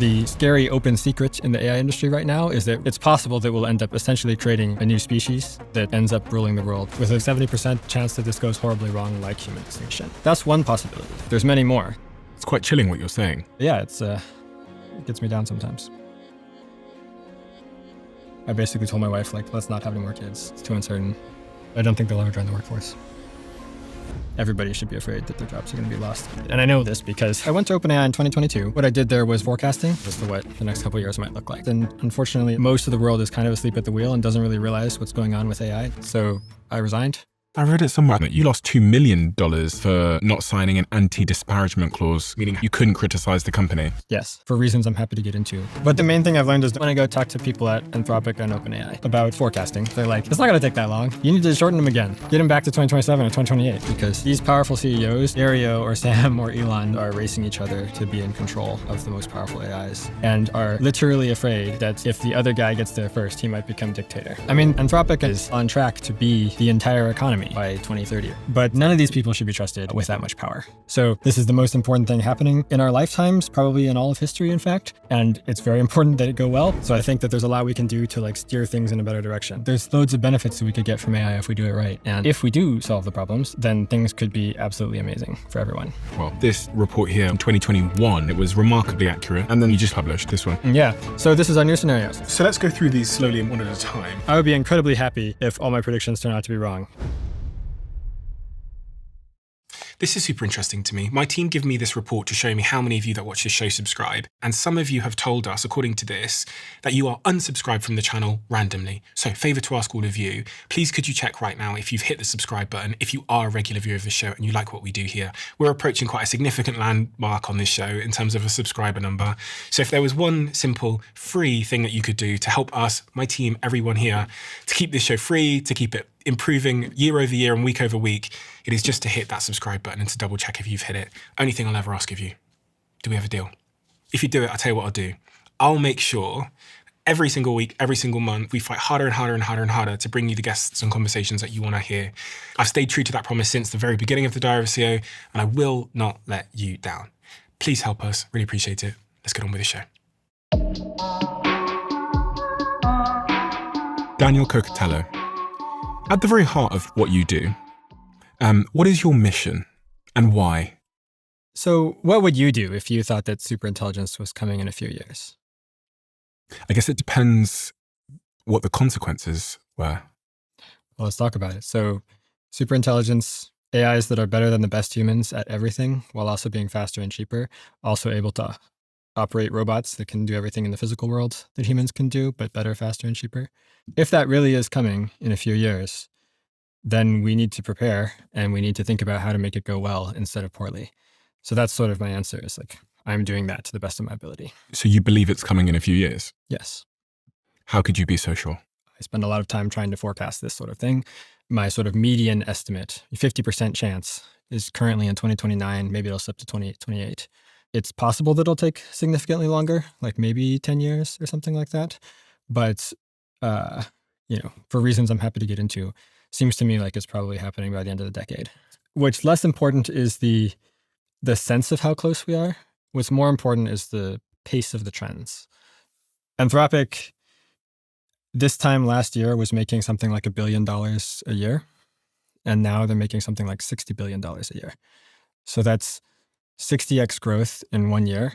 The scary open secret in the AI industry right now is that it's possible that we'll end up essentially creating a new species that ends up ruling the world with a 70% chance that this goes horribly wrong, like human extinction. That's one possibility. There's many more. It's quite chilling what you're saying. Yeah, it gets me down sometimes. I basically told my wife, like, let's not have any more kids. It's too uncertain. I don't think they'll ever join the workforce. Everybody should be afraid that their jobs are going to be lost. And I know this because I went to OpenAI in 2022. What I did there was forecasting as to what the next couple of years might look like. And unfortunately, most of the world is kind of asleep at the wheel and doesn't really realize what's going on with AI. So I resigned. I read it somewhere that you lost $2 million for not signing an anti-disparagement clause, meaning you couldn't criticize the company. Yes, for reasons I'm happy to get into. But the main thing I've learned is when I go talk to people at Anthropic and OpenAI about forecasting, they're like, it's not going to take that long. You need to shorten them again. Get them back to 2027 or 2028 because these powerful CEOs, Ario or Sam or Elon, are racing each other to be in control of the most powerful AIs and are literally afraid that if the other guy gets there first, he might become dictator. I mean, Anthropic is on track to be the entire economy by 2030. But none of these people should be trusted with that much power. So this is the most important thing happening in our lifetimes, probably in all of history, in fact. And it's very important that it go well. So I think that there's a lot we can do to like steer things in a better direction. There's loads of benefits that we could get from AI if we do it right. And if we do solve the problems, then things could be absolutely amazing for everyone. Well, this report here in 2021, it was remarkably accurate. And then you just published this one. Yeah. So this is our new scenarios. So let's go through these slowly and one at a time. I would be incredibly happy if all my predictions turn out to be wrong. This is super interesting to me. My team give me this report to show me how many of you that watch this show subscribe. And some of you have told us, according to this, that you are unsubscribed from the channel randomly. So favor to ask all of you, please could you check right now if you've hit the subscribe button, if you are a regular viewer of the show and you like what we do here. We're approaching quite a significant landmark on this show in terms of a subscriber number. So if there was one simple free thing that you could do to help us, my team, everyone here, to keep this show free, to keep it improving year over year and week over week, it is just to hit that subscribe button and to double check if you've hit it. Only thing I'll ever ask of you. Do we have a deal? If you do it, I'll tell you what I'll do. I'll make sure every single week, every single month, we fight harder and harder and harder and harder to bring you the guests and conversations that you want to hear. I've stayed true to that promise since the very beginning of the Diary of a CEO, and I will not let you down. Please help us. Really appreciate it. Let's get on with the show. Daniel Kokotello, at the very heart of what you do, what is your mission and why? So what would you do if you thought that superintelligence was coming in a few years? I guess it depends what the consequences were. Well, let's talk about it. So superintelligence, AIs that are better than the best humans at everything while also being faster and cheaper, also able to operate robots that can do everything in the physical world that humans can do, but better, faster, and cheaper. If that really is coming in a few years, then we need to prepare and we need to think about how to make it go well instead of poorly. So that's sort of my answer is like, I'm doing that to the best of my ability. So you believe it's coming in a few years? Yes. How could you be so sure? I spend a lot of time trying to forecast this sort of thing. My sort of median estimate, 50% chance, is currently in 2029. Maybe it'll slip to 2028. It's possible that it'll take significantly longer, like maybe 10 years or something like that. But, for reasons I'm happy to get into, seems to me like it's probably happening by the end of the decade. What's less important is the sense of how close we are. What's more important is the pace of the trends. Anthropic, this time last year, was making something like $1 billion a year. And now they're making something like $60 billion a year. So that's 60x growth in 1 year,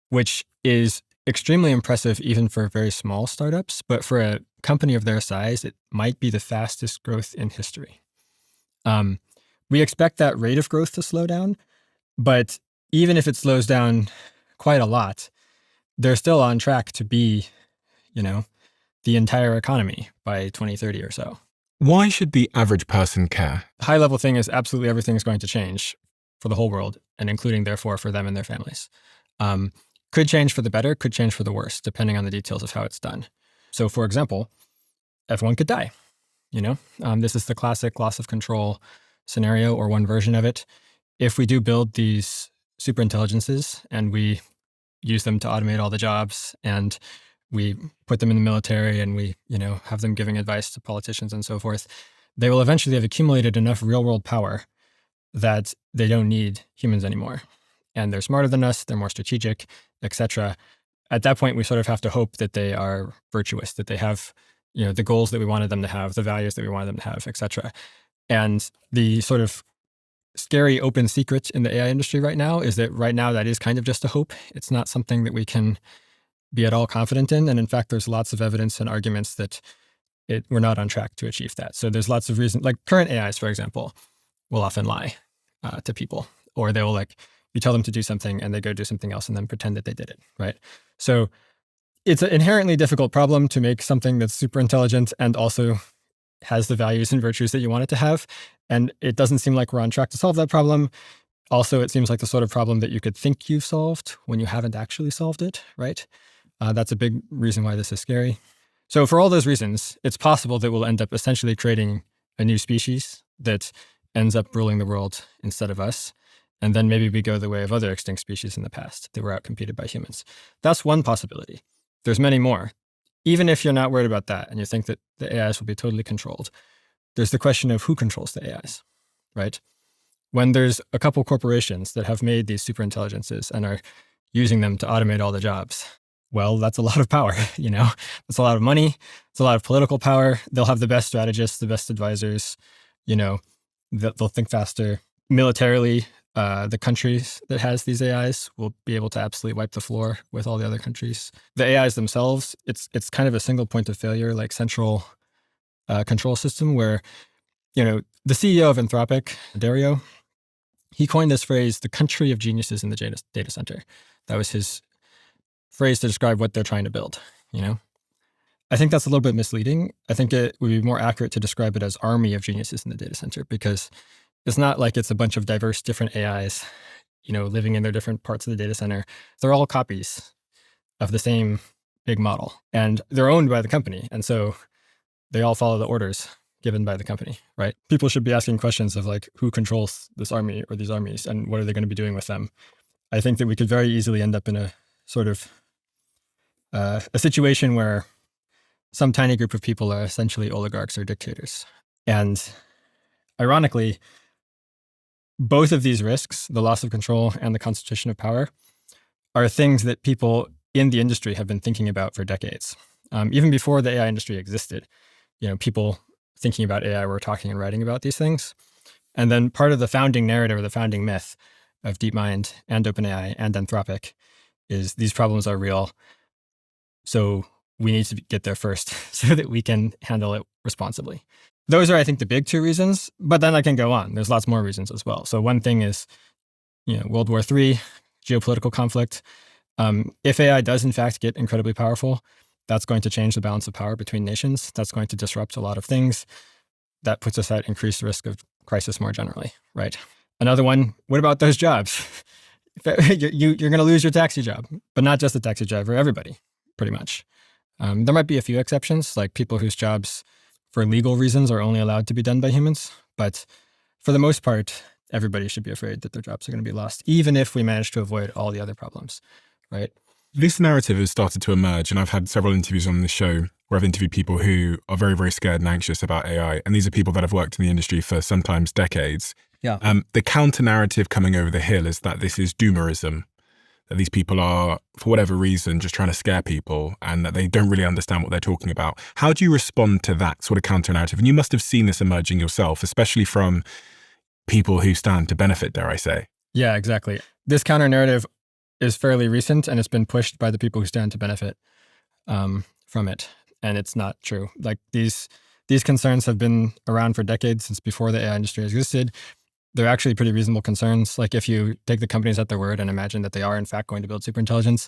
which is extremely impressive even for very small startups. But for a company of their size, it might be the fastest growth in history. We expect that rate of growth to slow down, but even if it slows down quite a lot, they're still on track to be, the entire economy by 2030 or so. Why should the average person care? The high level thing is absolutely everything is going to change for the whole world, and including, therefore, for them and their families. Could change for the better, could change for the worse, depending on the details of how it's done. So, for example, everyone could die. This is the classic loss of control scenario, or one version of it. If we do build these superintelligences and we use them to automate all the jobs and we put them in the military and we, have them giving advice to politicians and so forth, they will eventually have accumulated enough real world power that they don't need humans anymore. And they're smarter than us, they're more strategic, etc. at that point, we sort of have to hope that they are virtuous, that they have, the goals that we wanted them to have, the values that we wanted them to have, et cetera. And the sort of scary open secret in the AI industry right now is that right now that is kind of just a hope. It's not something that we can be at all confident in. And in fact, there's lots of evidence and arguments that we're not on track to achieve that. So there's lots of reasons, like current AIs, for example, will often lie to people, or they will you tell them to do something and they go do something else and then pretend that they did it, right? So it's an inherently difficult problem to make something that's super intelligent and also has the values and virtues that you want it to have. And it doesn't seem like we're on track to solve that problem. Also, it seems like the sort of problem that you could think you've solved when you haven't actually solved it, right? That's a big reason why this is scary. So for all those reasons, it's possible that we'll end up essentially creating a new species that ends up ruling the world instead of us. And then maybe we go the way of other extinct species in the past that were outcompeted by humans. That's one possibility. There's many more. Even if you're not worried about that and you think that the AIs will be totally controlled, there's the question of who controls the AIs, right? When there's a couple corporations that have made these superintelligences and are using them to automate all the jobs, well, that's a lot of power, That's a lot of money. It's a lot of political power. They'll have the best strategists, the best advisors, they'll think faster. Militarily, the countries that has these AIs will be able to absolutely wipe the floor with all the other countries. The AIs themselves, it's kind of a single point of failure, like central control system where, the CEO of Anthropic, Dario, he coined this phrase, the country of geniuses in the data center. That was his phrase to describe what they're trying to build, I think that's a little bit misleading. I think it would be more accurate to describe it as army of geniuses in the data center, because it's not like it's a bunch of diverse different AIs, living in their different parts of the data center. They're all copies of the same big model, and they're owned by the company. And so they all follow the orders given by the company, right? People should be asking questions of who controls this army or these armies and what are they going to be doing with them? I think that we could very easily end up in a sort of a situation where some tiny group of people are essentially oligarchs or dictators. And ironically, both of these risks, the loss of control and the concentration of power, are things that people in the industry have been thinking about for decades. Even before the AI industry existed, people thinking about AI were talking and writing about these things. And then part of the founding narrative or the founding myth of DeepMind and OpenAI and Anthropic is these problems are real. So we need to get there first so that we can handle it responsibly. Those are, I think, the big two reasons, but then I can go on. There's lots more reasons as well. So one thing is, World War III, geopolitical conflict. If AI does in fact get incredibly powerful, that's going to change the balance of power between nations. That's going to disrupt a lot of things. That puts us at increased risk of crisis more generally, right? Another one, what about those jobs? You're going to lose your taxi job, but not just the taxi driver, everybody, pretty much. There might be a few exceptions, like people whose jobs for legal reasons are only allowed to be done by humans. But for the most part, everybody should be afraid that their jobs are going to be lost, even if we manage to avoid all the other problems, right? This narrative has started to emerge, and I've had several interviews on this show where I've interviewed people who are very, very scared and anxious about AI. And these are people that have worked in the industry for sometimes decades. Yeah. The counter narrative coming over the hill is that this is doomerism, that these people are, for whatever reason, just trying to scare people and that they don't really understand what they're talking about. How do you respond to that sort of counter narrative? And you must have seen this emerging yourself, especially from people who stand to benefit, dare I say. Yeah, exactly. This counter narrative is fairly recent and it's been pushed by the people who stand to benefit from it. And it's not true. Like these concerns have been around for decades, since before the AI industry existed. They're actually pretty reasonable concerns. Like if you take the companies at their word and imagine that they are in fact going to build superintelligence,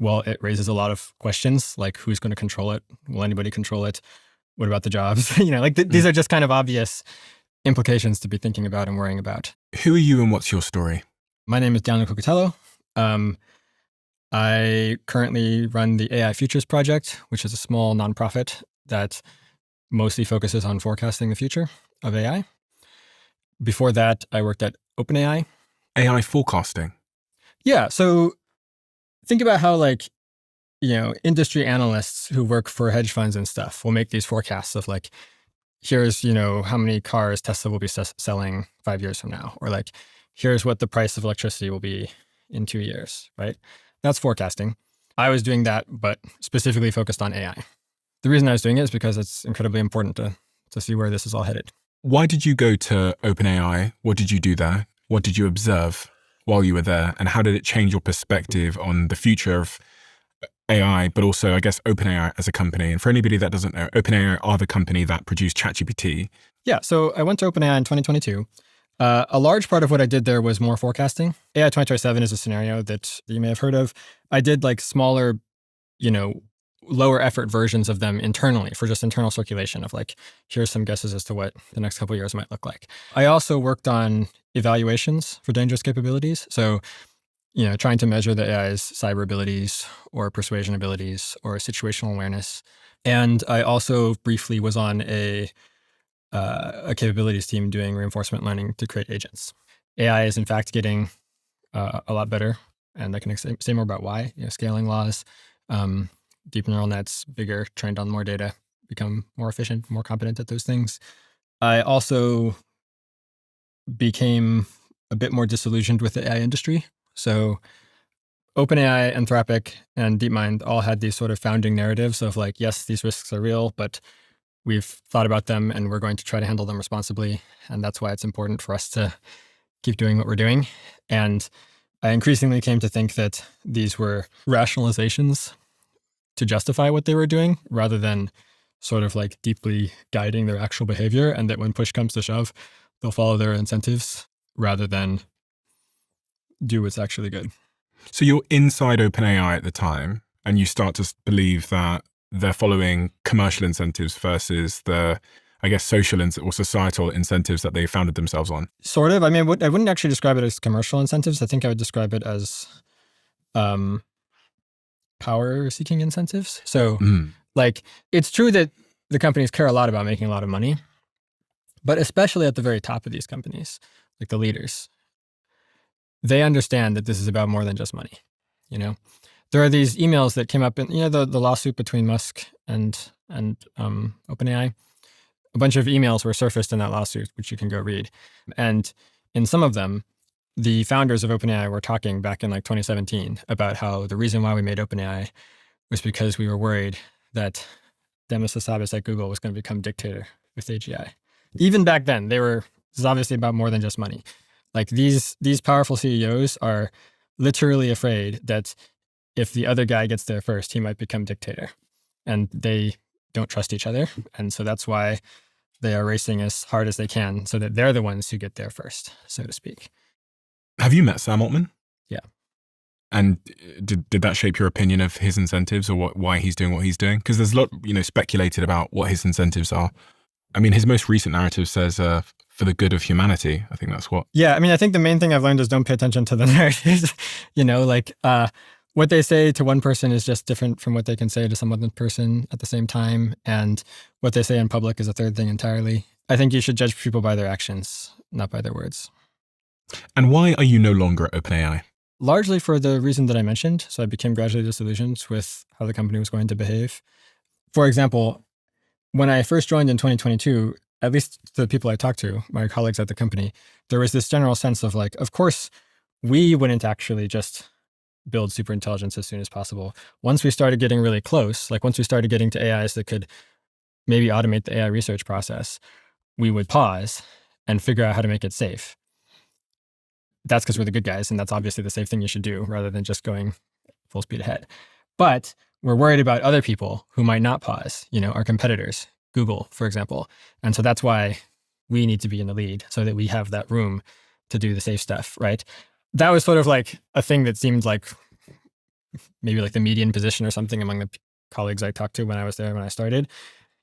well, it raises a lot of questions, like who's going to control it? Will anybody control it? What about the jobs? These are just kind of obvious implications to be thinking about and worrying about. Who are you and what's your story? My name is Daniel Cocotello. I currently run the AI Futures Project, which is a small nonprofit that mostly focuses on forecasting the future of AI. Before that, I worked at OpenAI. AI forecasting? Yeah. So think about how industry analysts who work for hedge funds and stuff will make these forecasts of here's, how many cars Tesla will be selling 5 years from now, or here's what the price of electricity will be in 2 years, right? That's forecasting. I was doing that, but specifically focused on AI. The reason I was doing it is because it's incredibly important to see where this is all headed. Why did you go to OpenAI? What did you do there? What did you observe while you were there? And how did it change your perspective on the future of AI, but also, I guess, OpenAI as a company? And for anybody that doesn't know, OpenAI are the company that produced ChatGPT. Yeah, so I went to OpenAI in 2022. A large part of what I did there was more forecasting. AI 2027 is a scenario that you may have heard of. I did like smaller, lower effort versions of them internally for just internal circulation of like, here's some guesses as to what the next couple of years might look like. I also worked on evaluations for dangerous capabilities. So, trying to measure the AI's cyber abilities or persuasion abilities or situational awareness. And I also briefly was on a capabilities team doing reinforcement learning to create agents. AI is in fact getting a lot better, and I can say more about why. Scaling laws, deep neural nets, bigger, trained on more data, become more efficient, more competent at those things. I also became a bit more disillusioned with the AI industry. So OpenAI, Anthropic, and DeepMind all had these sort of founding narratives of like, yes, these risks are real, but we've thought about them and we're going to try to handle them responsibly. And that's why it's important for us to keep doing what we're doing. And I increasingly came to think that these were rationalizations to justify what they were doing rather than sort of like deeply guiding their actual behavior, and that when push comes to shove, they'll follow their incentives rather than do what's actually good. So you're inside OpenAI at the time, and you start to believe that they're following commercial incentives versus the, I guess, social or societal incentives that they founded themselves on. Sort of. I mean, I wouldn't actually describe it as commercial incentives. I think I would describe it as power-seeking incentives. So, like, it's true that the companies care a lot about making a lot of money, but especially at the very top of these companies, like the leaders, they understand that this is about more than just money. There are these emails that came up in the lawsuit between Musk and OpenAI. A bunch of emails were surfaced in that lawsuit, which you can go read. And in some of them, the founders of OpenAI were talking back in like 2017 about how the reason why we made OpenAI was because we were worried that Demis Hassabis at Google was going to become dictator with AGI. Even back then, this is obviously about more than just money. Like these powerful CEOs are literally afraid that if the other guy gets there first, he might become dictator. And they don't trust each other. And so that's why they are racing as hard as they can so that they're the ones who get there first, so to speak. Have you met Sam Altman? Yeah. And did that shape your opinion of his incentives or why he's doing what he's doing? Because there's a lot, speculated about what his incentives are. I mean, his most recent narrative says for the good of humanity. I think that's what. Yeah. I mean, I think the main thing I've learned is don't pay attention to the narratives. What they say to one person is just different from what they can say to some other person at the same time. And what they say in public is a third thing entirely. I think you should judge people by their actions, not by their words. And why are you no longer at OpenAI? Largely for the reason that I mentioned. So I became gradually disillusioned with how the company was going to behave. For example, when I first joined in 2022, at least the people I talked to, my colleagues at the company, there was this general sense of like, of course, we wouldn't actually just build super intelligence as soon as possible. Once we started getting really close, like once we started getting to AIs that could maybe automate the AI research process, we would pause and figure out how to make it safe. That's because we're the good guys, and that's obviously the safe thing you should do rather than just going full speed ahead. But we're worried about other people who might not pause, our competitors, Google, for example. And so that's why we need to be in the lead so that we have that room to do the safe stuff, right? That was sort of like a thing that seemed like maybe like the median position or something among the colleagues I talked to when I was there when I started,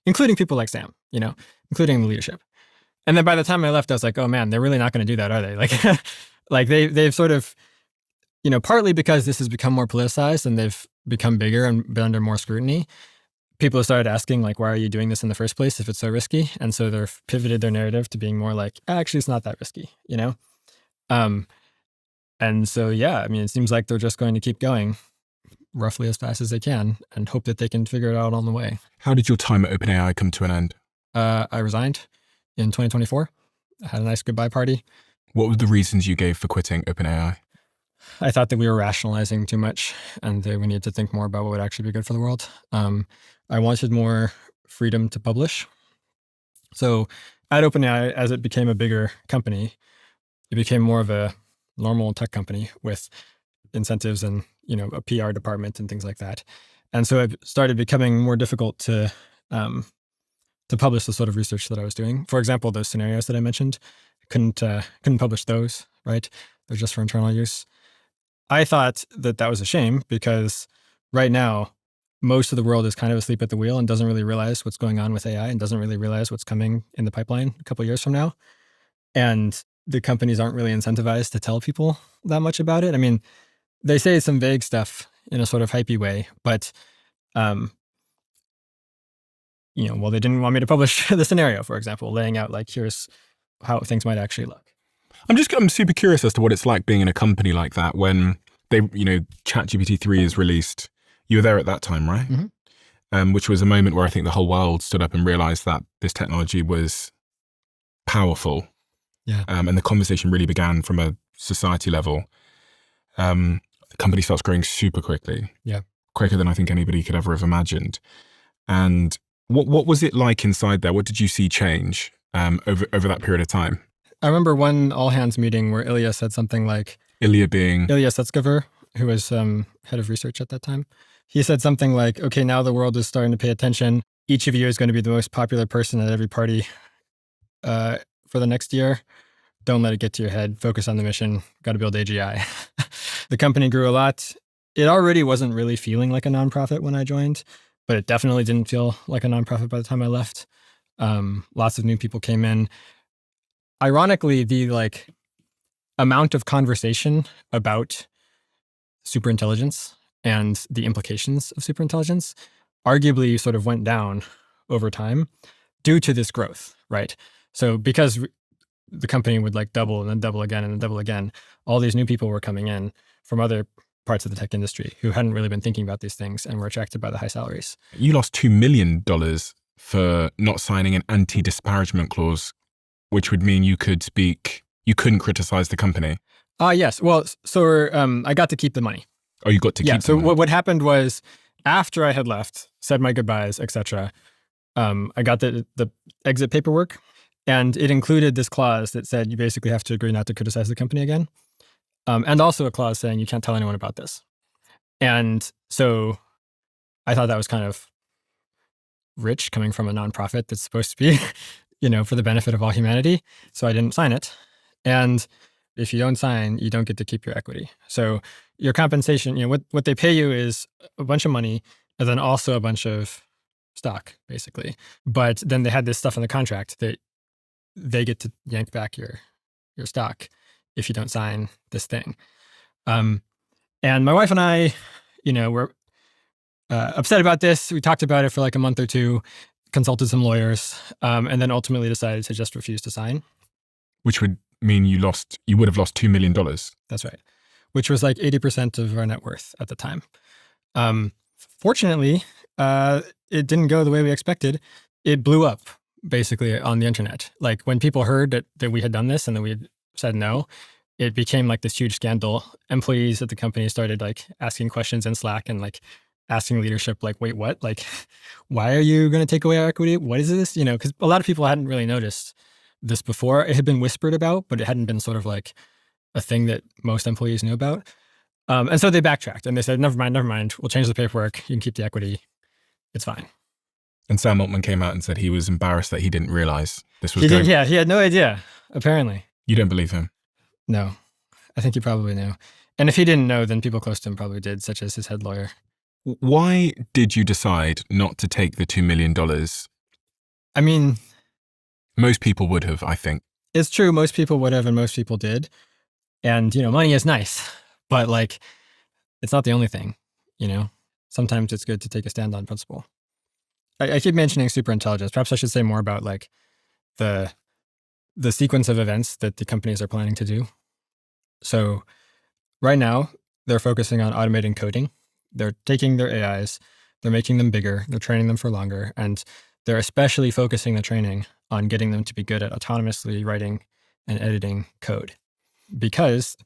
including people like Sam, including the leadership. And then by the time I left, I was like, oh man, they're really not going to do that, are they? Like they've sort of, partly because this has become more politicized and they've become bigger and been under more scrutiny, people have started asking like, why are you doing this in the first place if it's so risky? And so they've pivoted their narrative to being more like, actually, it's not that risky, And so, yeah, I mean, it seems like they're just going to keep going roughly as fast as they can and hope that they can figure it out on the way. How did your time at OpenAI come to an end? I resigned in 2024. I had a nice goodbye party. What were the reasons you gave for quitting OpenAI? I thought that we were rationalizing too much and that we needed to think more about what would actually be good for the world. I wanted more freedom to publish. So at OpenAI, as it became a bigger company, it became more of a normal tech company with incentives and, a PR department and things like that. And so it started becoming more difficult to publish the sort of research that I was doing. For example, those scenarios that I mentioned, couldn't publish those, right? They're just for internal use. I thought that was a shame because right now, most of the world is kind of asleep at the wheel and doesn't really realize what's going on with AI and doesn't really realize what's coming in the pipeline a couple of years from now. And the companies aren't really incentivized to tell people that much about it. I mean, they say some vague stuff in a sort of hypey way, but well, they didn't want me to publish the scenario, for example, laying out like, here's how things might actually look. I'm super curious as to what it's like being in a company like that when they, ChatGPT 3 is released. You were there at that time, right? Mm-hmm. Which was a moment where I think the whole world stood up and realized that this technology was powerful. Yeah. And the conversation really began from a society level. The company starts growing super quickly. Yeah. Quicker than I think anybody could ever have imagined. And what was it like inside there? What did you see change over that period of time? I remember one all-hands meeting where Ilya said something like... Ilya being... Ilya Sutskever, who was head of research at that time. He said something like, okay, now the world is starting to pay attention. Each of you is going to be the most popular person at every party for the next year. Don't let it get to your head. Focus on the mission. Got to build AGI. The company grew a lot. It already wasn't really feeling like a nonprofit when I joined, but it definitely didn't feel like a nonprofit by the time I left. Lots of new people came in. Ironically, the amount of conversation about superintelligence and the implications of superintelligence arguably sort of went down over time due to this growth, right? So because the company would double and then double again and then double again, all these new people were coming in from other parts of the tech industry who hadn't really been thinking about these things and were attracted by the high salaries. You lost $2 million for not signing an anti-disparagement clause, which would mean you couldn't criticize the company. Yes. Well, so I got to keep the money. Oh, you got to keep the money. So what happened was after I had left, said my goodbyes, etc., I got the exit paperwork, and it included this clause that said you basically have to agree not to criticize the company again. And also a clause saying you can't tell anyone about this. And so I thought that was kind of rich coming from a nonprofit that's supposed to be, for the benefit of all humanity. So I didn't sign it. And if you don't sign, you don't get to keep your equity. So your compensation, what they pay you is a bunch of money and then also a bunch of stock, basically. But then they had this stuff in the contract that they get to yank back your stock if you don't sign this thing. And my wife and I, were upset about this. We talked about it for a month or two, consulted some lawyers, and then ultimately decided to just refuse to sign. Which would mean you would have lost $2 million. That's right. Which was 80% of our net worth at the time. Fortunately, it didn't go the way we expected. It blew up basically on the internet. When people heard that we had done this and that we had said no, it became this huge scandal. Employees at the company started asking questions in Slack and asking leadership, wait, what? Why are you going to take away our equity? What is this? Because a lot of people hadn't really noticed this before. It had been whispered about, but it hadn't been sort of a thing that most employees knew about. And so they backtracked and they said, never mind. We'll change the paperwork. You can keep the equity. It's fine. And Sam Altman came out and said he was embarrassed that he didn't realize this was Yeah, he had no idea, apparently. You don't believe him? No, I think he probably knew. And if he didn't know, then people close to him probably did, such as his head lawyer. Why did you decide not to take the $2 million? I mean... Most people would have, I think. It's true. Most people would have, and most people did. And, money is nice, but it's not the only thing, Sometimes it's good to take a stand on principle. I keep mentioning superintelligence. Perhaps I should say more about the sequence of events that the companies are planning to do. So right now, they're focusing on automating coding. They're taking their AIs, they're making them bigger, they're training them for longer, and they're especially focusing the training on getting them to be good at autonomously writing and editing code. Because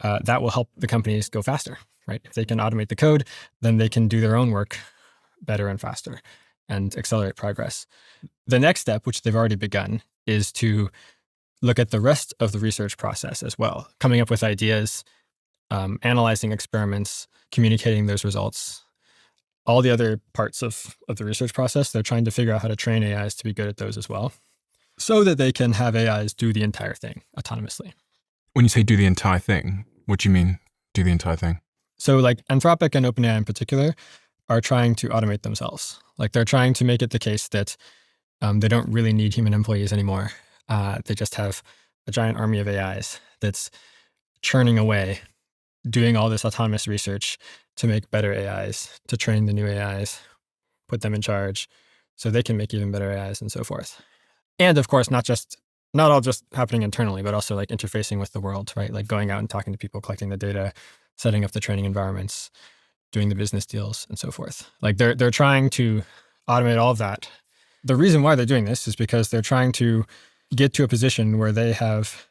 that will help the companies go faster, right? If they can automate the code, then they can do their own work better and faster and accelerate progress. The next step, which they've already begun, is to look at the rest of the research process as well, coming up with ideas, analyzing experiments, communicating those results. All the other parts of the research process, they're trying to figure out how to train AIs to be good at those as well, so that they can have AIs do the entire thing autonomously. When you say do the entire thing, what do you mean do the entire thing? So like Anthropic and OpenAI in particular are trying to automate themselves. Like they're trying to make it the case that they don't really need human employees anymore. They just have a giant army of AIs that's churning away, doing all this autonomous research to make better AIs, to train the new AIs, put them in charge so they can make even better AIs and so forth. And of course, not all just happening internally, but also like interfacing with the world, right? Like going out and talking to people, collecting the data, setting up the training environments, doing the business deals and so forth. Like they're trying to automate all of that. The reason why they're doing this is because they're trying to get to a position where they have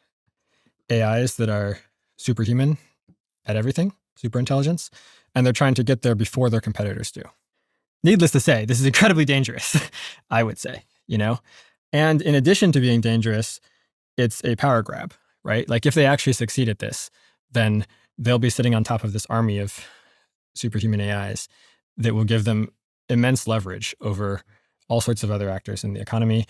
AIs that are superhuman at everything, super intelligence, and they're trying to get there before their competitors do. Needless to say, this is incredibly dangerous, I would say, And in addition to being dangerous, it's a power grab, right? Like if they actually succeed at this, then they'll be sitting on top of this army of superhuman AIs that will give them immense leverage over all sorts of other actors in the economy,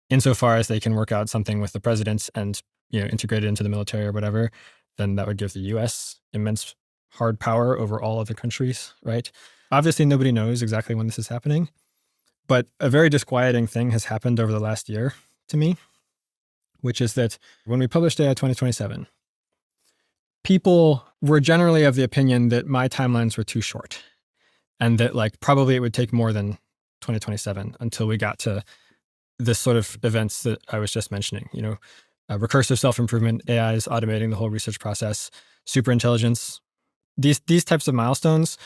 insofar as they can work out something with the presidents and integrate it into the military or whatever. Then that would give the US immense hard power over all other countries, right? Obviously, nobody knows exactly when this is happening, but a very disquieting thing has happened over the last year to me, which is that when we published AI 2027, people were generally of the opinion that my timelines were too short and that like probably it would take more than 2027 until we got to this sort of events that I was just mentioning, recursive self-improvement, AIs automating the whole research process, super intelligence. These types of milestones,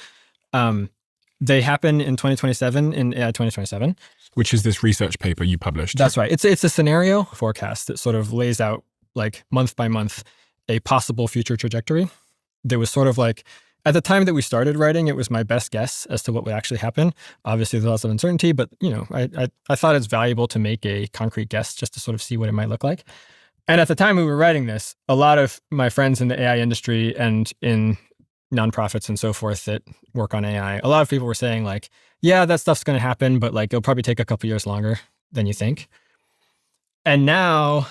they happen in 2027 in AI 2027. Which is this research paper you published. That's right. It's a scenario forecast that sort of lays out like month by month a possible future trajectory. There was sort of like, at the time that we started writing, it was my best guess as to what would actually happen. Obviously, there's lots of uncertainty, but I thought it's valuable to make a concrete guess just to sort of see what it might look like. And at the time we were writing this, a lot of my friends in the AI industry and in nonprofits and so forth that work on AI, a lot of people were saying like, yeah, that stuff's going to happen, but like it'll probably take a couple years longer than you think. And now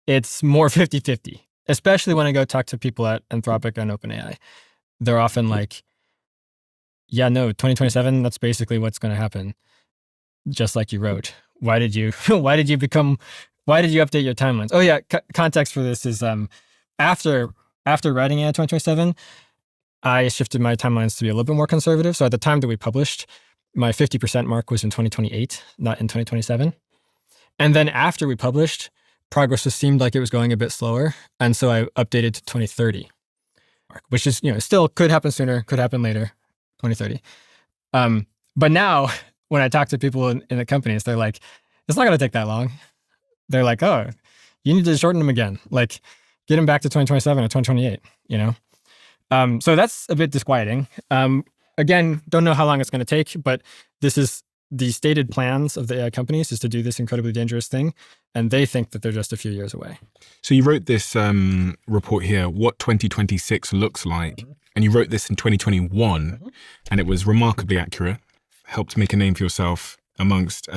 it's more 50-50, especially when I go talk to people at Anthropic and OpenAI. They're often like, yeah, no, 2027, that's basically what's going to happen. Just like you wrote. Why did you update your timelines? Oh yeah, context for this is after writing AI 2027, I shifted my timelines to be a little bit more conservative. So at the time that we published, my 50% mark was in 2028, not in 2027. And then after we published, progress just seemed like it was going a bit slower. And so I updated to 2030, which is, still could happen sooner, could happen later, 2030. But now when I talk to people in the companies, they're like, it's not going to take that long. They're like, oh, you need to shorten them again. Like get them back to 2027 or 2028, So that's a bit disquieting. Again, don't know how long it's going to take, but this is the stated plans of the AI companies is to do this incredibly dangerous thing. And they think that they're just a few years away. So you wrote this report here, What 2026 Looks Like. And you wrote this in 2021, and it was remarkably accurate, helped make a name for yourself amongst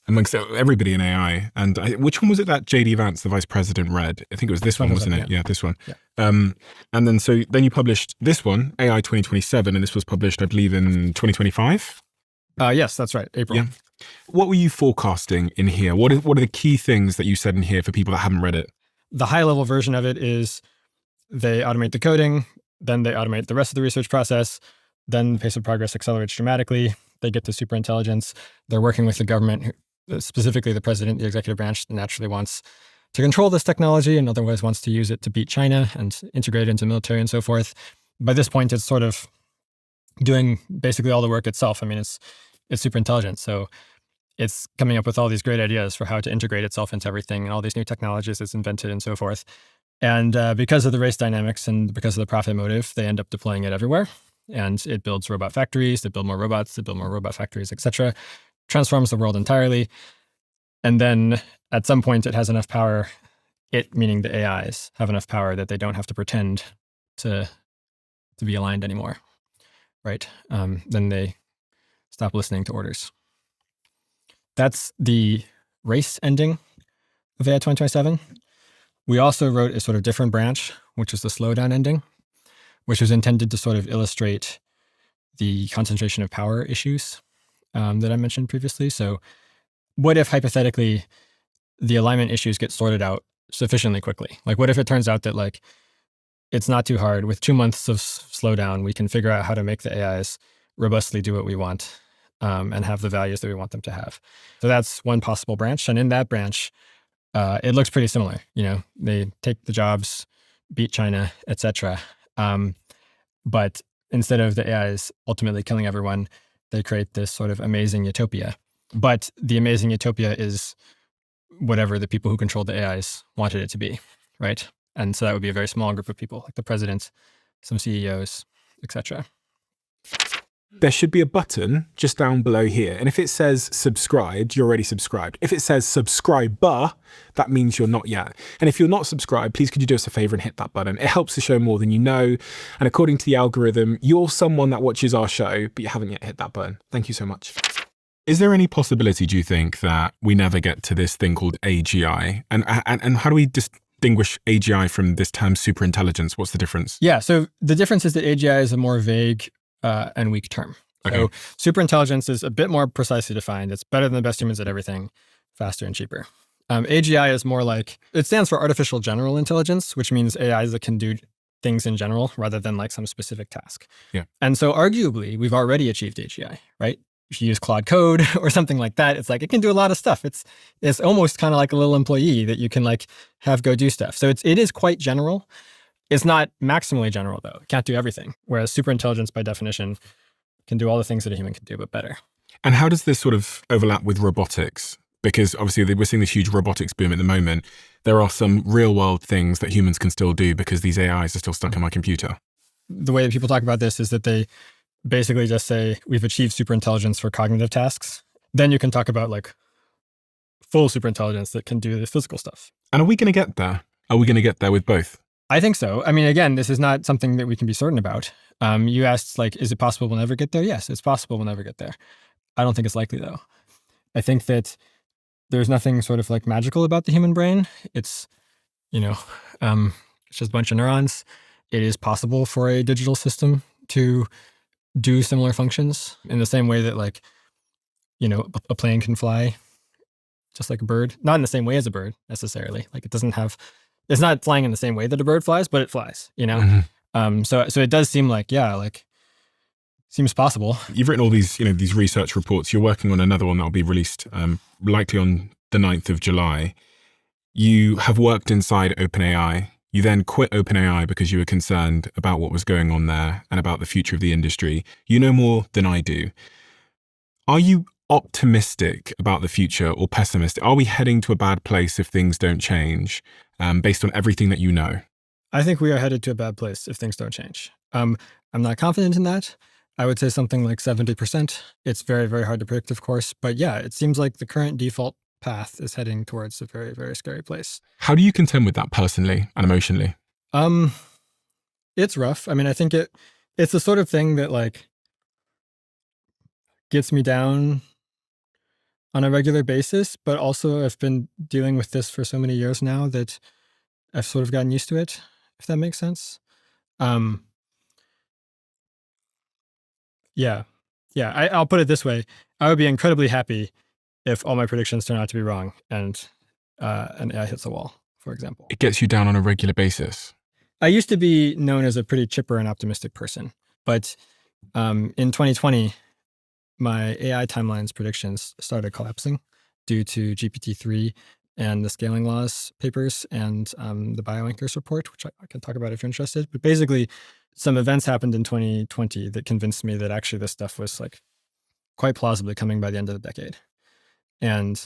everybody in AI. And which one was it that JD Vance, the vice president, read? I think it was this one, wasn't it? Yeah, this one. Yeah. And then you published this one, AI 2027, and this was published, I believe, in 2025? Yes, that's right, April. Yeah. What were you forecasting in here? What are the key things that you said in here for people that haven't read it? The high-level version of it is they automate the coding, then they automate the rest of the research process, then the pace of progress accelerates dramatically. They get to superintelligence. They're working with the government, specifically the president, the executive branch, that naturally wants to control this technology and otherwise wants to use it to beat China and integrate it into military and so forth. By this point, it's sort of doing basically all the work itself. I mean, it's super intelligent. So it's coming up with all these great ideas for how to integrate itself into everything and all these new technologies it's invented and so forth. And because of the race dynamics and because of the profit motive, they end up deploying it everywhere. And it builds robot factories, they build more robots, they build more robot factories, etc. Transforms the world entirely. And then at some point it has enough power, it meaning the AIs, have enough power that they don't have to pretend to be aligned anymore, right? Then they stop listening to orders. That's the race ending of AI 2027. We also wrote a sort of different branch, which is the slowdown ending, which was intended to sort of illustrate the concentration of power issues that I mentioned previously. So what if hypothetically the alignment issues get sorted out sufficiently quickly? Like what if it turns out that like it's not too hard. With 2 months of slowdown, we can figure out how to make the AIs robustly do what we want and have the values that we want them to have. So that's one possible branch. And in that branch, it looks pretty similar. You know, they take the jobs, beat China, etc. But instead of the AIs ultimately killing everyone, they create this sort of amazing utopia. But the amazing utopia is whatever the people who control the AIs wanted it to be, right? And so that would be a very small group of people, like the president, some CEOs, etc. There should be a button just down below here. And if it says subscribed, you're already subscribed. If it says subscriber, that means you're not yet. And if you're not subscribed, please could you do us a favor and hit that button. It helps the show more than you know. And according to the algorithm, you're someone that watches our show, but you haven't yet hit that button. Thank you so much. Is there any possibility, do you think, that we never get to this thing called AGI? And how do we distinguish AGI from this term superintelligence? What's the difference? Yeah, so the difference is that AGI is a more vague and weak term. Okay. So superintelligence is a bit more precisely defined. It's better than the best humans at everything, faster and cheaper. AGI is more like, it stands for artificial general intelligence, which means AIs that can do things in general rather than like some specific task. Yeah. And so arguably, we've already achieved AGI, right? If you use Claude Code or something like that, it's like it can do a lot of stuff. It's almost kind of like a little employee that you can like have go do stuff. So it is quite general. It's not maximally general though. It can't do everything. Whereas superintelligence by definition can do all the things that a human can do, but better. And how does this sort of overlap with robotics? Because obviously we're seeing this huge robotics boom at the moment. There are some real world things that humans can still do because these AIs are still stuck in my computer. The way that people talk about this is that they basically just say, we've achieved superintelligence for cognitive tasks. Then you can talk about like full superintelligence that can do the physical stuff. And are we going to get there? Are we going to get there with both? I think so. I mean, again, this is not something that we can be certain about. You asked, like, is it possible we'll never get there? Yes, it's possible we'll never get there. I don't think it's likely, though. I think that there's nothing sort of like magical about the human brain. It's, it's just a bunch of neurons. It is possible for a digital system to do similar functions in the same way that, like, a plane can fly just like a bird. Not in the same way as a bird, necessarily. Like, it's not flying in the same way that a bird flies, but it flies, Mm-hmm. So it does seem like, seems possible. You've written all these, these research reports. You're working on another one that will be released likely on the 9th of July. You have worked inside OpenAI. You then quit OpenAI because you were concerned about what was going on there and about the future of the industry. You know more than I do. Are you optimistic about the future or pessimistic? Are we heading to a bad place if things don't change based on everything that you know? I think we are headed to a bad place if things don't change. I'm not confident in that. I would say something like 70%. It's very, very hard to predict, of course. But yeah, it seems like the current default path is heading towards a very, very scary place. How do you contend with that personally and emotionally? It's rough. I mean, I think it's the sort of thing that like gets me down on a regular basis, but also I've been dealing with this for so many years now that I've sort of gotten used to it, if that makes sense. I'll put it this way. I would be incredibly happy if all my predictions turn out to be wrong and an AI hits the wall, for example. It gets you down on a regular basis. I used to be known as a pretty chipper and optimistic person, but in 2020, my AI timelines predictions started collapsing due to GPT-3 and the scaling laws papers and the bioanchors report, which I can talk about if you're interested. But basically, some events happened in 2020 that convinced me that actually this stuff was like quite plausibly coming by the end of the decade. And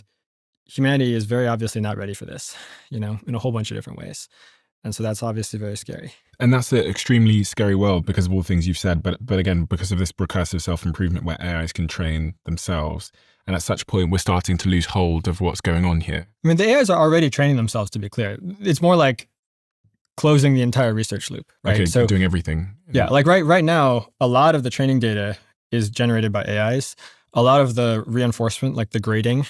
humanity is very obviously not ready for this, in a whole bunch of different ways. And so that's obviously very scary. And that's an extremely scary world because of all the things you've said. But again, because of this recursive self-improvement where AIs can train themselves. And at such point, we're starting to lose hold of what's going on here. I mean, the AIs are already training themselves, to be clear. It's more like closing the entire research loop, right? Okay, so doing everything. yeah, like right now, a lot of the training data is generated by AIs. A lot of the reinforcement, like the grading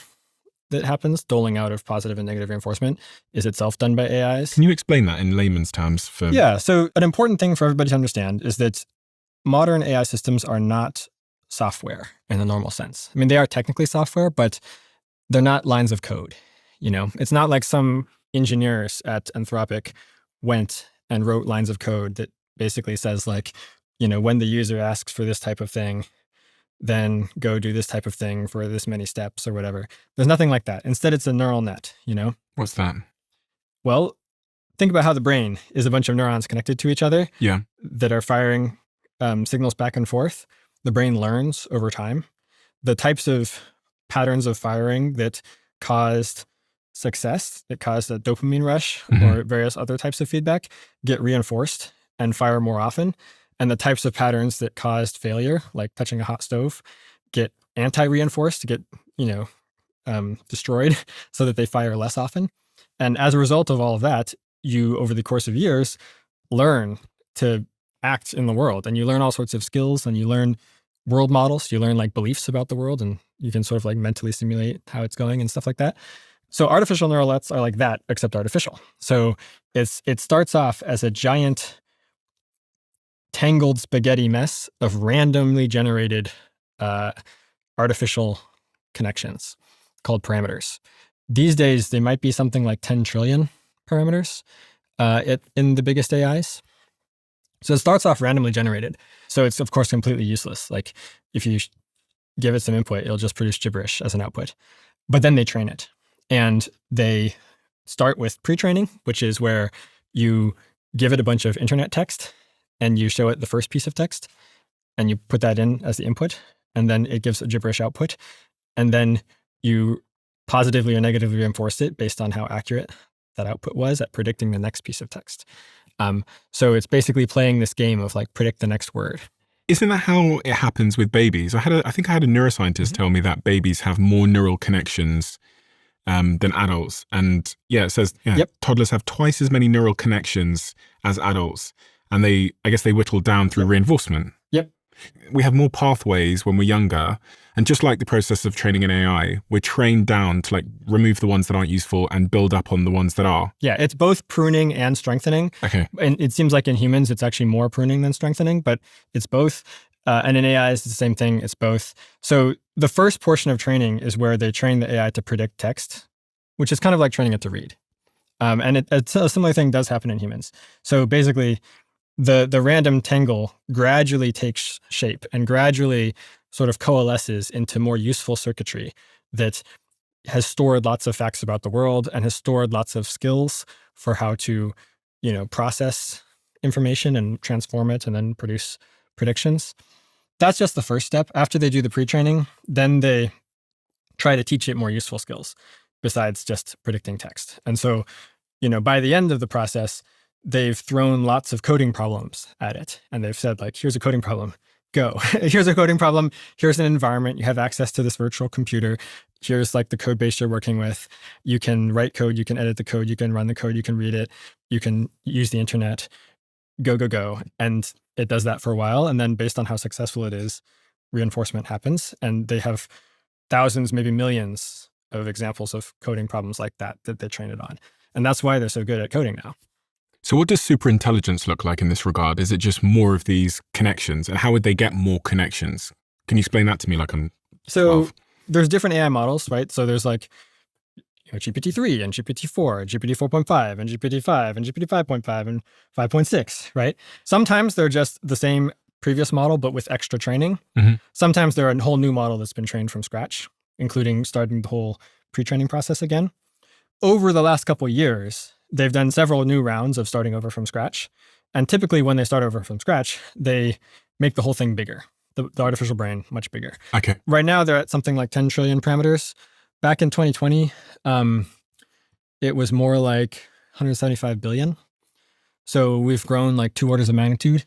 that happens, doling out of positive and negative reinforcement, is itself done by AIs. Can you explain that in layman's terms? Yeah, so an important thing for everybody to understand is that modern AI systems are not software in the normal sense. I mean, they are technically software, but they're not lines of code. It's not like some engineers at Anthropic went and wrote lines of code that basically says like, when the user asks for this type of thing, then go do this type of thing for this many steps or whatever. There's nothing like that. Instead, it's a neural net, What's that? Well, think about how the brain is a bunch of neurons connected to each other that are firing signals back and forth. The brain learns over time. The types of patterns of firing that caused success, that caused a dopamine rush or various other types of feedback, get reinforced and fire more often. And the types of patterns that caused failure, like touching a hot stove, get anti-reinforced, get, destroyed so that they fire less often. And as a result of all of that, you, over the course of years, learn to act in the world. And you learn all sorts of skills, and you learn world models. You learn like beliefs about the world, and you can sort of like mentally simulate how it's going and stuff like that. So artificial neural nets are like that, except artificial. So it starts off as a giant tangled spaghetti mess of randomly generated artificial connections called parameters. These days, they might be something like 10 trillion parameters in the biggest AIs. So it starts off randomly generated. So it's, of course, completely useless. Like if you give it some input, it'll just produce gibberish as an output. But then they train it. And they start with pre-training, which is where you give it a bunch of internet text and you show it the first piece of text and you put that in as the input, and then it gives a gibberish output. And then you positively or negatively reinforce it based on how accurate that output was at predicting the next piece of text. So it's basically playing this game of like predict the next word. Isn't that how it happens with babies? I think I had a neuroscientist tell me that babies have more neural connections than adults. And it says toddlers have twice as many neural connections as adults. And I guess they whittle down through reinforcement. Yep. We have more pathways when we're younger. And just like the process of training an AI, we're trained down to like remove the ones that aren't useful and build up on the ones that are. Yeah, it's both pruning and strengthening. Okay. And it seems like in humans, it's actually more pruning than strengthening, but it's both. And in AI, it's the same thing. It's both. So the first portion of training is where they train the AI to predict text, which is kind of like training it to read. And a similar thing does happen in humans. So basically, the random tangle gradually takes shape and gradually sort of coalesces into more useful circuitry that has stored lots of facts about the world and has stored lots of skills for how to, process information and transform it and then produce predictions. That's just the first step. After they do the pre-training, then they try to teach it more useful skills besides just predicting text. And so, by the end of the process, they've thrown lots of coding problems at it. And they've said, like, here's a coding problem, go. Here's a coding problem. Here's an environment. You have access to this virtual computer. Here's like the code base you're working with. You can write code. You can edit the code. You can run the code. You can read it. You can use the internet. Go, go, go. And it does that for a while. And then based on how successful it is, reinforcement happens. And they have thousands, maybe millions of examples of coding problems like that they train it on. And that's why they're so good at coding now. So what does superintelligence look like in this regard? Is it just more of these connections? And how would they get more connections? Can you explain that to me like I'm 12? There's different AI models, right? So there's like GPT-3 and GPT-4, and GPT 4.5 and GPT-5 and GPT 5.5 and 5.6, right? Sometimes they're just the same previous model, but with extra training. Mm-hmm. Sometimes they're a whole new model that's been trained from scratch, including starting the whole pre-training process again. Over the last couple of years, they've done several new rounds of starting over from scratch. And typically when they start over from scratch, they make the whole thing bigger, the artificial brain much bigger. Okay. Right now, they're at something like 10 trillion parameters. Back in 2020, it was more like 175 billion. So we've grown like 2 orders of magnitude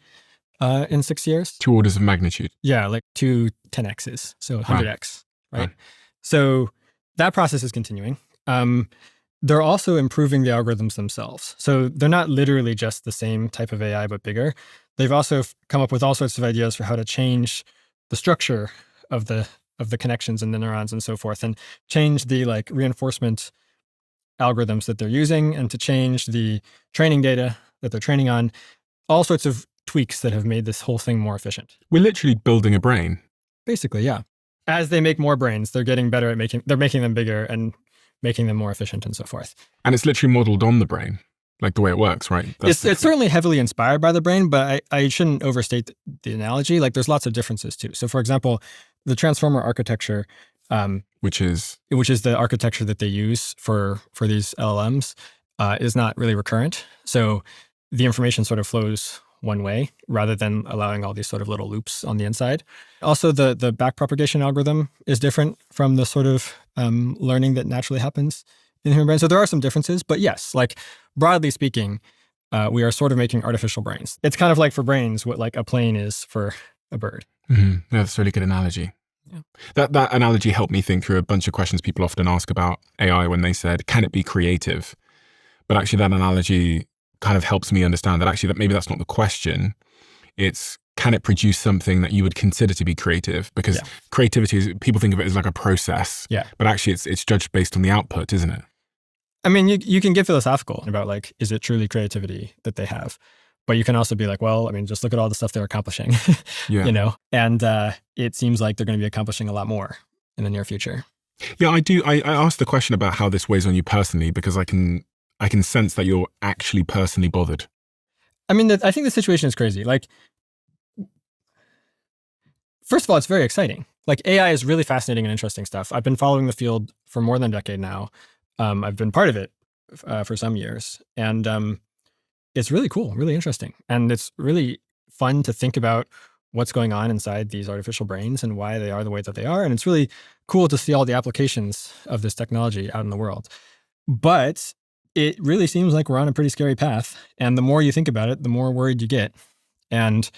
in 6 years. 2 orders of magnitude. Yeah, like 2 10x's, so 100x, right? Wow. So that process is continuing. They're also improving the algorithms themselves. So they're not literally just the same type of AI, but bigger. They've also come up with all sorts of ideas for how to change the structure of the connections in the neurons and so forth, and change the like reinforcement algorithms that they're using, and to change the training data that they're training on. All sorts of tweaks that have made this whole thing more efficient. We're literally building a brain. Basically, yeah. As they make more brains, they're getting better at making them bigger and making them more efficient and so forth. And it's literally modeled on the brain, like the way it works, right? It's certainly heavily inspired by the brain, but I shouldn't overstate the analogy. Like there's lots of differences too. So for example, the transformer architecture, which is the architecture that they use for these LLMs, is not really recurrent. So the information sort of flows one way rather than allowing all these sort of little loops on the inside. Also, the backpropagation algorithm is different from the sort of learning that naturally happens in the human brain. So there are some differences, but yes, like broadly speaking, we are sort of making artificial brains. It's kind of like for brains what like a plane is for a bird. Mm-hmm. Yeah, that's a really good analogy. Yeah. That analogy helped me think through a bunch of questions people often ask about AI when they said, can it be creative? But actually that analogy kind of helps me understand that actually that maybe that's not the question. It's, can it produce something that you would consider to be creative? Because creativity is, people think of it as like a process, but actually it's judged based on the output, isn't it? I mean, you can get philosophical about like, is it truly creativity that they have? But you can also be like, well, I mean, just look at all the stuff they're accomplishing, you know? And it seems like they're going to be accomplishing a lot more in the near future. Yeah, I do. I asked the question about how this weighs on you personally, because I can sense that you're actually personally bothered. I mean, I think the situation is crazy. Like, first of all, it's very exciting. Like AI is really fascinating and interesting stuff. I've been following the field for more than a decade now. I've been part of it for some years. And it's really cool, really interesting. And it's really fun to think about what's going on inside these artificial brains and why they are the way that they are. And it's really cool to see all the applications of this technology out in the world. But it really seems like we're on a pretty scary path. And the more you think about it, the more worried you get. And,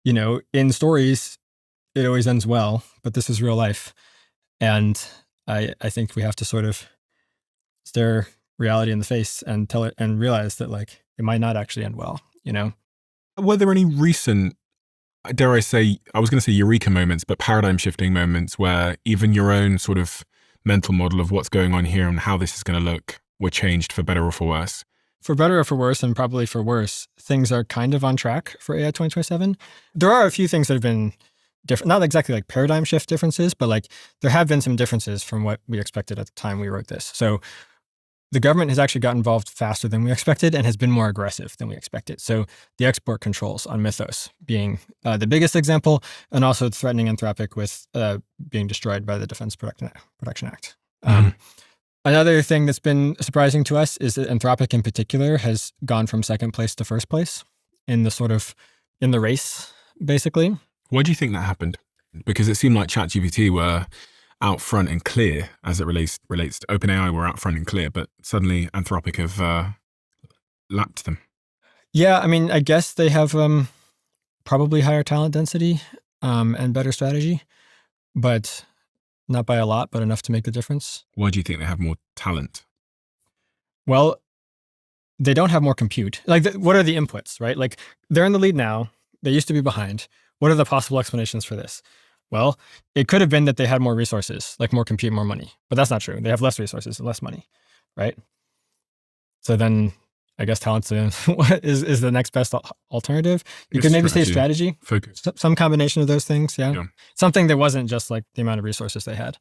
you know, in stories, it always ends well, but this is real life. And I think we have to sort of stare reality in the face and tell it and realize that like it might not actually end well, you know? Were there any recent, dare I say, I was going to say eureka moments, but paradigm shifting moments where even your own sort of mental model of what's going on here and how this is going to look were changed for better or for worse? For better or for worse, and probably for worse, things are kind of on track for AI 2027. There are a few things that have been different, not exactly like paradigm shift differences, but like there have been some differences from what we expected at the time we wrote this. So the government has actually got involved faster than we expected and has been more aggressive than we expected. So the export controls on Mythos being the biggest example, and also threatening Anthropic with being destroyed by the Defense Production Act. Another thing that's been surprising to us is that Anthropic in particular has gone from second place to first place in the race, basically. Why do you think that happened? Because it seemed like ChatGPT were out front and clear as it relates to OpenAI were out front and clear, but suddenly Anthropic have lapped them. Yeah, I mean, I guess they have probably higher talent density and better strategy, but not by a lot, but enough to make the difference. Why do you think they have more talent? Well, they don't have more compute. Like, what are the inputs, right? Like, they're in the lead now. They used to be behind. What are the possible explanations for this? Well, it could have been that they had more resources, like more compute, more money. But that's not true. They have less resources and less money, right? So then I guess talent is the next best alternative. You could maybe say strategy. Focus. Some combination of those things, yeah. Something that wasn't just like the amount of resources they had.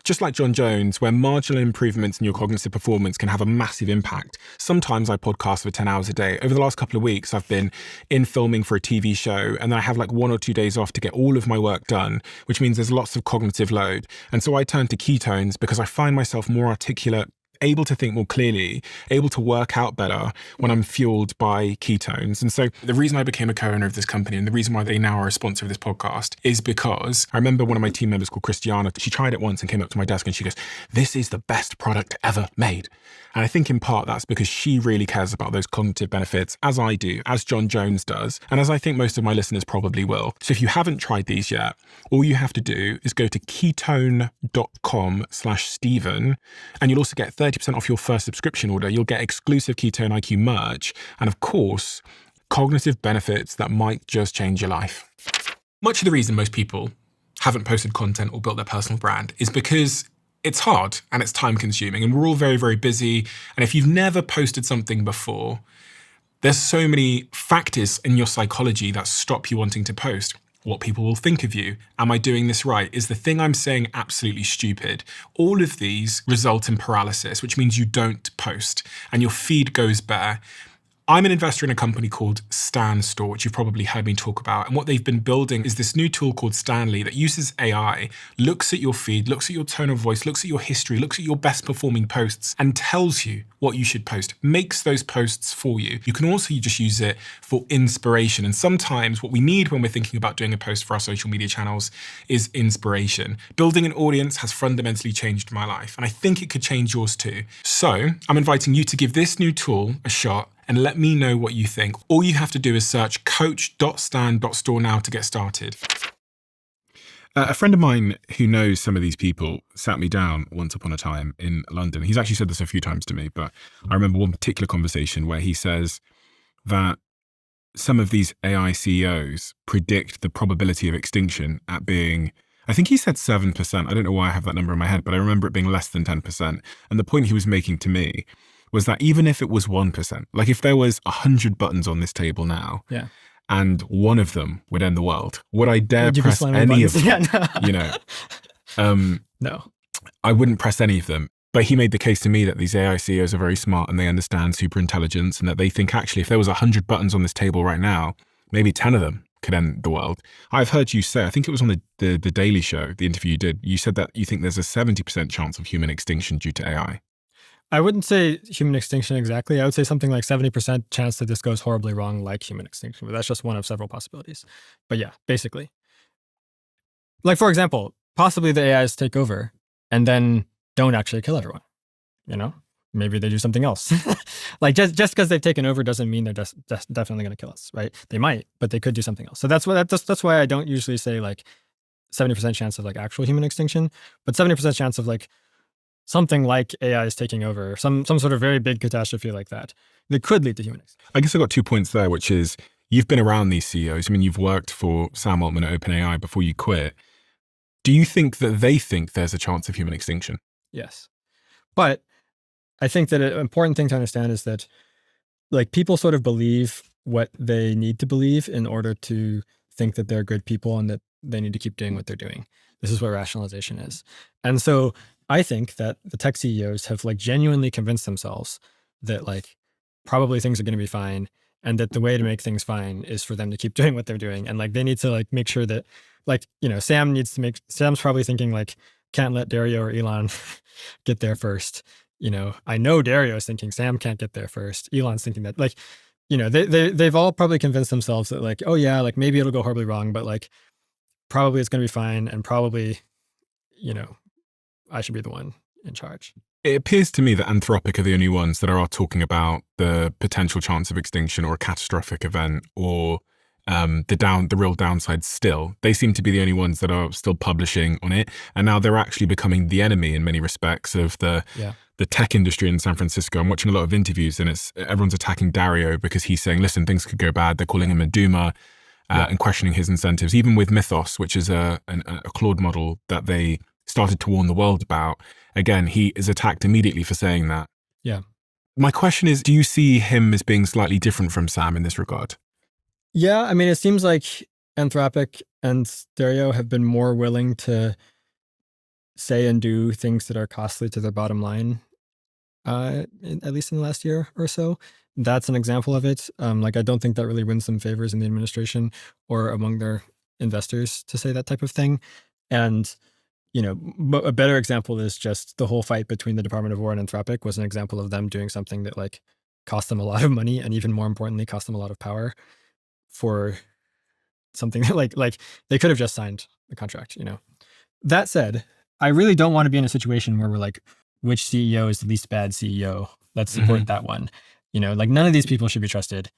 Just like John Jones, where marginal improvements in your cognitive performance can have a massive impact. Sometimes I podcast for 10 hours a day. Over the last couple of weeks, I've been in filming for a TV show, and then I have like 1 or 2 days off to get all of my work done, which means there's lots of cognitive load. And so I turn to ketones because I find myself more articulate, able to think more clearly, able to work out better when I'm fueled by ketones. And so The reason I became a co-owner of this company and the reason why they now are a sponsor of this podcast is because I remember one of my team members called Christiana, she tried it once and came up to my desk and she goes, "This is the best product ever made." And I think in part that's because she really cares about those cognitive benefits, as I do, as John Jones does, and as I think most of my listeners probably will. So if you haven't tried these yet, all you have to do is go to ketone.com/Stephen, and you'll also get 30% off your first subscription order. You'll get exclusive Ketone IQ merch, and of course, cognitive benefits that might just change your life. much of the reason most people haven't posted content or built their personal brand is because it's hard and it's time consuming and we're all very, very busy. And if you've never posted something before, there's so many factors in your psychology that stop you wanting to post. What people will think of you. Am I doing this right? Is the thing I'm saying absolutely stupid? All of these result in paralysis, which means you don't post and your feed goes bare. I'm an investor in a company called Stan Store, which you've probably heard me talk about. And what they've been building is this new tool called Stanley that uses AI, looks at your feed, looks at your tone of voice, looks at your history, looks at your best performing posts and tells you what you should post, makes those posts for you. You can also just use it for inspiration. And sometimes what we need when we're thinking about doing a post for our social media channels is inspiration. Building an audience has fundamentally changed my life, and I think it could change yours too. So I'm inviting you to give this new tool a shot and let me know what you think. All you have to do is search coach.stan.store now to get started. A friend of mine who knows some of these people sat me down once upon a time in London. He's actually said this a few times to me, but I remember one particular conversation where he says that some of these AI CEOs predict the probability of extinction at being, I think he said 7%. I don't know why I have that number in my head, but I remember it being less than 10%. And the point he was making to me was that even if it was 1%, like if there was 100 buttons on this table now, Yeah. and one of them would end the world, would I dare Would you be press slamming any of buttons? them? Yeah, no. You know, No. I wouldn't press any of them. But he made the case to me that these AI CEOs are very smart and they understand super intelligence, and that they think actually if there was 100 buttons on this table right now, maybe 10 of them could end the world. I've heard you say, I think it was on the Daily Show, the interview you did, you said that you think there's a 70% chance of human extinction due to AI. I wouldn't say human extinction exactly. I would say something like 70% chance that this goes horribly wrong like human extinction, but that's just one of several possibilities. But yeah, basically. Like, for example, possibly the AIs take over and then don't actually kill everyone, you know? Maybe they do something else. Like, just because they've taken over doesn't mean they're definitely going to kill us, right? They might, but they could do something else. So that's why I don't usually say like 70% chance of like actual human extinction, but 70% chance of like something like AI is taking over, some sort of very big catastrophe like that could lead to human extinction. I guess I got 2 points there, which is you've been around these CEOs. I mean, you've worked for Sam Altman at OpenAI before you quit. Do you think that they think there's a chance of human extinction? Yes. But I think that an important thing to understand is that like people sort of believe what they need to believe in order to think that they're good people and that they need to keep doing what they're doing. This is what rationalization is. And so I think that the tech CEOs have like genuinely convinced themselves that like probably things are going to be fine, and that the way to make things fine is for them to keep doing what they're doing. And like they need to like make sure that like, you know, Sam's probably thinking like, can't let Dario or Elon get there first. You know, I know Dario is thinking Sam can't get there first. Elon's thinking that like, you know, they've all probably convinced themselves that like, oh yeah, like maybe it'll go horribly wrong, but like probably it's going to be fine. And probably, you know, I should be the one in charge. It appears to me that Anthropic are the only ones that are talking about the potential chance of extinction or a catastrophic event or the real downside still. They seem to be the only ones that are still publishing on it. And now they're actually becoming the enemy in many respects of the tech industry in San Francisco. I'm watching a lot of interviews and everyone's attacking Dario because he's saying, listen, things could go bad. They're calling him a doomer and questioning his incentives. Even with Mythos, which is a Claude model that they started to warn the world about. Again, he is attacked immediately for saying that. Yeah. My question is, do you see him as being slightly different from Sam in this regard? Yeah, I mean, it seems like Anthropic and Dario have been more willing to say and do things that are costly to their bottom line, at least in the last year or so. That's an example of it. Like, I don't think that really wins them favors in the administration or among their investors to say that type of thing. And a better example is just the whole fight between the Department of War and Anthropic was an example of them doing something that like cost them a lot of money and even more importantly, cost them a lot of power for something that like they could have just signed the contract, That said, I really don't want to be in a situation where we're like, which CEO is the least bad CEO? Let's support that one. Like none of these people should be trusted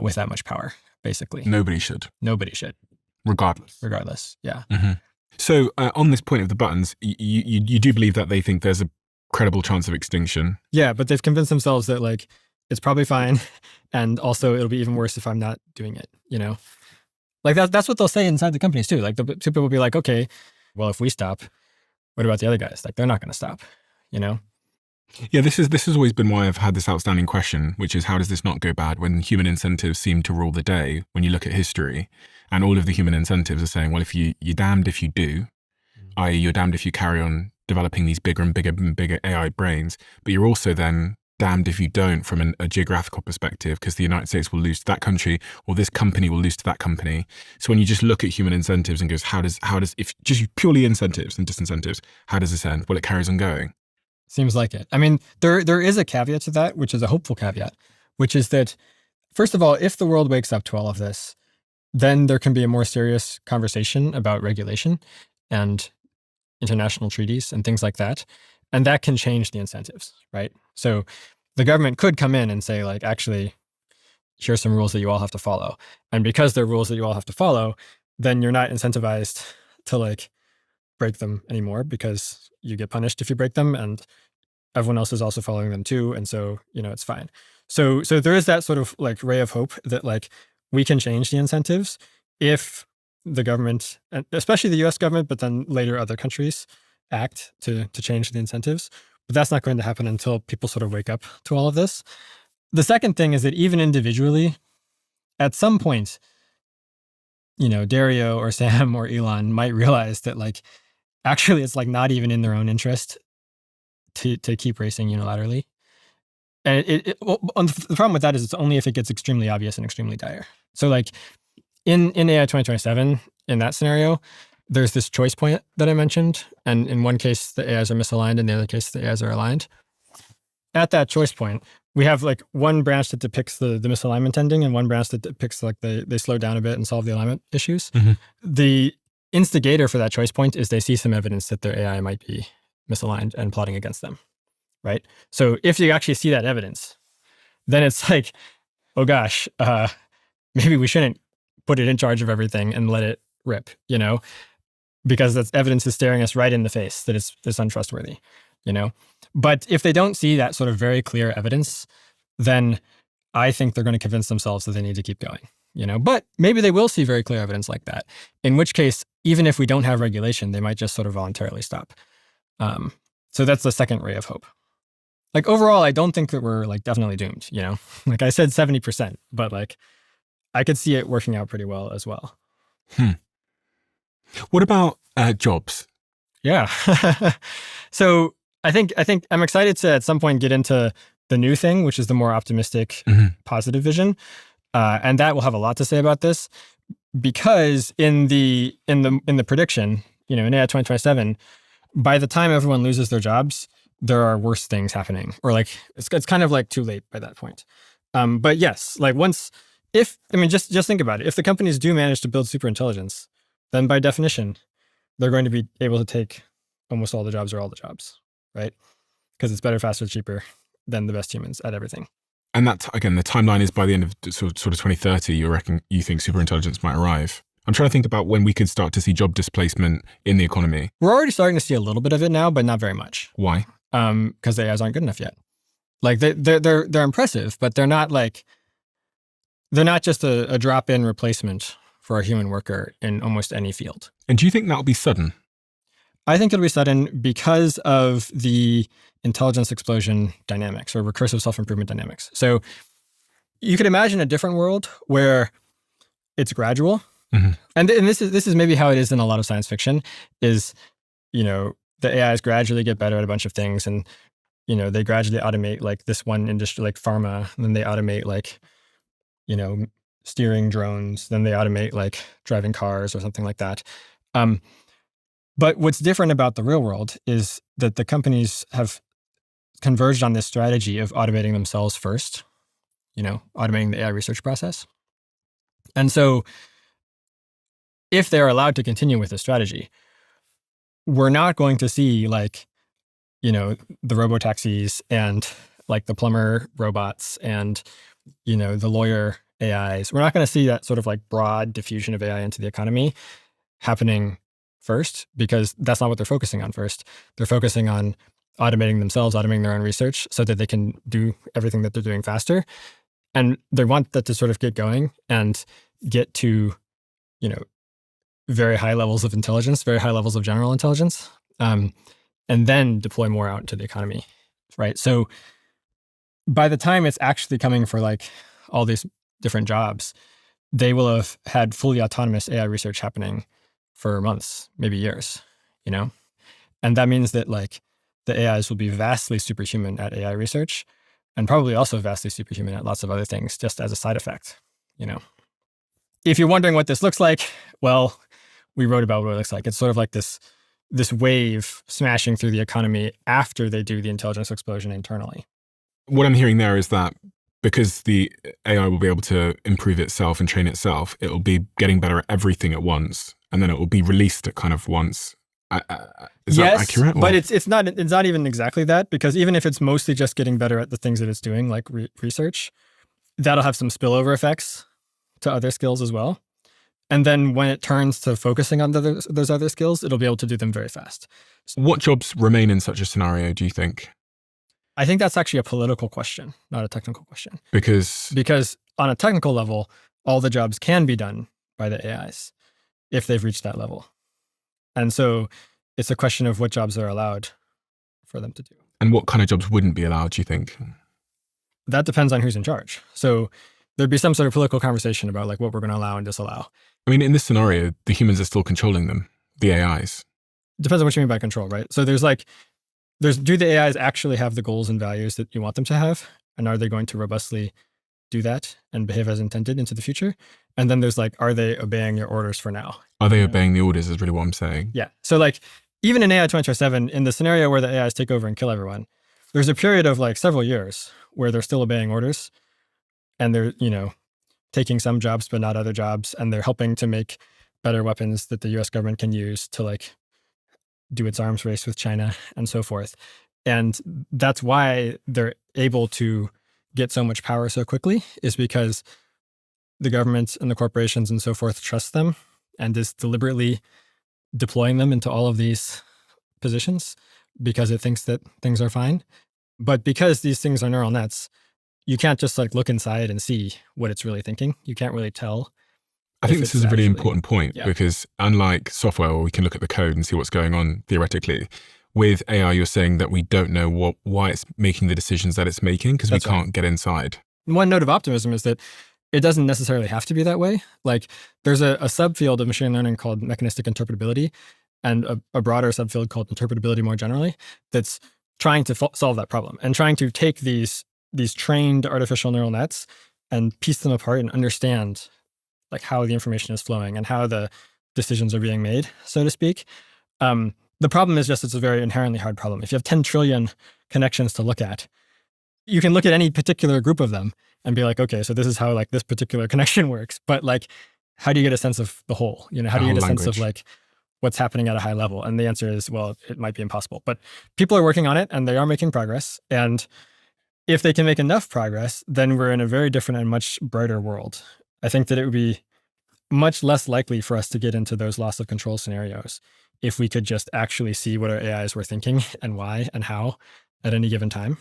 with that much power, basically. Nobody should. Nobody should. Regardless. Yeah. So on this point of the buttons, you do believe that they think there's a credible chance of extinction? Yeah, but they've convinced themselves that like it's probably fine, and also it'll be even worse if I'm not doing it. Like that's what they'll say inside the companies too. Like the people will be like, okay, well if we stop, what about the other guys? Like they're not going to stop. Yeah, this has always been why I've had this outstanding question, which is how does this not go bad when human incentives seem to rule the day when you look at history, and all of the human incentives are saying, well, if you're damned if you do, i.e. you're damned if you carry on developing these bigger and bigger and bigger AI brains, but you're also then damned if you don't from a geographical perspective, because the United States will lose to that country or this company will lose to that company. So when you just look at human incentives and goes, how does if just purely incentives and disincentives, how does this end? Well, it carries on going. Seems like it. I mean, there is a caveat to that, which is a hopeful caveat, which is that, first of all, if the world wakes up to all of this, then there can be a more serious conversation about regulation and international treaties and things like that. And that can change the incentives, right? So the government could come in and say, like, actually, here's some rules that you all have to follow. And because they're rules that you all have to follow, then you're not incentivized to like break them anymore because you get punished if you break them and everyone else is also following them too. And so, it's fine. So there is that sort of like ray of hope that like we can change the incentives if the government, and especially the US government, but then later other countries act to change the incentives. But that's not going to happen until people sort of wake up to all of this. The second thing is that even individually, at some point, Dario or Sam or Elon might realize that like, actually it's like not even in their own interest to keep racing unilaterally. And the problem with that is it's only if it gets extremely obvious and extremely dire. So like in AI 2027, in that scenario, there's this choice point that I mentioned. And in one case, the AIs are misaligned. In the other case, the AIs are aligned. At that choice point, we have like one branch that depicts the misalignment ending and one branch that depicts like they slow down a bit and solve the alignment issues. The instigator for that choice point is they see some evidence that their AI might be misaligned and plotting against them, right? So if you actually see that evidence, then it's like, oh gosh, maybe we shouldn't put it in charge of everything and let it rip, because that's evidence is staring us right in the face that it's untrustworthy, But if they don't see that sort of very clear evidence, then I think they're going to convince themselves that they need to keep going, But maybe they will see very clear evidence like that, in which case, even if we don't have regulation, they might just sort of voluntarily stop. So that's the second ray of hope. Like overall, I don't think that we're like definitely doomed, Like I said, 70%, but like I could see it working out pretty well as well. What about jobs? Yeah. So I think I'm excited to at some point get into the new thing, which is the more optimistic, positive vision. And that will have a lot to say about this because in the prediction, in AI 2027, by the time everyone loses their jobs, there are worse things happening, or like it's kind of like too late by that point. But yes, like just think about it. If the companies do manage to build super intelligence, then by definition, they're going to be able to take almost all the jobs or all the jobs, right? Because it's better, faster, cheaper than the best humans at everything. And that, again, the timeline is by the end of sort of 2030, you think superintelligence might arrive. I'm trying to think about when we could start to see job displacement in the economy. We're already starting to see a little bit of it now, but not very much. Why? Because the AIs aren't good enough yet. Like they're impressive, but they're not just a drop-in replacement for a human worker in almost any field. And do you think that'll be sudden? I think it'll be sudden because of the intelligence explosion dynamics or recursive self-improvement dynamics. So you could imagine a different world where it's gradual. And this is maybe how it is in a lot of science fiction is, the AIs gradually get better at a bunch of things and, they gradually automate like this one industry like pharma, and then they automate like, steering drones, then they automate like driving cars or something like that. But what's different about the real world is that the companies have converged on this strategy of automating themselves first, automating the AI research process. And so if they're allowed to continue with this strategy, we're not going to see the robotaxis and like the plumber robots and, the lawyer AIs. We're not going to see that sort of like broad diffusion of AI into the economy happening first, because that's not what they're focusing on first. They're focusing on automating themselves, automating their own research so that they can do everything that they're doing faster. And they want that to sort of get going and get to, very high levels of intelligence, very high levels of general intelligence, and then deploy more out into the economy, right? So by the time it's actually coming for like all these different jobs, they will have had fully autonomous AI research happening for months, maybe years, And that means that like the AIs will be vastly superhuman at AI research and probably also vastly superhuman at lots of other things just as a side effect, If you're wondering what this looks like, well, we wrote about what it looks like. It's sort of like this wave smashing through the economy after they do the intelligence explosion internally. What I'm hearing there is that because the AI will be able to improve itself and train itself, it will be getting better at everything at once, and then it will be released at kind of once. Is that accurate? But it's not even exactly that, because even if it's mostly just getting better at the things that it's doing, like research, that'll have some spillover effects to other skills as well. And then when it turns to focusing on those other skills, it'll be able to do them very fast. What jobs remain in such a scenario, do you think? I think that's actually a political question, not a technical question. Because on a technical level, all the jobs can be done by the AIs if they've reached that level. And so it's a question of what jobs are allowed for them to do. And what kind of jobs wouldn't be allowed, do you think? That depends on who's in charge. So there'd be some sort of political conversation about like what we're going to allow and disallow. I mean, in this scenario, the humans are still controlling them, the AIs. Depends on what you mean by control, right? So do the AIs actually have the goals and values that you want them to have? And are they going to robustly do that and behave as intended into the future? And then there's like, are they obeying your orders for now? Are they obeying the orders is really what I'm saying. Yeah. So like, even in AI 24/7, in the scenario where the AIs take over and kill everyone, there's a period of like several years where they're still obeying orders and they're, taking some jobs, but not other jobs. And they're helping to make better weapons that the US government can use to like do its arms race with China and so forth. And that's why they're able to get so much power so quickly, is because the government and the corporations and so forth trust them and is deliberately deploying them into all of these positions because it thinks that things are fine. But because these things are neural nets, you can't just like look inside and see what it's really thinking. You can't really tell. I think this is a really important point, yeah. Because unlike software where we can look at the code and see what's going on theoretically, with AI, you're saying that we don't know why it's making the decisions that it's making because we can't get inside. One note of optimism is that it doesn't necessarily have to be that way. Like there's a subfield of machine learning called mechanistic interpretability and a broader subfield called interpretability more generally that's trying to solve that problem and trying to take these trained artificial neural nets and piece them apart and understand like how the information is flowing and how the decisions are being made, so to speak. The problem is just it's a very inherently hard problem. If you have 10 trillion connections to look at, you can look at any particular group of them and be like, okay, so this is how like this particular connection works. But like, how do you get a sense of the whole? How do you get a sense of like what's happening at a high level? And the answer is, well, it might be impossible. But people are working on it and they are making progress. And if they can make enough progress, then we're in a very different and much brighter world. I think that it would be much less likely for us to get into those loss of control scenarios if we could just actually see what our AIs were thinking and why and how at any given time,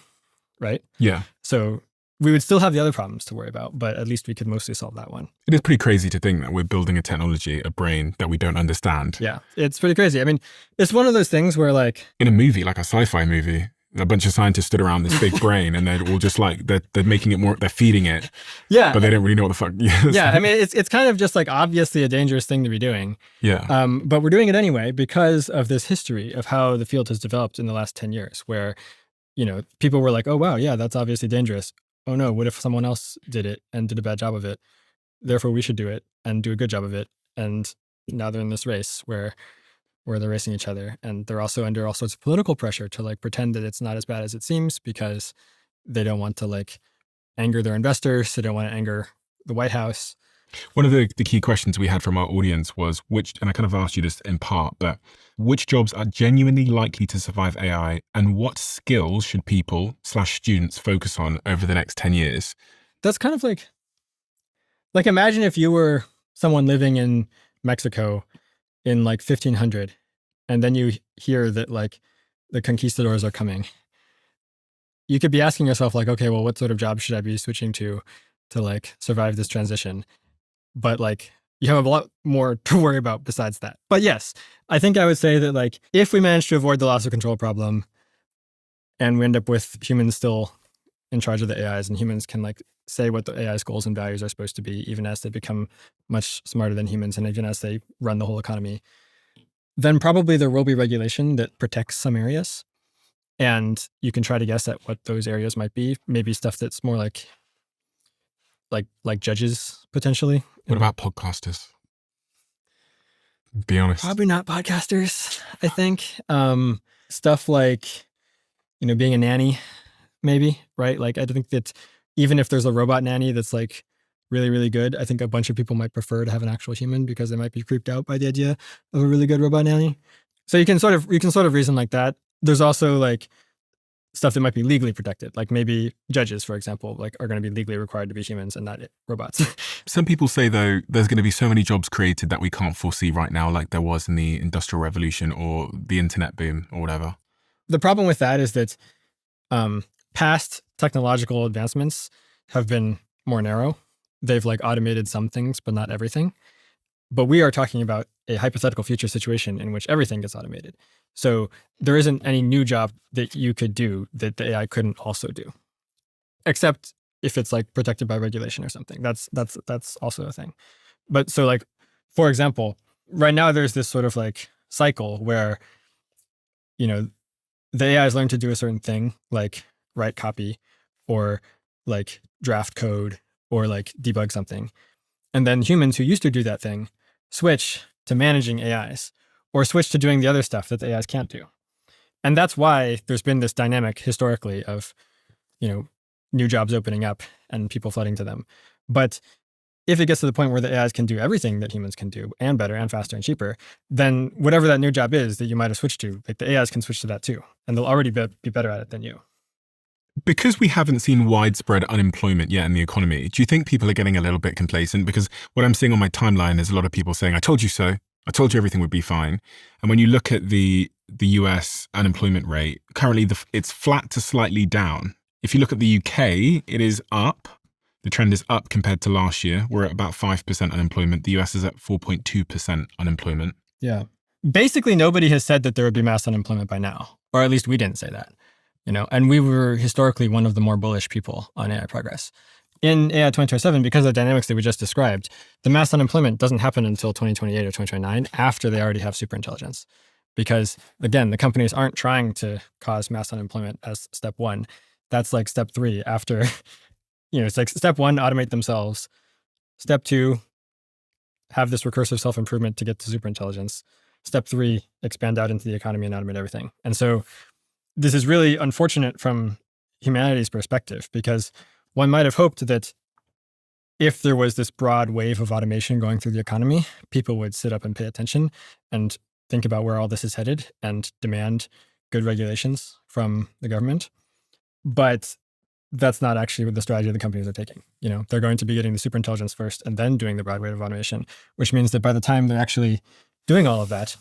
right? Yeah. So we would still have the other problems to worry about, but at least we could mostly solve that one. It is pretty crazy to think that we're building a technology, a brain that we don't understand. Yeah, it's pretty crazy. I mean, it's one of those things where like... in a movie, like a sci-fi movie, a bunch of scientists stood around this big brain and they're all just like, they're making it more, they're feeding it. Yeah. But they don't really know what the fuck. Yeah, I mean, it's kind of just like obviously a dangerous thing to be doing. Yeah. But we're doing it anyway because of this history of how the field has developed in the last 10 years where, people were like, oh, wow, yeah, that's obviously dangerous. Oh no, what if someone else did it and did a bad job of it? Therefore, we should do it and do a good job of it. And now they're in this race where where they're racing each other. And they're also under all sorts of political pressure to like pretend that it's not as bad as it seems, because they don't want to like anger their investors. They don't want to anger the White House. One of the key questions we had from our audience was and I kind of asked you this in part, but which jobs are genuinely likely to survive AI, and what skills should people/students focus on over the next 10 years? That's kind of like imagine if you were someone living in Mexico in like 1500, and then you hear that like the conquistadors are coming. You could be asking yourself like, okay, well, what sort of job should I be switching to like survive this transition? But like you have a lot more to worry about besides that. But yes, I think I would say that like if we manage to avoid the loss of control problem and we end up with humans still in charge of the AIs, and humans can like say what the AI's goals and values are supposed to be, even as they become much smarter than humans and even as they run the whole economy, then probably there will be regulation that protects some areas. And you can try to guess at what those areas might be. Maybe stuff that's more like judges potentially. What about podcasters? Be honest. Probably not podcasters, I think. Stuff like, being a nanny, maybe, right? Like, I think that even if there's a robot nanny that's like really, really good, I think a bunch of people might prefer to have an actual human because they might be creeped out by the idea of a really good robot nanny. So you can sort of reason like that. There's also like stuff that might be legally protected, like maybe judges, for example, like are going to be legally required to be humans and not robots. Some people say, though, there's going to be so many jobs created that we can't foresee right now, like there was in the Industrial Revolution or the internet boom or whatever. The problem with that is that past technological advancements have been more narrow. They've like automated some things, but not everything. But we are talking about a hypothetical future situation in which everything gets automated. So there isn't any new job that you could do that the AI couldn't also do, except if it's like protected by regulation or something. That's also a thing. But so like, for example, right now there's this sort of like cycle where, the AIs learn to do a certain thing, like write copy or like draft code or like debug something. And then humans who used to do that thing switch to managing AIs or switch to doing the other stuff that the AIs can't do. And that's why there's been this dynamic historically of, new jobs opening up and people flooding to them. But if it gets to the point where the AIs can do everything that humans can do and better and faster and cheaper, then whatever that new job is that you might have switched to, like the AIs can switch to that too. And they'll already be better at it than you. Because we haven't seen widespread unemployment yet in the economy, do you think people are getting a little bit complacent? Because what I'm seeing on my timeline is a lot of people saying, I told you so. I told you everything would be fine. And when you look at the US unemployment rate, currently it's flat to slightly down. If you look at the UK, it is up. The trend is up compared to last year. We're at about 5% unemployment. The US is at 4.2% unemployment. Yeah. Basically, nobody has said that there would be mass unemployment by now, or at least we didn't say that. And we were historically one of the more bullish people on AI progress. In AI 2027, because of the dynamics that we just described, the mass unemployment doesn't happen until 2028 or 2029 after they already have superintelligence. Because again, the companies aren't trying to cause mass unemployment as step one. That's like step 3 after, it's like step 1, automate themselves. Step 2, have this recursive self-improvement to get to superintelligence. Step 3, expand out into the economy and automate everything. And so this is really unfortunate from humanity's perspective, because one might have hoped that if there was this broad wave of automation going through the economy, people would sit up and pay attention and think about where all this is headed and demand good regulations from the government. But that's not actually what the strategy the companies are taking. They're going to be getting the superintelligence first and then doing the broad wave of automation, which means that by the time they're actually doing all of that,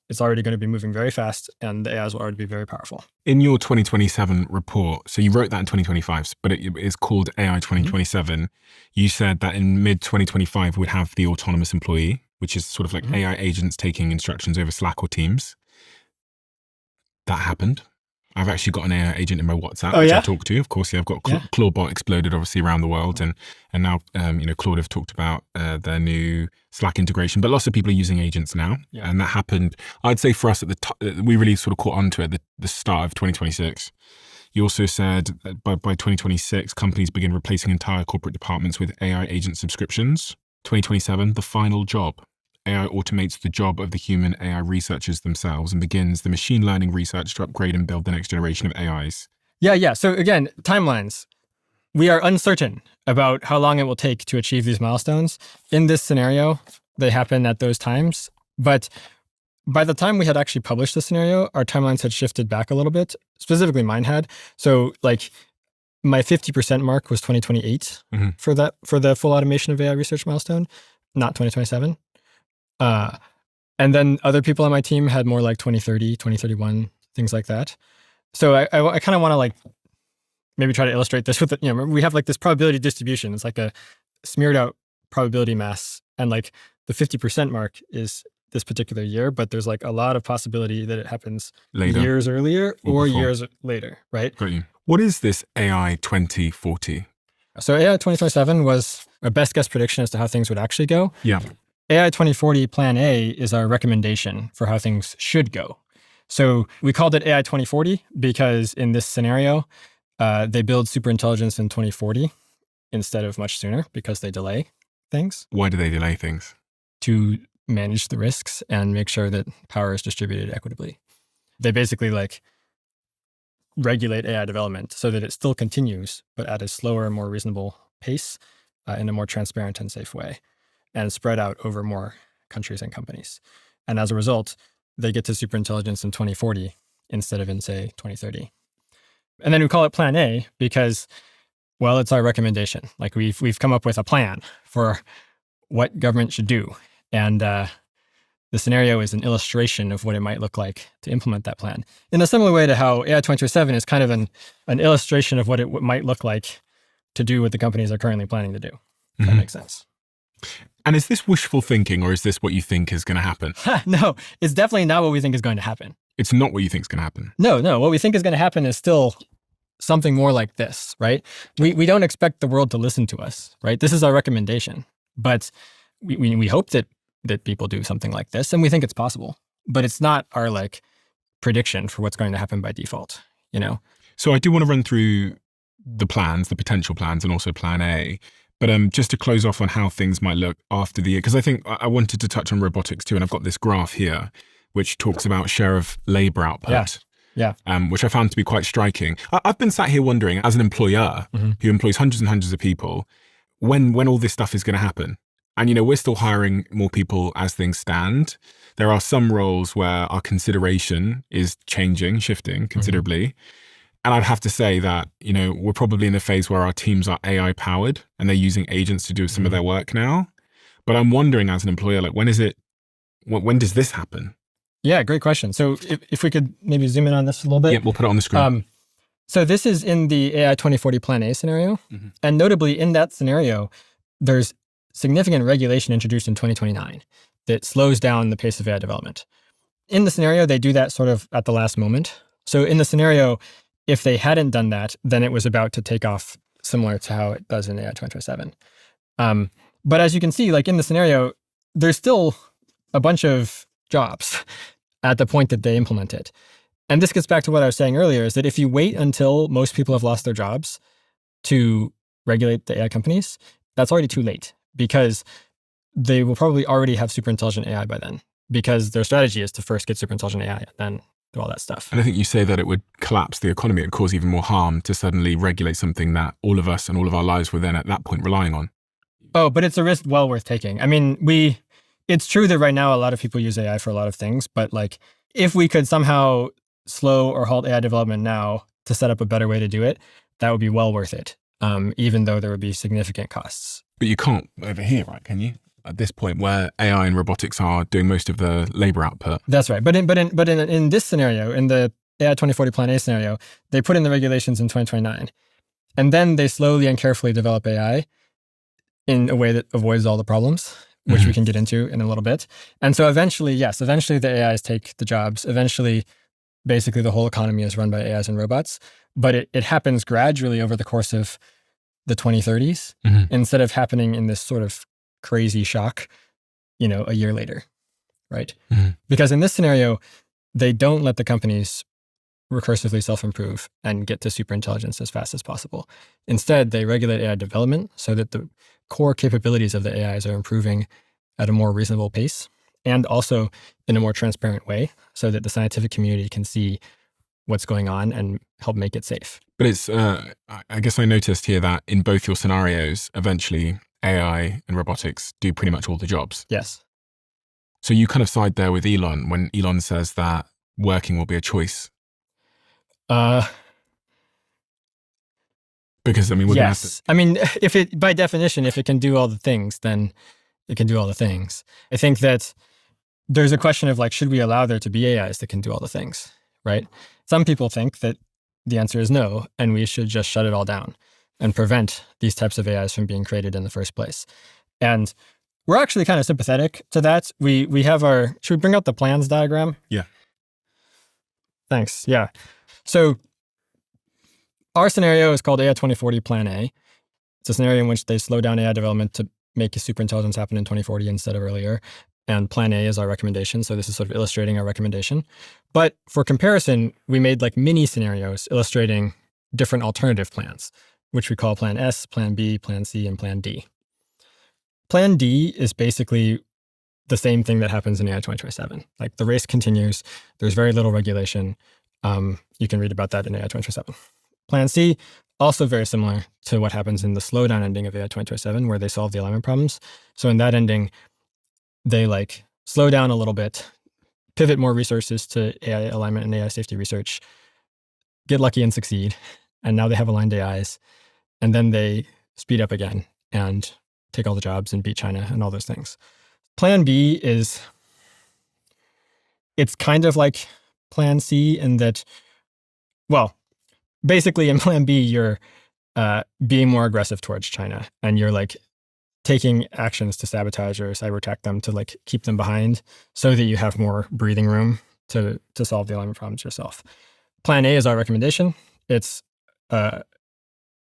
it's already going to be moving very fast and the AIs will already be very powerful. In your 2027 report, so you wrote that in 2025, but it is called AI 2027. You said that in mid-2025, we'd have the autonomous employee, which is sort of like AI agents taking instructions over Slack or Teams. That happened. I've actually got an AI agent in my WhatsApp, which I talk to. Of course, I've got Claude exploded obviously around the world, and now Claude have talked about their new Slack integration. But lots of people are using agents now, and that happened. I'd say for us at the top, we really sort of caught on to it at the start of 2026. You also said that by 2026, companies begin replacing entire corporate departments with AI agent subscriptions. 2027, the final job. AI automates the job of the human AI researchers themselves and begins the machine learning research to upgrade and build the next generation of AIs. Yeah. So again, timelines. We are uncertain about how long it will take to achieve these milestones. In this scenario, they happen at those times. But by the time we had actually published the scenario, our timelines had shifted back a little bit. Specifically, mine had. So like my 50% mark was 2028 for the full automation of AI research milestone, not 2027. And then other people on my team had more like 2030, 2031, things like that. So I kind of want to like maybe try to illustrate this with, we have like this probability distribution. It's like a smeared out probability mass. And like the 50% mark is this particular year, but there's like a lot of possibility that it happens Later. years earlier or before. years later, right? Got you. What is this AI 2040? So AI 2027 was a best guess prediction as to how things would actually go. Yeah. AI 2040 Plan A is our recommendation for how things should go. So we called it AI 2040 because in this scenario, they build superintelligence in 2040 instead of much sooner because they delay things Why do they delay things? to manage the risks and make sure that power is distributed equitably. They basically like regulate AI development so that it still continues, but at a slower, more reasonable pace in a more transparent and safe way, and spread out over more countries and companies. And as a result, they get to superintelligence in 2040 instead of in, say, 2030. And then we call it Plan A because, well, it's our recommendation. Like we've come up with a plan for what government should do. And the scenario is an illustration of what it might look like to implement that plan. In a similar way to how AI 2027 is kind of an illustration of what it might look like to do what the companies are currently planning to do. If that makes sense. And is this wishful thinking, or is this what you think is going to happen? No, it's definitely not what we think is going to happen. It's not what you think is going to happen. No. What we think is going to happen is still something more like this, right? We don't expect the world to listen to us, right? This is our recommendation. But we hope that people do something like this, and we think it's possible. But it's not our like prediction for what's going to happen by default, So I do want to run through the plans, the potential plans, and also Plan A. But just to close off on how things might look after the year, because I think I wanted to touch on robotics too, and I've got this graph here, which talks about share of labor output. Yeah. Which I found to be quite striking. I've been sat here wondering, as an employer who employs hundreds and hundreds of people, when all this stuff is going to happen. And, we're still hiring more people as things stand. There are some roles where our consideration is shifting considerably. And I'd have to say that, we're probably in a phase where our teams are AI powered and they're using agents to do some of their work now. But I'm wondering as an employer, like when does this happen? Yeah, great question. So if we could maybe zoom in on this a little bit. Yeah, we'll put it on the screen. So this is in the AI 2040 Plan A scenario. And notably in that scenario, there's significant regulation introduced in 2029 that slows down the pace of AI development. In the scenario, they do that sort of at the last moment. So in the scenario, if they hadn't done that, then it was about to take off similar to how it does in AI 2027. But as you can see, like in the scenario, there's still a bunch of jobs at the point that they implement it. And this gets back to what I was saying earlier, is that if you wait until most people have lost their jobs to regulate the AI companies, that's already too late because they will probably already have super intelligent AI by then, because their strategy is to first get super intelligent AI and then do all that stuff. And I think you say that it would collapse the economy and cause even more harm to suddenly regulate something that all of us and all of our lives were then at that point relying on. Oh, but it's a risk well worth taking. I mean, it's true that right now a lot of people use AI for a lot of things, but like if we could somehow slow or halt AI development now to set up a better way to do it, that would be well worth it, even though there would be significant costs. But you can't over here, right? Can you? At this point where AI and robotics are doing most of the labor output. That's right. But in this scenario, in the AI 2040 Plan A scenario, they put in the regulations in 2029. And then they slowly and carefully develop AI in a way that avoids all the problems, which we can get into in a little bit. And so eventually the AIs take the jobs. Eventually, basically the whole economy is run by AIs and robots. But it happens gradually over the course of the 2030s instead of happening in this sort of crazy shock, a year later, right? Because in this scenario, they don't let the companies recursively self-improve and get to superintelligence as fast as possible. Instead, they regulate AI development so that the core capabilities of the AIs are improving at a more reasonable pace. and also in a more transparent way so that the scientific community can see what's going on and help make it safe. But it's, I guess I noticed here that in both your scenarios, eventually AI and robotics do pretty much all the jobs. Yes. So you kind of side there with Elon when Elon says that working will be a choice. Because, I mean, we're going to have Yes. I mean, if it, by definition, if it can do all the things, then it can do all the things. I think that there's a question of like, should we allow there to be AIs that can do all the things, right? Some people think that the answer is no, and we should just shut it all down and prevent these types of AIs from being created in the first place. And we're actually kind of sympathetic to that. We have our, should we bring up the plans diagram? Yeah. Thanks. Yeah. So our scenario is called AI 2040 Plan A. It's a scenario in which they slow down AI development to make superintelligence happen in 2040 instead of earlier. And Plan A is our recommendation. So this is sort of illustrating our recommendation. But for comparison, we made like mini scenarios illustrating different alternative plans, which we call Plan S, Plan B, Plan C, and Plan D. Plan D is basically the same thing that happens in AI 2027. Like the race continues. There's very little regulation. You can read about that in AI 2027. Plan C, also very similar to what happens in the slowdown ending of AI 2027, where they solve the alignment problems. So in that ending, they like slow down a little bit, pivot more resources to AI alignment and AI safety research, get lucky and succeed. And now they have aligned AIs. And then they speed up again and take all the jobs and beat China and all those things. Plan B is, it's kind of like Plan C in that, well, basically in Plan B, you're being more aggressive towards China and you're like taking actions to sabotage or cyber attack them to like keep them behind so that you have more breathing room to solve the alignment problems yourself. Plan A is our recommendation. It's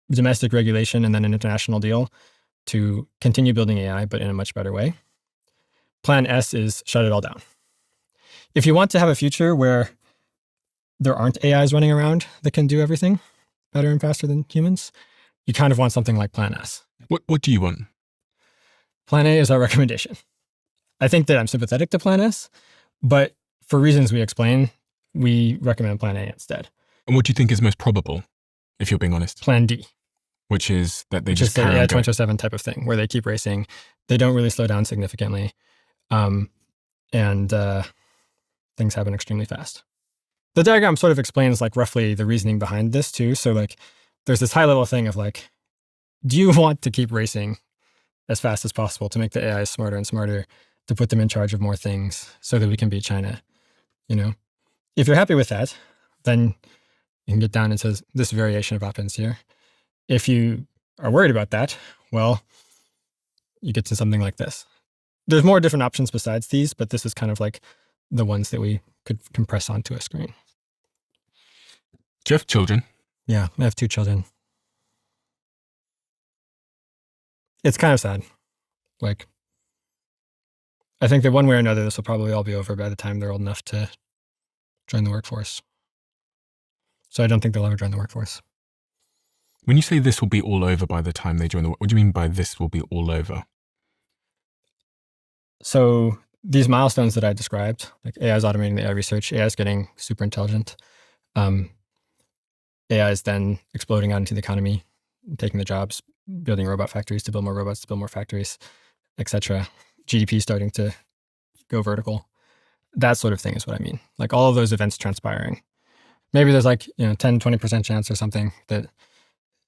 domestic regulation and then an international deal to continue building AI, but in a much better way. Plan S is shut it all down. If you want to have a future where there aren't AIs running around that can do everything better and faster than humans, you kind of want something like Plan S. What do you want? Plan A is our recommendation. I think that I'm sympathetic to Plan S, but for reasons we explain, we recommend Plan A instead. And what do you think is most probable, if you're being honest? Plan D. Which is that they Which just is the carry on AI going. 2027 type of thing, where they keep racing. They don't really slow down significantly. And things happen extremely fast. The diagram sort of explains like roughly the reasoning behind this too. So like there's this high level thing of like, do you want to keep racing as fast as possible to make the AI smarter and smarter, to put them in charge of more things so that we can beat China? You know, if you're happy with that, then you can get down into this variation of op-ends here. If you are worried about that, well, you get to something like this. There's more different options besides these, but this is kind of like the ones that we could compress onto a screen. Do you have children? Yeah, I have 2 children. It's kind of sad. Like, I think that one way or another, this will probably all be over by the time they're old enough to join the workforce. So I don't think they'll ever join the workforce. When you say this will be all over by the time they join the work, what do you mean by this will be all over? So these milestones that I described, like AI is automating the AI research, AI is getting super intelligent, AI is then exploding out into the economy, taking the jobs, building robot factories to build more robots, to build more factories, etc. GDP starting to go vertical. That sort of thing is what I mean. Like all of those events transpiring. Maybe there's like, 10, 20% chance or something that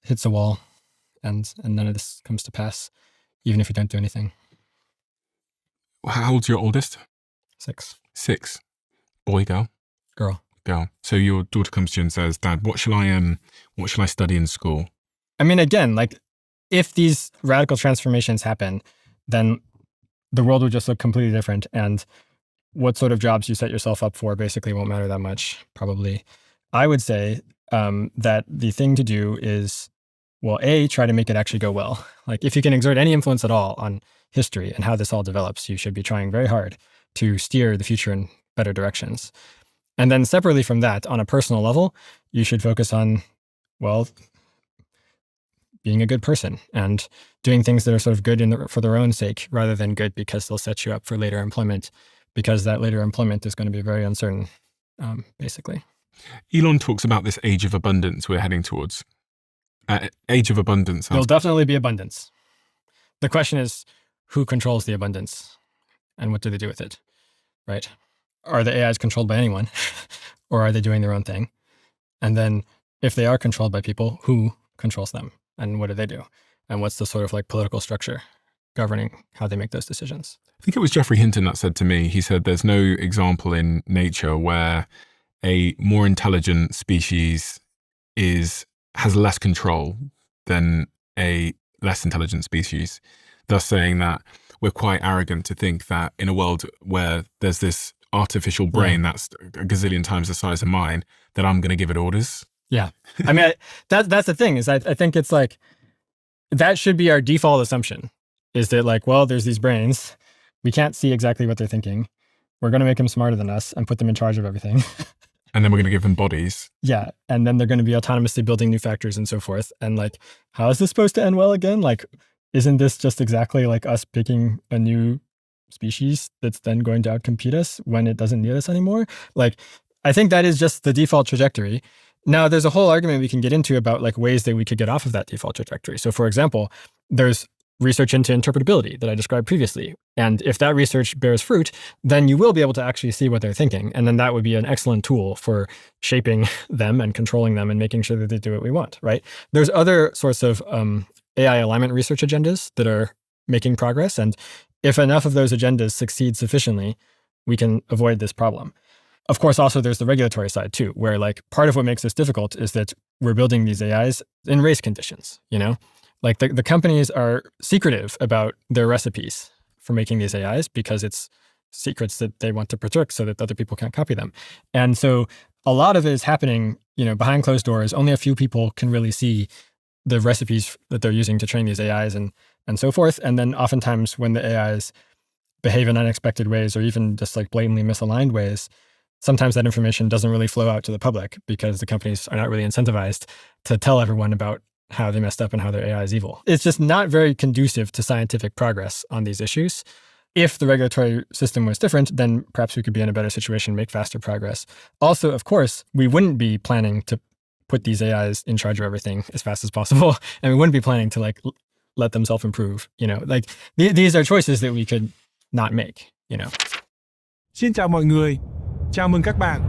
hits a wall and none of this comes to pass, even if you don't do anything. How old's your oldest? 6. 6. Boy, girl? Girl. Girl. So your daughter comes to you and says, Dad, what shall I study in school? I mean, again, like if these radical transformations happen, then the world would just look completely different. And what sort of jobs you set yourself up for basically won't matter that much, probably. I would say that the thing to do is, well, A, try to make it actually go well. Like if you can exert any influence at all on history and how this all develops, you should be trying very hard to steer the future in better directions. And then separately from that, on a personal level, you should focus on, well, being a good person and doing things that are sort of good for their own sake, rather than good because they'll set you up for later employment because that later employment is going to be very uncertain, basically. Elon talks about this age of abundance we're heading towards. Age of abundance. There'll definitely be abundance. The question is, who controls the abundance and what do they do with it, right? Are the AIs controlled by anyone or are they doing their own thing? And then if they are controlled by people, who controls them and what do they do? And what's the sort of like political structure governing how they make those decisions? I think it was Geoffrey Hinton that said to me, he said, there's no example in nature where a more intelligent species has less control than a less intelligent species, thus saying that we're quite arrogant to think that in a world where there's this artificial brain that's a gazillion times the size of mine, that I'm going to give it orders. Yeah. I mean, that's the thing is I think it's like, that should be our default assumption is that like, well, there's these brains. We can't see exactly what they're thinking. We're going to make them smarter than us and put them in charge of everything. And then we're going to give them bodies. Yeah. And then they're going to be autonomously building new factories and so forth. And like, how is this supposed to end well again? Like, isn't this just exactly like us picking a new species that's then going to outcompete us when it doesn't need us anymore? Like, I think that is just the default trajectory. Now, there's a whole argument we can get into about like ways that we could get off of that default trajectory. So for example, there's research into interpretability that I described previously. And if that research bears fruit, then you will be able to actually see what they're thinking. And then that would be an excellent tool for shaping them and controlling them and making sure that they do what we want, right? There's other sorts of AI alignment research agendas that are making progress. And if enough of those agendas succeed sufficiently, we can avoid this problem. Of course, also there's the regulatory side too, where like part of what makes this difficult is that we're building these AIs in race conditions, you know? Like the companies are secretive about their recipes for making these AIs because it's secrets that they want to protect so that other people can't copy them. And so a lot of it is happening, you know, behind closed doors. Only a few people can really see the recipes that they're using to train these AIs and so forth. And then oftentimes when the AIs behave in unexpected ways or even just like blatantly misaligned ways, sometimes that information doesn't really flow out to the public because the companies are not really incentivized to tell everyone about how they messed up and how their AI is evil. It's just not very conducive to scientific progress on these issues. If the regulatory system was different, then perhaps we could be in a better situation, make faster progress. Also, of course, we wouldn't be planning to put these AIs in charge of everything as fast as possible. And we wouldn't be planning to like let them self-improve, you know, like these are choices that we could not make, you know. Xin chào mọi người. Chào mừng các bạn.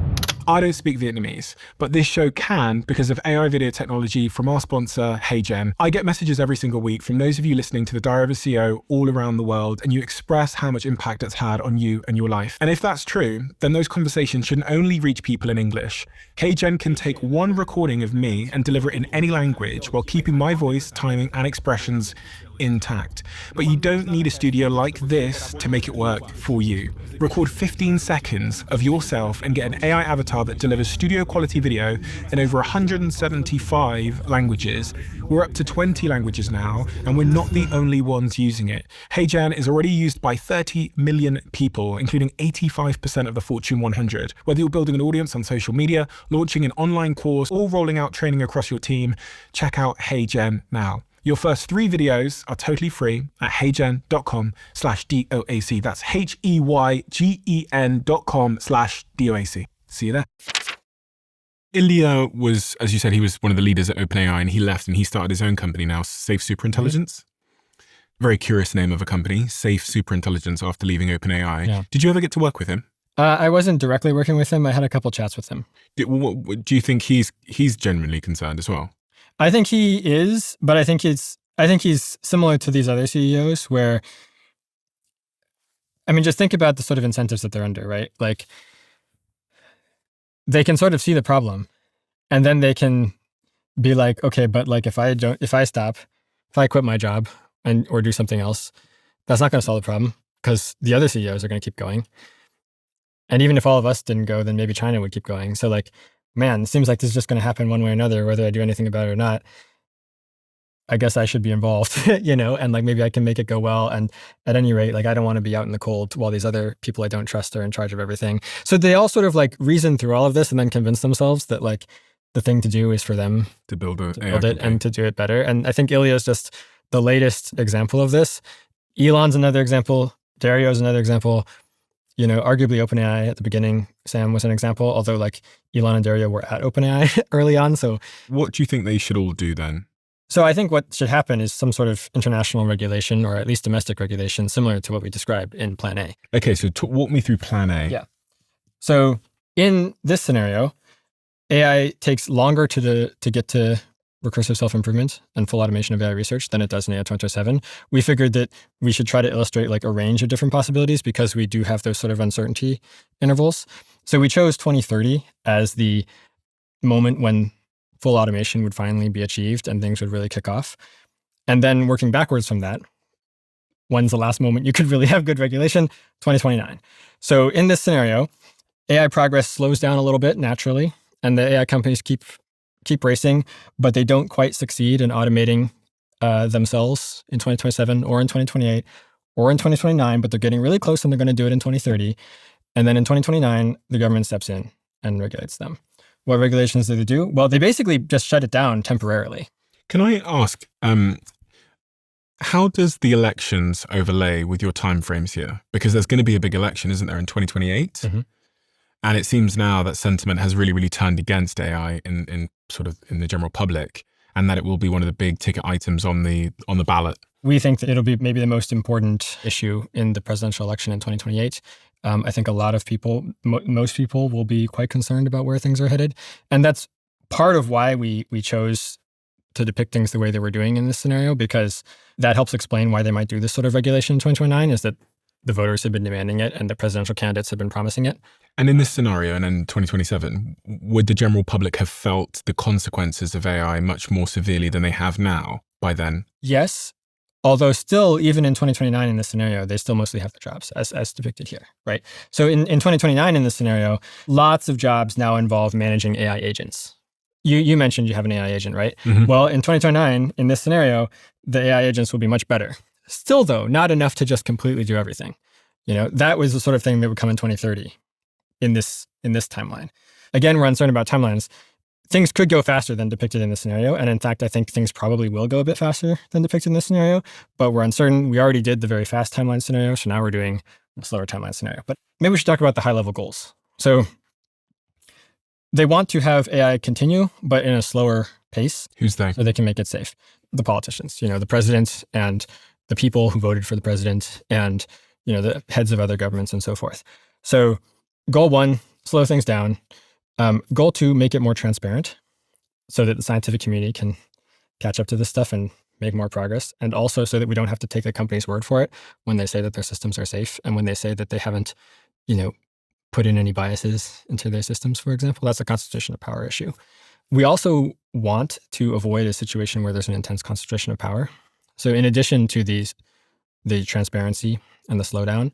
I don't speak Vietnamese, but this show can because of AI video technology from our sponsor, HeyGen. I get messages every single week from those of you listening to the Diary of a CEO all around the world, and you express how much impact it's had on you and your life. And if that's true, then those conversations shouldn't only reach people in English. HeyGen can take one recording of me and deliver it in any language while keeping my voice, timing, and expressions intact. But you don't need a studio like this to make it work for you. Record 15 seconds of yourself and get an AI avatar that delivers studio quality video in over 175 languages. We're up to 20 languages now, and we're not the only ones using it. HeyGen is already used by 30 million people, including 85% of the Fortune 100. Whether you're building an audience on social media, launching an online course, or rolling out training across your team, check out HeyGen now. Your first 3 videos are totally free at heygen.com/DOAC. That's HEYGEN.com/DOAC. See you there. Ilya was, as you said, he was one of the leaders at OpenAI, and he left and he started his own company now, Safe Superintelligence. Very curious name of a company, Safe Superintelligence, after leaving OpenAI. Yeah. Did you ever get to work with him? I wasn't directly working with him. I had a couple chats with him. Do you think he's genuinely concerned as well? I think he is, but I think he's similar to these other CEOs where, I mean, just think about the sort of incentives that they're under, right? Like they can sort of see the problem and then they can be like, okay, but like if I quit my job or do something else, that's not going to solve the problem because the other CEOs are going to keep going. And even if all of us didn't go, then maybe China would keep going. So like, man, it seems like this is just going to happen one way or another, whether I do anything about it or not. I guess I should be involved, you know, and like maybe I can make it go well. And at any rate, like I don't want to be out in the cold while these other people I don't trust are in charge of everything. So they all sort of like reason through all of this and then convince themselves that like the thing to do is for them to build it and to do it better. And I think Ilya is just the latest example of this. Elon's another example. Dario's another example. Arguably OpenAI at the beginning, Sam was an example, although like Elon and Dario were at OpenAI early on. So What do you think they should all do then? I think what should happen is some sort of international regulation, or at least domestic regulation, similar to what we described in Plan A. Okay, so walk me through Plan A. Yeah. So in this scenario, AI takes longer to get to recursive self-improvement and full automation of AI research than it does in AI 2027. We figured that we should try to illustrate like a range of different possibilities because we do have those sort of uncertainty intervals. So we chose 2030 as the moment when full automation would finally be achieved and things would really kick off. And then working backwards from that, when's the last moment you could really have good regulation? 2029. So in this scenario, AI progress slows down a little bit naturally, and the AI companies keep racing, but they don't quite succeed in automating themselves in 2027 or in 2028 or in 2029, but they're getting really close and they're going to do it in 2030. And then in 2029, the government steps in and regulates them. What regulations do they do? Well, they basically just shut it down temporarily. Can I ask, how does the elections overlay with your timeframes here? Because there's going to be a big election, isn't there, in 2028? Mhm. And it seems now that sentiment has really, really turned against AI in the general public, and that it will be one of the big ticket items on the ballot. We think that it'll be maybe the most important issue in the presidential election in 2028. I think a lot of people, most people will be quite concerned about where things are headed. And that's part of why we chose to depict things the way they were doing in this scenario, because that helps explain why they might do this sort of regulation in 2029, is that the voters have been demanding it and the presidential candidates have been promising it. And in this scenario, and in 2027, would the general public have felt the consequences of AI much more severely than they have now by then? Yes. Although still, even in 2029 in this scenario, they still mostly have their jobs as depicted here, right? So in 2029 in this scenario, lots of jobs now involve managing AI agents. You mentioned you have an AI agent, right? Mhm. Well, in 2029, in this scenario, the AI agents will be much better. Still though, not enough to just completely do everything. That was the sort of thing that would come in 2030 in this timeline. Again, we're uncertain about timelines. Things could go faster than depicted in this scenario. And in fact, I think things probably will go a bit faster than depicted in this scenario, but we're uncertain. We already did the very fast timeline scenario, so now we're doing a slower timeline scenario. But maybe we should talk about the high level goals. So they want to have AI continue, but in a slower pace. Who's they? So they can make it safe. The politicians, the president and the people who voted for the president and, the heads of other governments and so forth. So goal 1, slow things down. Goal 2, make it more transparent so that the scientific community can catch up to this stuff and make more progress. And also so that we don't have to take the company's word for it when they say that their systems are safe and when they say that they haven't, put in any biases into their systems, for example. That's a concentration of power issue. We also want to avoid a situation where there's an intense concentration of power. So in addition to the transparency and the slowdown,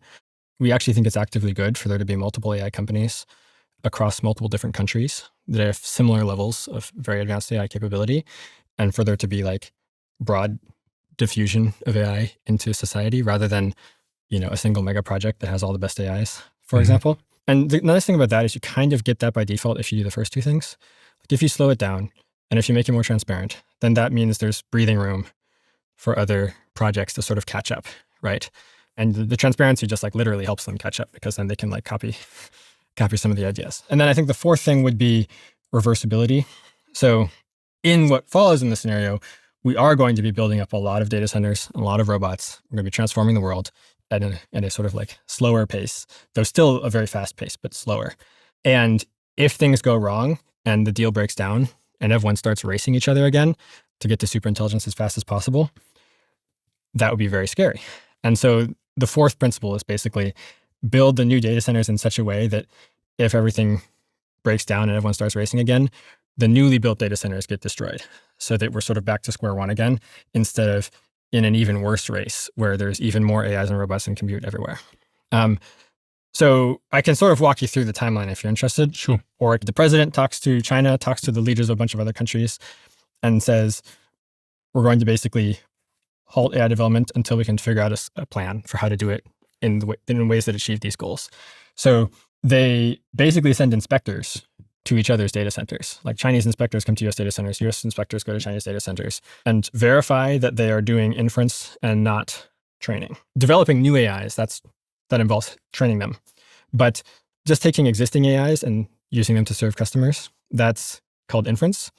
we actually think it's actively good for there to be multiple AI companies across multiple different countries that have similar levels of very advanced AI capability, and for there to be like broad diffusion of AI into society rather than, a single mega project that has all the best AIs, for example. And the nice thing about that is you kind of get that by default if you do the first two things. Like if you slow it down and if you make it more transparent, then that means there's breathing room for other projects to sort of catch up, right? And the transparency just like literally helps them catch up because then they can like copy some of the ideas. And then I think the fourth thing would be reversibility. So in what follows in the scenario, we are going to be building up a lot of data centers, a lot of robots. We're going to be transforming the world at a sort of like slower pace, though still a very fast pace, but slower. And if things go wrong and the deal breaks down and everyone starts racing each other again to get to superintelligence as fast as possible, that would be very scary. And so the fourth principle is basically build the new data centers in such a way that if everything breaks down and everyone starts racing again, the newly built data centers get destroyed so that we're sort of back to square one again instead of in an even worse race where there's even more AIs and robots and compute everywhere. So I can sort of walk you through the timeline if you're interested. Sure. Or the president talks to China, talks to the leaders of a bunch of other countries and says, we're going to basically halt AI development until we can figure out a plan for how to do it in ways that achieve these goals. So they basically send inspectors to each other's data centers. Like Chinese inspectors come to US data centers, US inspectors go to Chinese data centers and verify that they are doing inference and not training. Developing new AIs, that involves training them. But just taking existing AIs and using them to serve customers, that's called inference.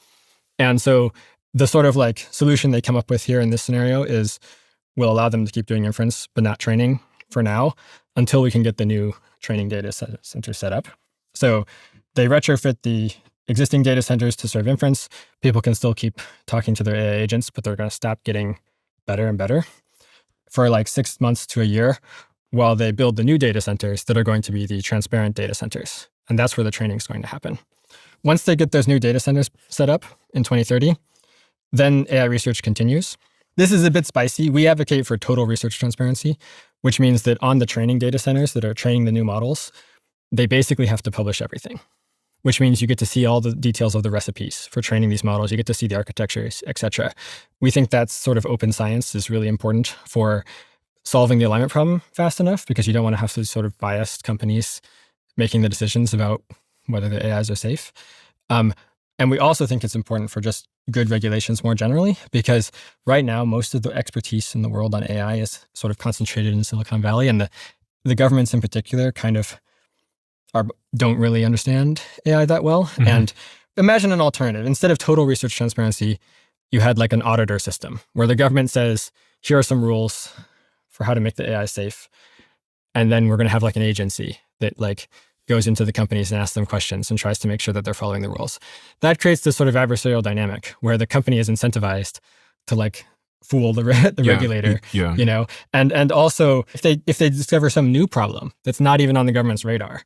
And so the sort of like solution they come up with here in this scenario is we'll allow them to keep doing inference, but not training for now until we can get the new training data center set up. So they retrofit the existing data centers to serve inference. People can still keep talking to their AI agents, but they're going to stop getting better and better for like 6 months to a year while they build the new data centers that are going to be the transparent data centers. And that's where the training is going to happen. Once they get those new data centers set up in 2030, then AI research continues. This is a bit spicy. We advocate for total research transparency, which means that on the training data centers that are training the new models, they basically have to publish everything, which means you get to see all the details of the recipes for training these models. You get to see the architectures, et cetera. We think that sort of open science is really important for solving the alignment problem fast enough, because you don't want to have to sort of biased companies making the decisions about whether the AIs are safe. And we also think it's important for just good regulations more generally, because right now, most of the expertise in the world on AI is sort of concentrated in Silicon Valley, and the governments in particular kind of don't really understand AI that well. Mm-hmm. And imagine an alternative. Instead of total research transparency, you had like an auditor system where the government says, here are some rules for how to make the AI safe. And then we're going to have like an agency that like goes into the companies and asks them questions and tries to make sure that they're following the rules. That creates this sort of adversarial dynamic where the company is incentivized to like fool the regulator, you know, and also if they discover some new problem that's not even on the government's radar,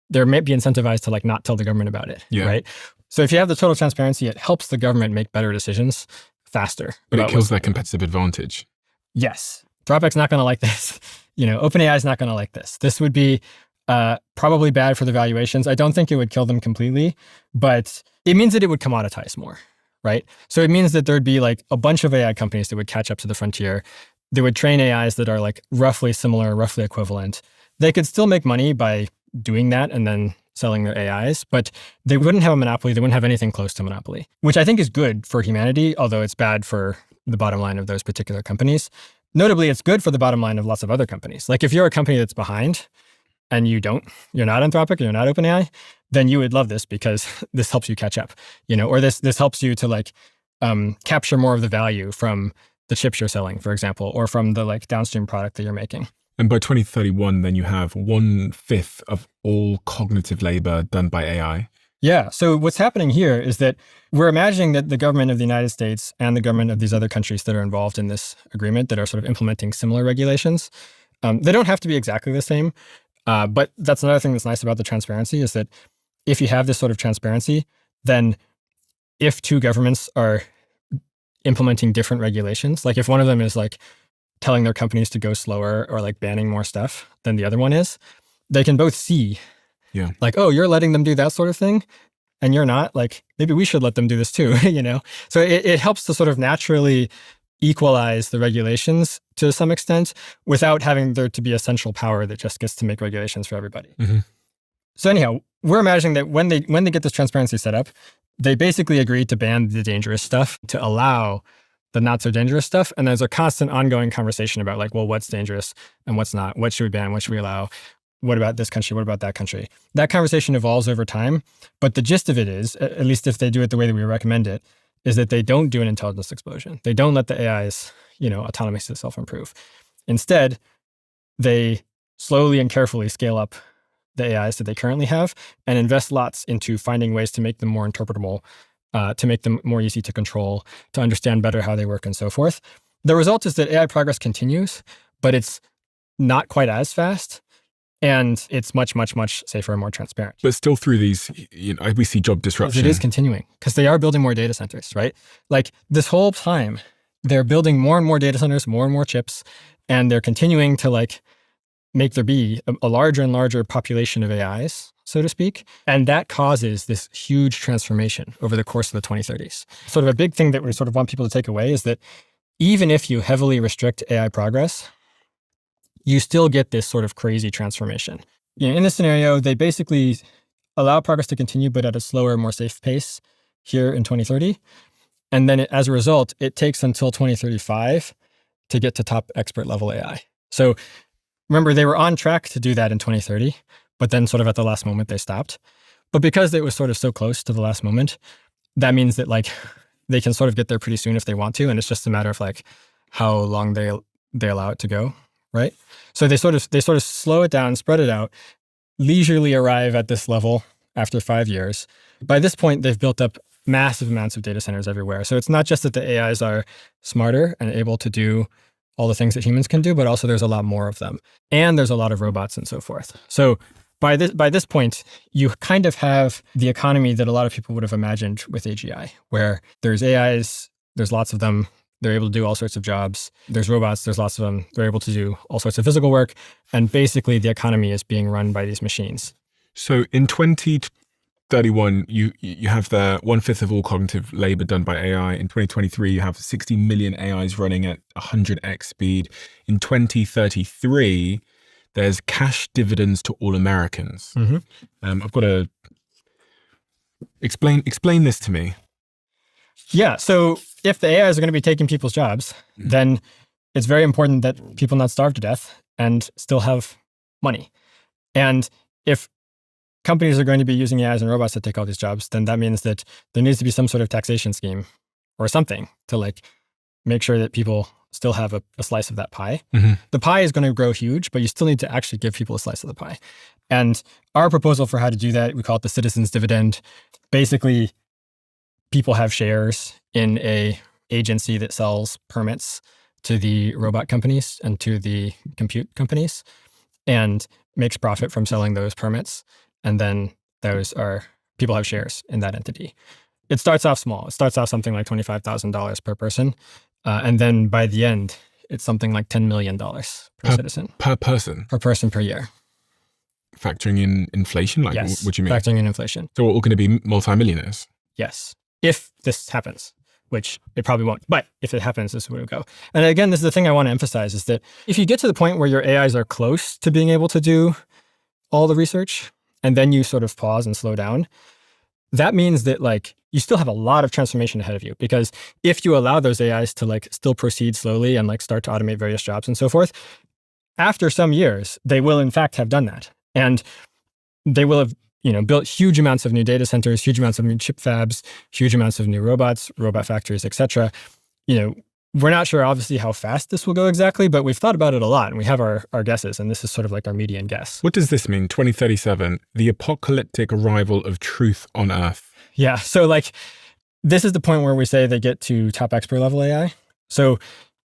they may be incentivized to like not tell the government about it, right? So if you have the total transparency, it helps the government make better decisions faster. But it kills their competitive advantage. Yes. Dropbox not going to like this. You know, OpenAI is not going to like this. This would be probably bad for the valuations. I don't think it would kill them completely, but it means that it would commoditize more, right? So it means that there'd be like a bunch of AI companies that would catch up to the frontier. They would train AIs that are like roughly similar, roughly equivalent. They could still make money by doing that and then selling their AIs, but they wouldn't have a monopoly. They wouldn't have anything close to monopoly, which I think is good for humanity, although it's bad for the bottom line of those particular companies. Notably, it's good for the bottom line of lots of other companies. Like if you're a company that's behind and you're not Anthropic, you're not OpenAI, then you would love this because this helps you catch up, you know, or this helps you to like capture more of the value from the chips you're selling, for example, or from the like downstream product that you're making. And by 2031, then you have 1/5 of all cognitive labor done by AI. Yeah. So what's happening here is that we're imagining that the government of the United States and the government of these other countries that are involved in this agreement that are sort of implementing similar regulations, they don't have to be exactly the same. But that's another thing that's nice about the transparency is that if you have this sort of transparency, then if two governments are implementing different regulations, like if one of them is like telling their companies to go slower or like banning more stuff than the other one is, they can both see like, oh, you're letting them do that sort of thing and you're not, like maybe we should let them do this too, you know? So it helps to sort of naturally equalize the regulations to some extent without having there to be a central power that just gets to make regulations for everybody. Mm-hmm. So anyhow, we're imagining that when they get this transparency set up, they basically agreed to ban the dangerous stuff to allow the not so dangerous stuff. And there's a constant ongoing conversation about like, well, what's dangerous and what's not? What should we ban? What should we allow? What about this country? What about that country? That conversation evolves over time. But the gist of it is, at least if they do it the way that we recommend it, is that they don't do an intelligence explosion. They don't let the AIs, you know, autonomously self-improve. Instead, they slowly and carefully scale up the AIs that they currently have and invest lots into finding ways to make them more interpretable, to make them more easy to control, to understand better how they work and so forth. The result is that AI progress continues, but it's not quite as fast. And it's much, much, much safer and more transparent. But still through these, you know, we see job disruption. It is continuing because they are building more data centers, right? Like this whole time, they're building more and more data centers, more and more chips, and they're continuing to like make there be a larger and larger population of AIs, so to speak. And that causes this huge transformation over the course of the 2030s. Sort of a big thing that we sort of want people to take away is that even if you heavily restrict AI progress, you still get this sort of crazy transformation. You know, in this scenario, they basically allow progress to continue, but at a slower, more safe pace here in 2030. And then as a result, it takes until 2035 to get to top expert level AI. So remember, they were on track to do that in 2030, but then sort of at the last moment they stopped. But because it was sort of so close to the last moment, that means that like they can sort of get there pretty soon if they want to, and it's just a matter of like how long they allow it to go, right? So they sort of slow it down, spread it out, leisurely arrive at this level after 5 years. By this point, they've built up massive amounts of data centers everywhere. So it's not just that the AIs are smarter and able to do all the things that humans can do, but also there's a lot more of them. And there's a lot of robots and so forth. So by this point, you kind of have the economy that a lot of people would have imagined with AGI, where there's AIs, there's lots of them, they're able to do all sorts of jobs. There's robots, there's lots of them, they're able to do all sorts of physical work. And basically the economy is being run by these machines. So in 2031, you have the 1/5 of all cognitive labor done by AI. In 2023, you have 60 million AIs running at 100x speed. In 2033, there's cash dividends to all Americans. I've got to explain this to me. Yeah. So if the AIs are going to be taking people's jobs, then it's very important that people not starve to death and still have money. And if companies are going to be using AIs and robots to take all these jobs, then that means that there needs to be some sort of taxation scheme or something to like make sure that people still have a slice of that pie. The pie is going to grow huge, but you still need to actually give people a slice of the pie. And our proposal for how to do that, we call it the citizens dividend. Basically, people have shares in a agency that sells permits to the robot companies and to the compute companies and makes profit from selling those permits. And then people have shares in that entity. It starts off small. It starts off something like $25,000 per person. And then by the end, it's something like $10 million per citizen. Per person? Per person per year. Factoring in inflation? Like, yes, what do you mean? Factoring in inflation. So we're all going to be multimillionaires? Yes. If this happens, which it probably won't. But if it happens, this is where it will go. And again, this is the thing I want to emphasize is that if you get to the point where your AIs are close to being able to do all the research, and then you sort of pause and slow down, that means that like you still have a lot of transformation ahead of you. Because if you allow those AIs to like still proceed slowly and like start to automate various jobs and so forth, after some years, they will in fact have done that. And they will have, built huge amounts of new data centers, huge amounts of new chip fabs, huge amounts of new robots, robot factories, et cetera. We're not sure obviously how fast this will go exactly, but we've thought about it a lot and we have our guesses. And this is sort of like our median guess. What does this mean? 2037, the apocalyptic arrival of truth on Earth. Yeah. So like, this is the point where we say they get to top expert level AI. So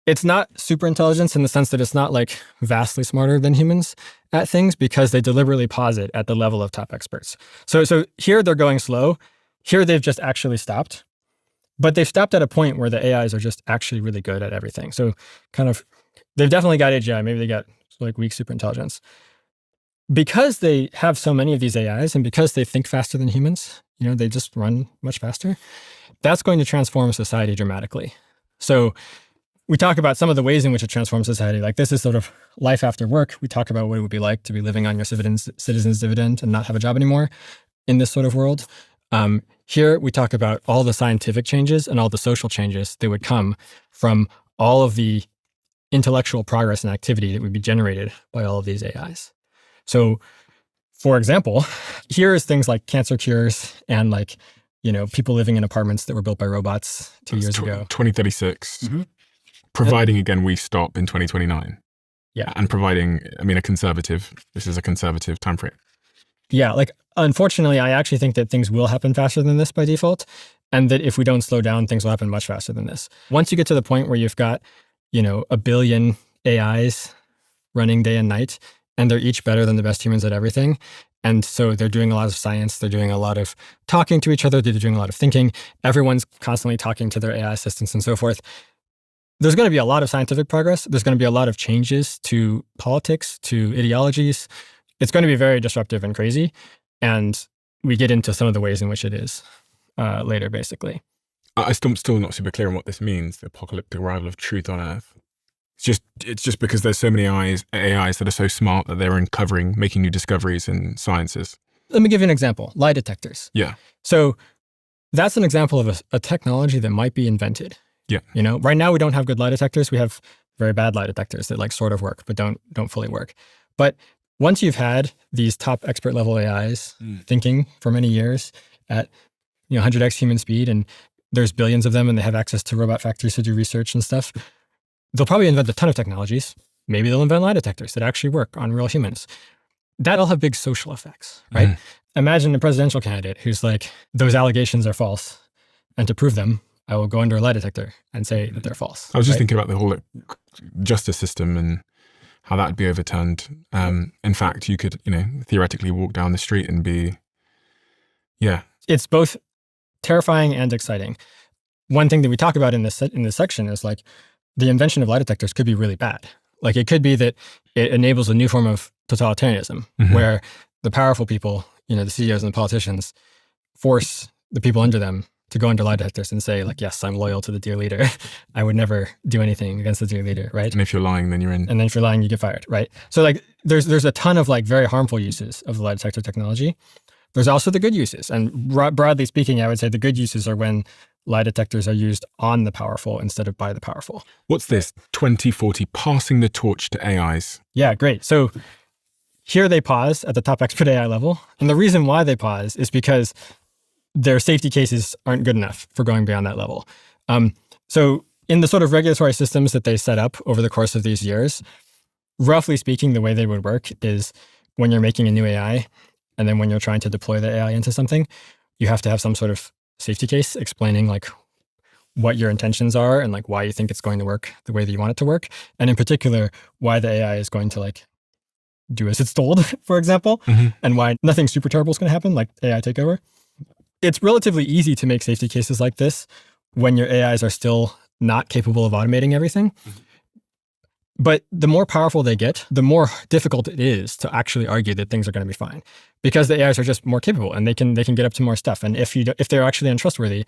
it's not super intelligence in the sense that it's not like vastly smarter than humans at things because they deliberately pause it at the level of top experts. So here they're going slow. Here they've just actually stopped. But they've stopped at a point where the AIs are just actually really good at everything. So they've definitely got AGI. Maybe they got like weak superintelligence. Because they have so many of these AIs and because they think faster than humans, they just run much faster, that's going to transform society dramatically. So we talk about some of the ways in which it transforms society. Like this is sort of life after work. We talk about what it would be like to be living on your citizens dividend and not have a job anymore in this sort of world. Here we talk about all the scientific changes and all the social changes that would come from all of the intellectual progress and activity that would be generated by all of these AIs. So, for example, here is things like cancer cures and like, people living in apartments that were built by robots 2 years ago. 2036. Providing, again, we stop in 2029. Yeah. And providing, this is a conservative timeframe. Yeah, like, unfortunately, I actually think that things will happen faster than this by default, and that if we don't slow down, things will happen much faster than this. Once you get to the point where you've got, 1 billion AIs running day and night, and they're each better than the best humans at everything, and so they're doing a lot of science, they're doing a lot of talking to each other, they're doing a lot of thinking, everyone's constantly talking to their AI assistants and so forth. There's going to be a lot of scientific progress. There's going to be a lot of changes to politics, to ideologies. It's going to be very disruptive and crazy. And we get into some of the ways in which it is later, basically. I'm still not super clear on what this means, the apocalyptic arrival of truth on Earth. It's just because there's so many AIs that are so smart that they're making new discoveries in sciences. Let me give you an example. Lie detectors. Yeah. So that's an example of a technology that might be invented. Yeah. Right now we don't have good lie detectors. We have very bad lie detectors that like sort of work, but don't fully work. But once you've had these top expert level AIs thinking for many years at 100x human speed, and there's billions of them and they have access to robot factories to do research and stuff, they'll probably invent a ton of technologies. Maybe they'll invent lie detectors that actually work on real humans. That'll have big social effects, right? Imagine a presidential candidate who's like, those allegations are false. And to prove them, I will go under a lie detector and say that they're false. I was just thinking about the whole justice system and how that'd be overturned. In fact, you could, theoretically walk down the street and be, It's both terrifying and exciting. One thing that we talk about in this section is like the invention of lie detectors could be really bad. Like it could be that it enables a new form of totalitarianism where the powerful people, the CEOs and the politicians, force the people under them to go under lie detectors and say like, yes, I'm loyal to the dear leader. I would never do anything against the dear leader, right? And if you're lying, then you're in. And then if you're lying, you get fired, right? So like there's a ton of like very harmful uses of the lie detector technology. There's also the good uses. And broadly speaking, I would say the good uses are when lie detectors are used on the powerful instead of by the powerful. What's this? 2040, passing the torch to AIs. Yeah, great. So here they pause at the top expert AI level. And the reason why they pause is because their safety cases aren't good enough for going beyond that level. So in the sort of regulatory systems that they set up over the course of these years, roughly speaking, the way they would work is when you're making a new AI, and then when you're trying to deploy the AI into something, you have to have some sort of safety case explaining like what your intentions are and like why you think it's going to work the way that you want it to work. And in particular, why the AI is going to like do as it's told, for example, and why nothing super terrible is going to happen, like AI takeover. It's relatively easy to make safety cases like this when your AIs are still not capable of automating everything. But the more powerful they get, the more difficult it is to actually argue that things are going to be fine, because the AIs are just more capable and they can get up to more stuff. And if they're actually untrustworthy,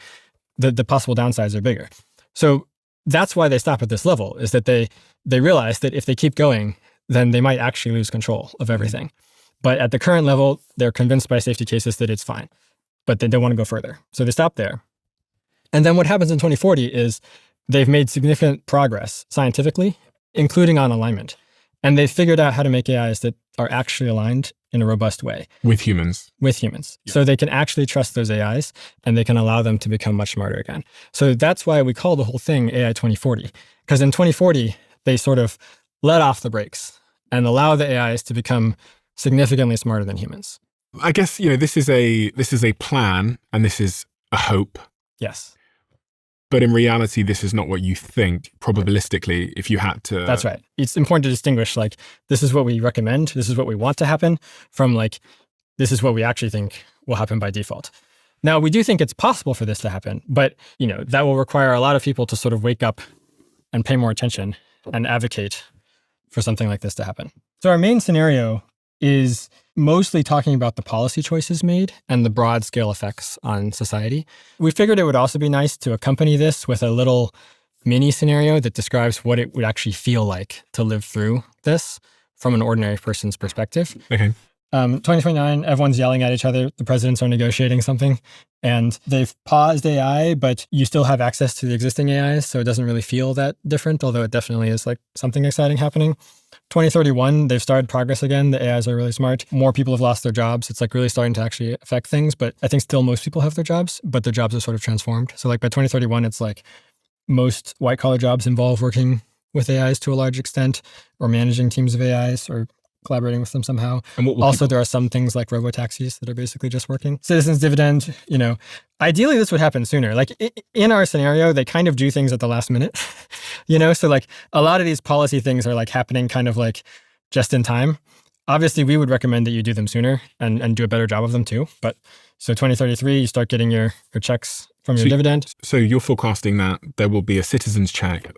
the possible downsides are bigger. So that's why they stop at this level, is that they realize that if they keep going, then they might actually lose control of everything. But at the current level, they're convinced by safety cases that it's fine, but they don't want to go further. So they stop there. And then what happens in 2040 is they've made significant progress scientifically, including on alignment. And they've figured out how to make AIs that are actually aligned in a robust way. With humans. Yeah. So they can actually trust those AIs and they can allow them to become much smarter again. So that's why we call the whole thing AI 2040. Because in 2040, they sort of let off the brakes and allow the AIs to become significantly smarter than humans. I guess, this is a plan and this is a hope. Yes. But in reality, this is not what you think probabilistically if you had to. That's right. It's important to distinguish like, this is what we recommend, this is what we want to happen, from like, this is what we actually think will happen by default. Now, we do think it's possible for this to happen, but that will require a lot of people to sort of wake up and pay more attention and advocate for something like this to happen. So our main scenario is mostly talking about the policy choices made and the broad scale effects on society. We figured it would also be nice to accompany this with a little mini scenario that describes what it would actually feel like to live through this from an ordinary person's perspective. Okay. 2029, everyone's yelling at each other. The presidents are negotiating something and they've paused AI, but you still have access to the existing AIs. So it doesn't really feel that different, although it definitely is like something exciting happening. 2031, they've started progress again. The AIs are really smart. More people have lost their jobs. It's like really starting to actually affect things, but I think still most people have their jobs, but their jobs are sort of transformed. So like by 2031, it's like most white collar jobs involve working with AIs to a large extent or managing teams of AIs or collaborating with them somehow. And also, there are some things like robo-taxis that are basically just working. Citizens dividend, ideally this would happen sooner. Like in our scenario, they kind of do things at the last minute, So like a lot of these policy things are like happening kind of like just in time. Obviously, we would recommend that you do them sooner and do a better job of them too. But so 2033, you start getting your checks from your dividend. So you're forecasting that there will be a citizen's check.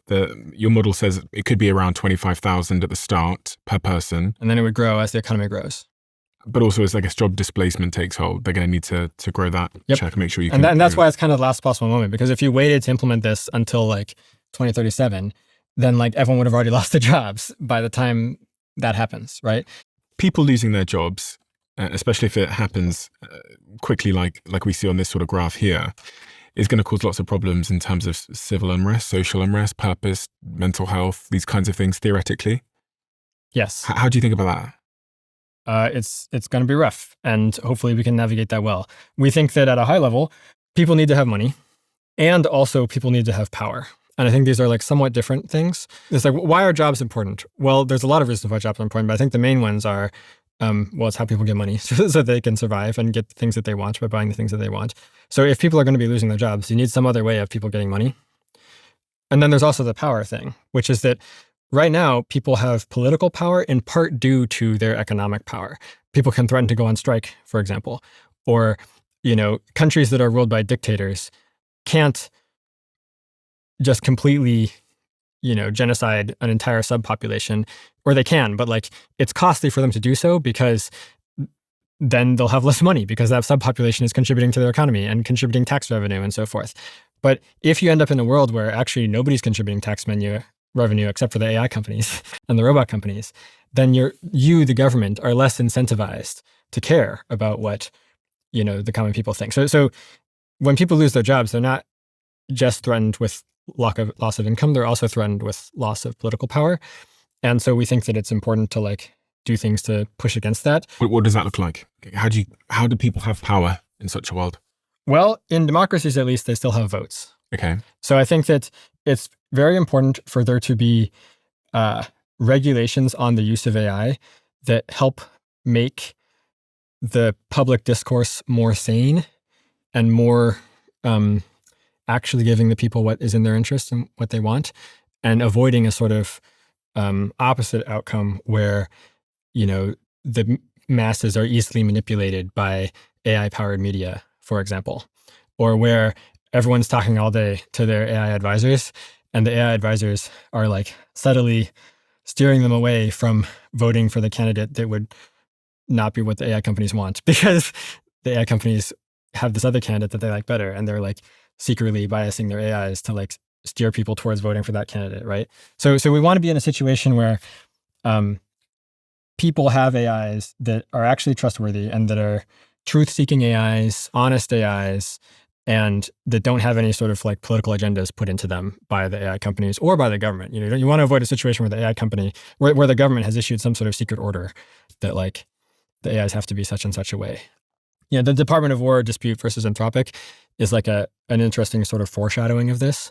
Your model says it could be around 25,000 at the start per person. And then it would grow as the economy grows. But also as like as job displacement takes hold, they're going to need to grow that check and make sure you can. And that's why it's kind of the last possible moment, because if you waited to implement this until like 2037, then like everyone would have already lost their jobs by the time that happens, right? People losing their jobs, especially if it happens quickly, like we see on this sort of graph here, is going to cause lots of problems in terms of civil unrest, social unrest, purpose, mental health, these kinds of things, theoretically. Yes. How do you think about that? it's going to be rough, and hopefully we can navigate that well. We think that at a high level, people need to have money, and also people need to have power. And I think these are like somewhat different things. It's like, why are jobs important? Well, there's a lot of reasons why jobs are important, but I think the main ones are, well, it's how people get money so they can survive and get the things that they want by buying the things that they want. So if people are going to be losing their jobs, you need some other way of people getting money. And then there's also the power thing, which is that right now people have political power in part due to their economic power. People can threaten to go on strike, for example, or, countries that are ruled by dictators can't just completely, genocide an entire subpopulation, or they can, but like it's costly for them to do so because then they'll have less money because that subpopulation is contributing to their economy and contributing tax revenue and so forth. But if you end up in a world where actually nobody's contributing tax revenue except for the AI companies and the robot companies, then you, the government, are less incentivized to care about what, the common people think. So when people lose their jobs, they're not just threatened with loss of income, they're also threatened with loss of political power. And so we think that it's important to like do things to push against that. What does that look like? How do people have power in such a world? Well, in democracies, at least, they still have votes. Okay. So I think that it's very important for there to be regulations on the use of AI that help make the public discourse more sane and more actually giving the people what is in their interest and what they want, and avoiding a sort of opposite outcome where, the masses are easily manipulated by AI-powered media, for example, or where everyone's talking all day to their AI advisors, and the AI advisors are like subtly steering them away from voting for the candidate that would not be what the AI companies want, because the AI companies have this other candidate that they like better, and they're like secretly biasing their AIs to like steer people towards voting for that candidate, right? So we want to be in a situation where people have AIs that are actually trustworthy and that are truth-seeking AIs, honest AIs, and that don't have any sort of like political agendas put into them by the AI companies or by the government. You want to avoid a situation where the AI company, where the government has issued some sort of secret order that like the AIs have to be such and such a way. The Department of War dispute versus Anthropic is like an interesting sort of foreshadowing of this,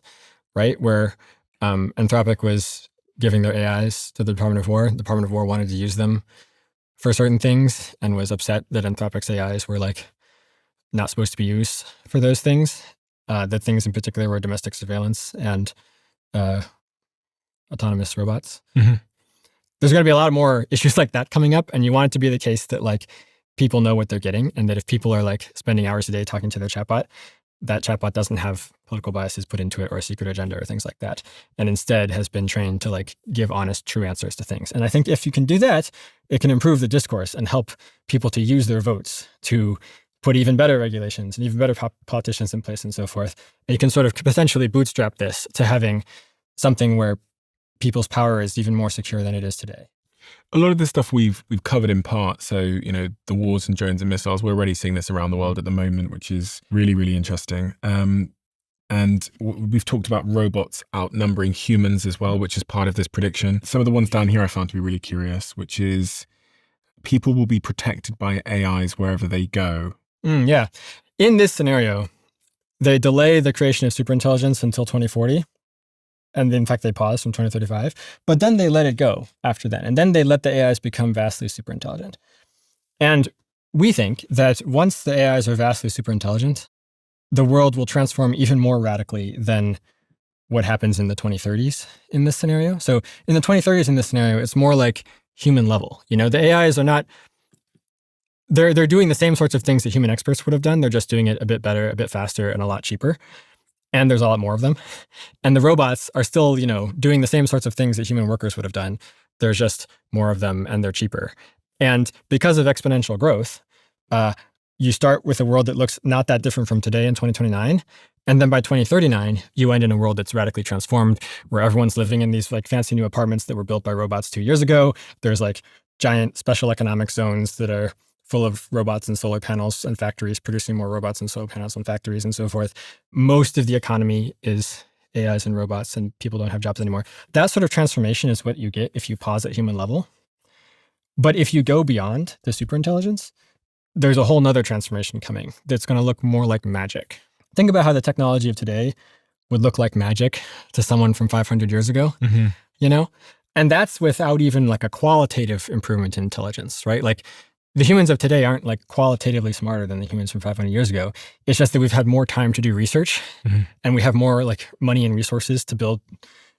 right? Where Anthropic was giving their AIs to the Department of War. The Department of War wanted to use them for certain things and was upset that Anthropic's AIs were like not supposed to be used for those things. The things in particular were domestic surveillance and autonomous robots. Mm-hmm. There's going to be a lot more issues like that coming up, and you want it to be the case that like people know what they're getting, and that if people are like spending hours a day talking to their chatbot, that chatbot doesn't have political biases put into it or a secret agenda or things like that, and instead has been trained to like give honest, true answers to things. And I think if you can do that, it can improve the discourse and help people to use their votes to put even better regulations and even better politicians in place and so forth. And you can sort of potentially bootstrap this to having something where people's power is even more secure than it is today. A lot of this stuff we've covered in part. So, the wars and drones and missiles, we're already seeing this around the world at the moment, which is really, really interesting. And we've talked about robots outnumbering humans as well, which is part of this prediction. Some of the ones down here I found to be really curious, which is people will be protected by AIs wherever they go. Yeah. In this scenario, they delay the creation of superintelligence until 2040. And in fact, they pause from 2035, but then they let it go after that. And then they let the AIs become vastly superintelligent. And we think that once the AIs are vastly superintelligent, the world will transform even more radically than what happens in the 2030s in this scenario. So in the 2030s in this scenario, it's more like human level. The AIs are not, they're doing the same sorts of things that human experts would have done. They're just doing it a bit better, a bit faster, and a lot cheaper. And there's a lot more of them. And the robots are still, doing the same sorts of things that human workers would have done. There's just more of them and they're cheaper. And because of exponential growth, you start with a world that looks not that different from today in 2029. And then by 2039, you end in a world that's radically transformed, where everyone's living in these like fancy new apartments that were built by robots 2 years ago. There's like giant special economic zones that are full of robots and solar panels and factories producing more robots and solar panels and factories and so forth. Most of the economy is AIs and robots, and people don't have jobs anymore. That sort of transformation is what you get if you pause at human level. But if you go beyond the superintelligence, there's a whole nother transformation coming that's going to look more like magic. Think about how the technology of today would look like magic to someone from 500 years ago, you know? And that's without even like a qualitative improvement in intelligence, right? Like the humans of today aren't like qualitatively smarter than the humans from 500 years ago. It's just that we've had more time to do research and we have more like money and resources to build,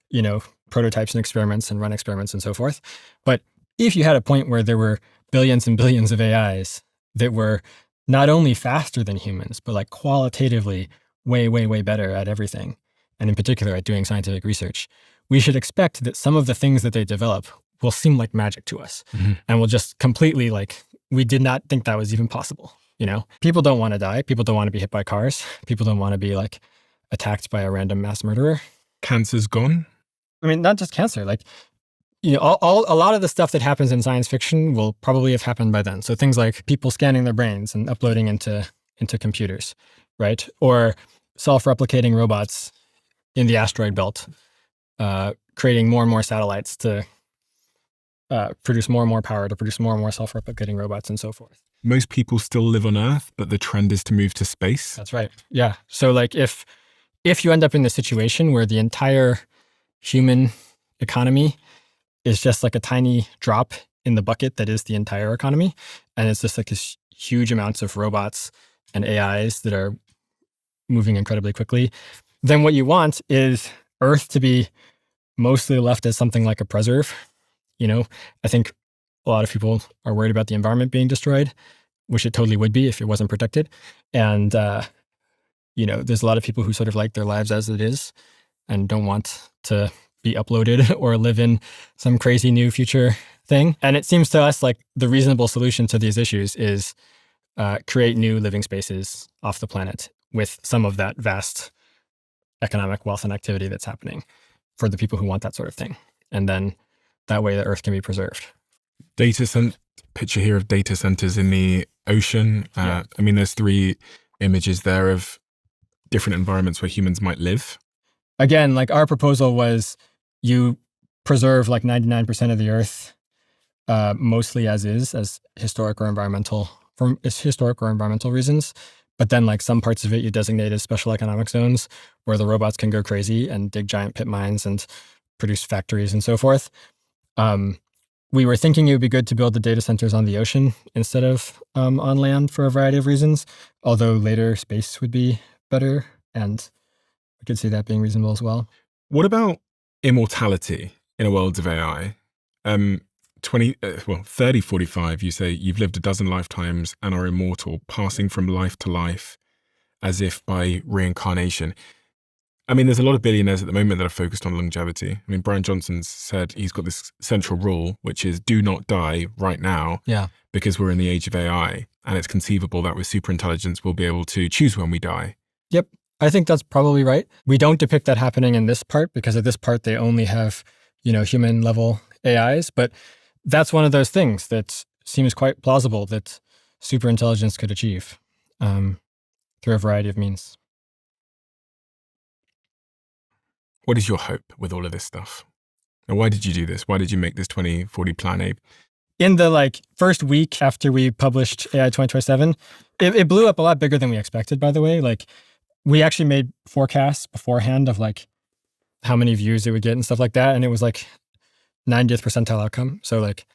you know, prototypes and experiments and run experiments and so forth. But if you had a point where there were billions and billions of AIs that were not only faster than humans, but like qualitatively way, way, way better at everything, and in particular at doing scientific research, we should expect that some of the things that they develop will seem like magic to us and will just completely like, we did not think that was even possible. You know, people don't want to die. People don't want to be hit by cars. People don't want to be like attacked by a random mass murderer. Cancer's gone. I mean, not just cancer, like, you know, a lot of the stuff that happens in science fiction will probably have happened by then. So things like people scanning their brains and uploading into computers, right? Or self-replicating robots in the asteroid belt, creating more and more satellites to produce more and more power, to produce more and more self-replicating robots and so forth. Most people still live on Earth, but the trend is to move to space. That's right. Yeah. So like if you end up in the situation where the entire human economy is just like a tiny drop in the bucket that is the entire economy, and it's just like this huge amounts of robots and AIs that are moving incredibly quickly, then what you want is Earth to be mostly left as something like a preserve. You know, I think a lot of people are worried about the environment being destroyed, which it totally would be if it wasn't protected. And, you know, there's a lot of people who sort of like their lives as it is and don't want to be uploaded or live in some crazy new future thing. And it seems to us like the reasonable solution to these issues is create new living spaces off the planet with some of that vast economic wealth and activity that's happening for the people who want that sort of thing. And then that way the Earth can be preserved. Picture here of data centers in the ocean. I mean, there's 3 images there of different environments where humans might live. Again, like our proposal was you preserve like 99% of the Earth, mostly as is, as historic or environmental reasons. But then like some parts of it you designate as special economic zones where the robots can go crazy and dig giant pit mines and produce factories and so forth. We were thinking it would be good to build the data centers on the ocean instead of on land for a variety of reasons, although later space would be better, and we could see that being reasonable as well. What about immortality in a world of AI? 30, 45, you say you've lived a dozen lifetimes and are immortal, passing from life to life as if by reincarnation. I mean, there's a lot of billionaires at the moment that are focused on longevity. I mean, Brian Johnson's said he's got this central rule, which is do not die right now, because we're in the age of AI. And it's conceivable that with superintelligence, we'll be able to choose when we die. Yep. I think that's probably right. We don't depict that happening in this part because at this part, they only have, you know, human level AIs. But that's one of those things that seems quite plausible that superintelligence could achieve through a variety of means. What is your hope with all of this stuff? And why did you do this? Why did you make this 2040 plan, Abe? In the first week after we published AI 2027, it blew up a lot bigger than we expected, by the way. Like we actually made forecasts beforehand of like how many views it would get and stuff like that. And it was like 90th percentile outcome. So like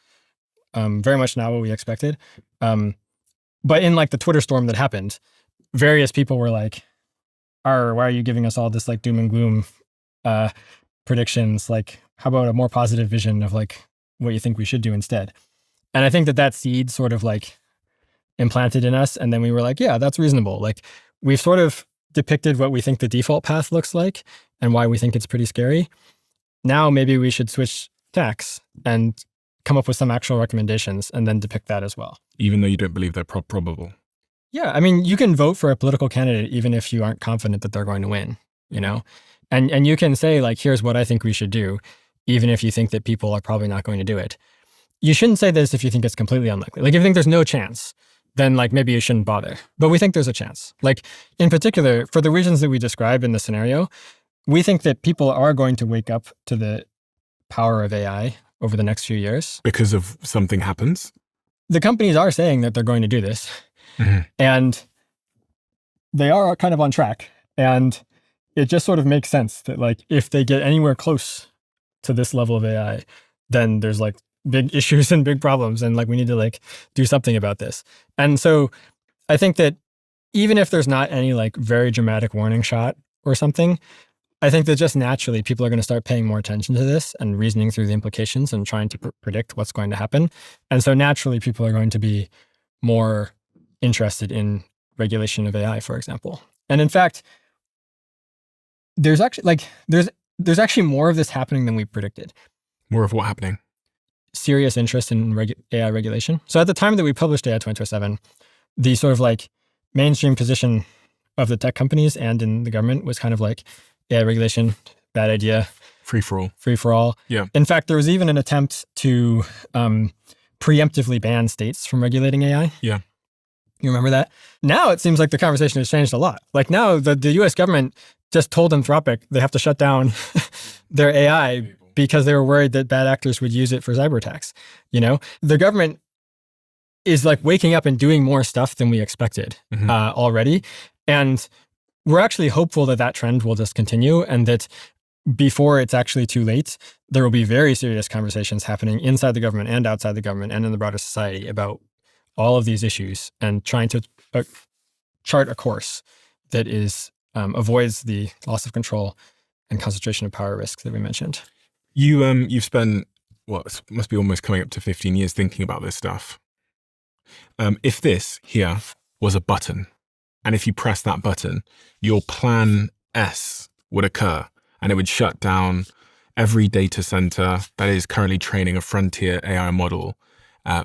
very much not what we expected. But in like the Twitter storm that happened, various people were like, why are you giving us all this like doom and gloom predictions? Like, how about a more positive vision of like what you think we should do instead? And I think that seed sort of like implanted in us. And then we were like, yeah, that's reasonable. Like we've sort of depicted what we think the default path looks like and why we think it's pretty scary. Now maybe we should switch tacks and come up with some actual recommendations and then depict that as well. Even though you don't believe they're probable. Yeah. I mean, you can vote for a political candidate even if you aren't confident that they're going to win, you know? And you can say like, here's what I think we should do, even if you think that people are probably not going to do it. You shouldn't say this if you think it's completely unlikely. Like if you think there's no chance, then like maybe you shouldn't bother. But we think there's a chance. Like in particular, for the reasons that we describe in the scenario, we think that people are going to wake up to the power of AI over the next few years. Because of something happens? The companies are saying that they're going to do this, and they are kind of on track. And it just sort of makes sense that like if they get anywhere close to this level of AI, then there's like big issues and big problems, and like we need to like do something about this. And so I think that even if there's not any like very dramatic warning shot or something, I think that just naturally people are going to start paying more attention to this and reasoning through the implications and trying to predict what's going to happen. And so naturally people are going to be more interested in regulation of AI, for example. And in fact, there's actually like there's actually more of this happening than we predicted. More of what happening? Serious interest in AI regulation. So at the time that we published AI 2027, the sort of like mainstream position of the tech companies and in the government was kind of like AI regulation, bad idea. Free for all. Free for all. Yeah. In fact, there was even an attempt to preemptively ban states from regulating AI. Yeah. You remember that? Now it seems like the conversation has changed a lot. Like now the US government just told Anthropic they have to shut down their AI because they were worried that bad actors would use it for cyber attacks. You know, the government is like waking up and doing more stuff than we expected already. And we're actually hopeful that that trend will just continue and that before it's actually too late, there will be very serious conversations happening inside the government and outside the government and in the broader society about all of these issues and trying to chart a course that is avoids the loss of control and concentration of power risks that we mentioned. You've spent what must be almost coming up to 15 years thinking about this stuff. If this here was a button, and if you press that button, your plan S would occur, and it would shut down every data center that is currently training a frontier AI model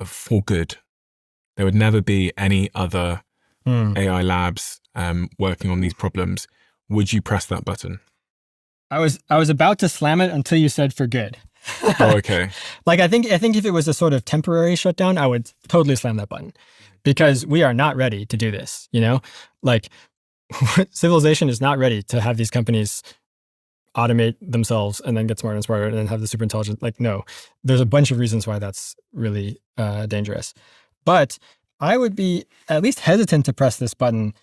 for good. There would never be any other AI labs working on these problems. Would you press that button? I was about to slam it until you said for good. Oh, okay. Like I think if it was a sort of temporary shutdown, I would totally slam that button because we are not ready to do this. You know, like civilization is not ready to have these companies automate themselves and then get smarter and smarter and then have the super intelligent. Like, no, there's a bunch of reasons why that's really dangerous. But I would be at least hesitant to press this button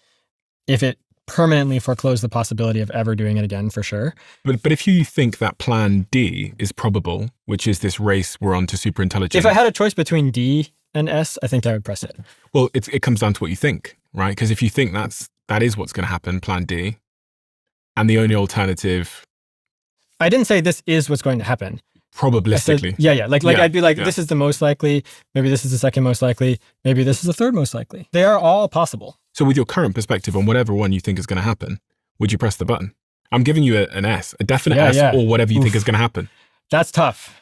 if it permanently foreclosed the possibility of ever doing it again, for sure. But if you think that plan D is probable, which is this race we're on to superintelligence. If I had a choice between D and S, I think I would press it. Well, it comes down to what you think, right? Because if you think that is what's going to happen, plan D, and the only alternative. I didn't say this is what's going to happen. Probabilistically. Yeah. Like I'd be like, this is the most likely. Maybe this is the second most likely. Maybe this is the third most likely. They are all possible. So with your current perspective on whatever one you think is going to happen, would you press the button? I'm giving you an S, a definite S, or whatever you think is going to happen. That's tough.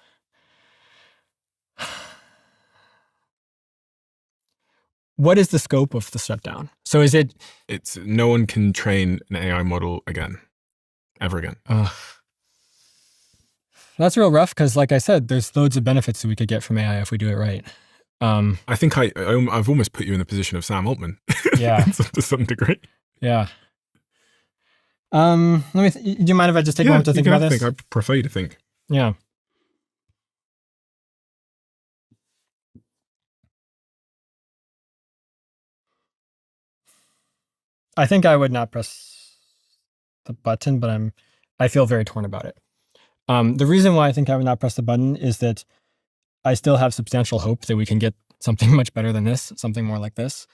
What is the scope of the shutdown? So is it? It's no one can train an AI model again, ever again. That's real rough because, like I said, there's loads of benefits that we could get from AI if we do it right. I think I've almost put you in the position of Sam Altman. Yeah. To some degree. Yeah. Do you mind if I just take a moment to think about this? I prefer you to think. Yeah. I think I would not press the button, but I feel very torn about it. The reason why I think I would not press the button is that I still have substantial hope that we can get something much better than this, something more like this.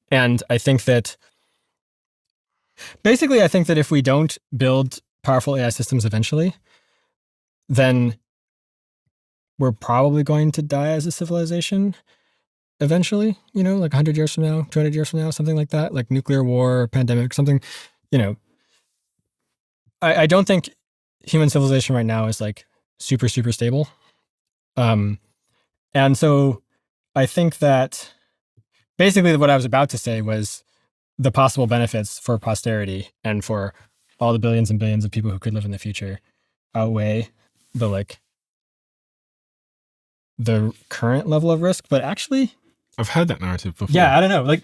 And I think that if we don't build powerful AI systems eventually, then we're probably going to die as a civilization eventually, you know, like 100 years from now, 200 years from now, something like that, like nuclear war, pandemic, something, you know. I don't think human civilization right now is like super, super stable. And so I think that basically what I was about to say was the possible benefits for posterity and for all the billions and billions of people who could live in the future outweigh the current level of risk. But actually, I've heard that narrative before. Yeah, I don't know. Like,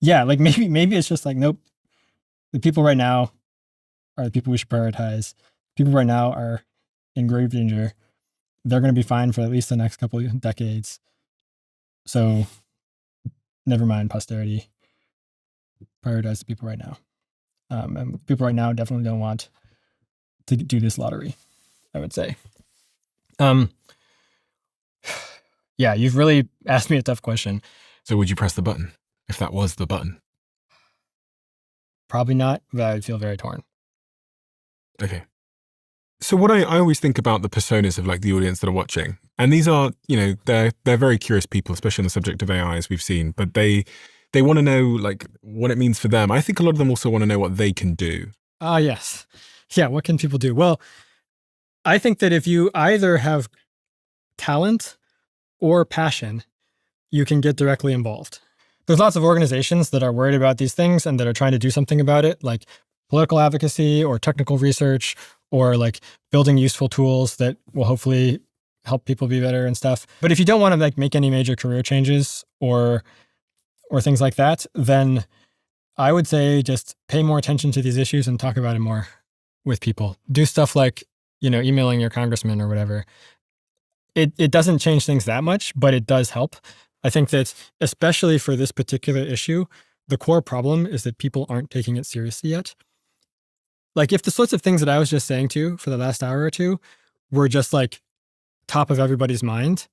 yeah, like maybe it's just like, nope, the people right now are the people we should prioritize. People right now are in grave danger. they're going to be fine for at least the next couple of decades. So never mind posterity. Prioritize the people right now. And people right now definitely don't want to do this lottery, I would say. Yeah, you've really asked me a tough question. So would you press the button if that was the button? Probably not, but I would feel very torn. Okay. So what I always think about the personas of like the audience that are watching, and these are, you know, they're very curious people, especially on the subject of AI, as we've seen, but they want to know like what it means for them. I think a lot of them also want to know what they can do. Yes. Yeah, what can people do? Well, I think that if you either have talent or passion, you can get directly involved. There's lots of organizations that are worried about these things and that are trying to do something about it, like political advocacy or technical research or like building useful tools that will hopefully help people be better and stuff. But if you don't want to like make any major career changes or things like that, then I would say just pay more attention to these issues and talk about it more with people. Do stuff like, you know, emailing your congressman or whatever. It doesn't change things that much, but it does help. I think that especially for this particular issue, the core problem is that people aren't taking it seriously yet. Like if the sorts of things that I was just saying to you for the last hour or two were just like top of everybody's mind,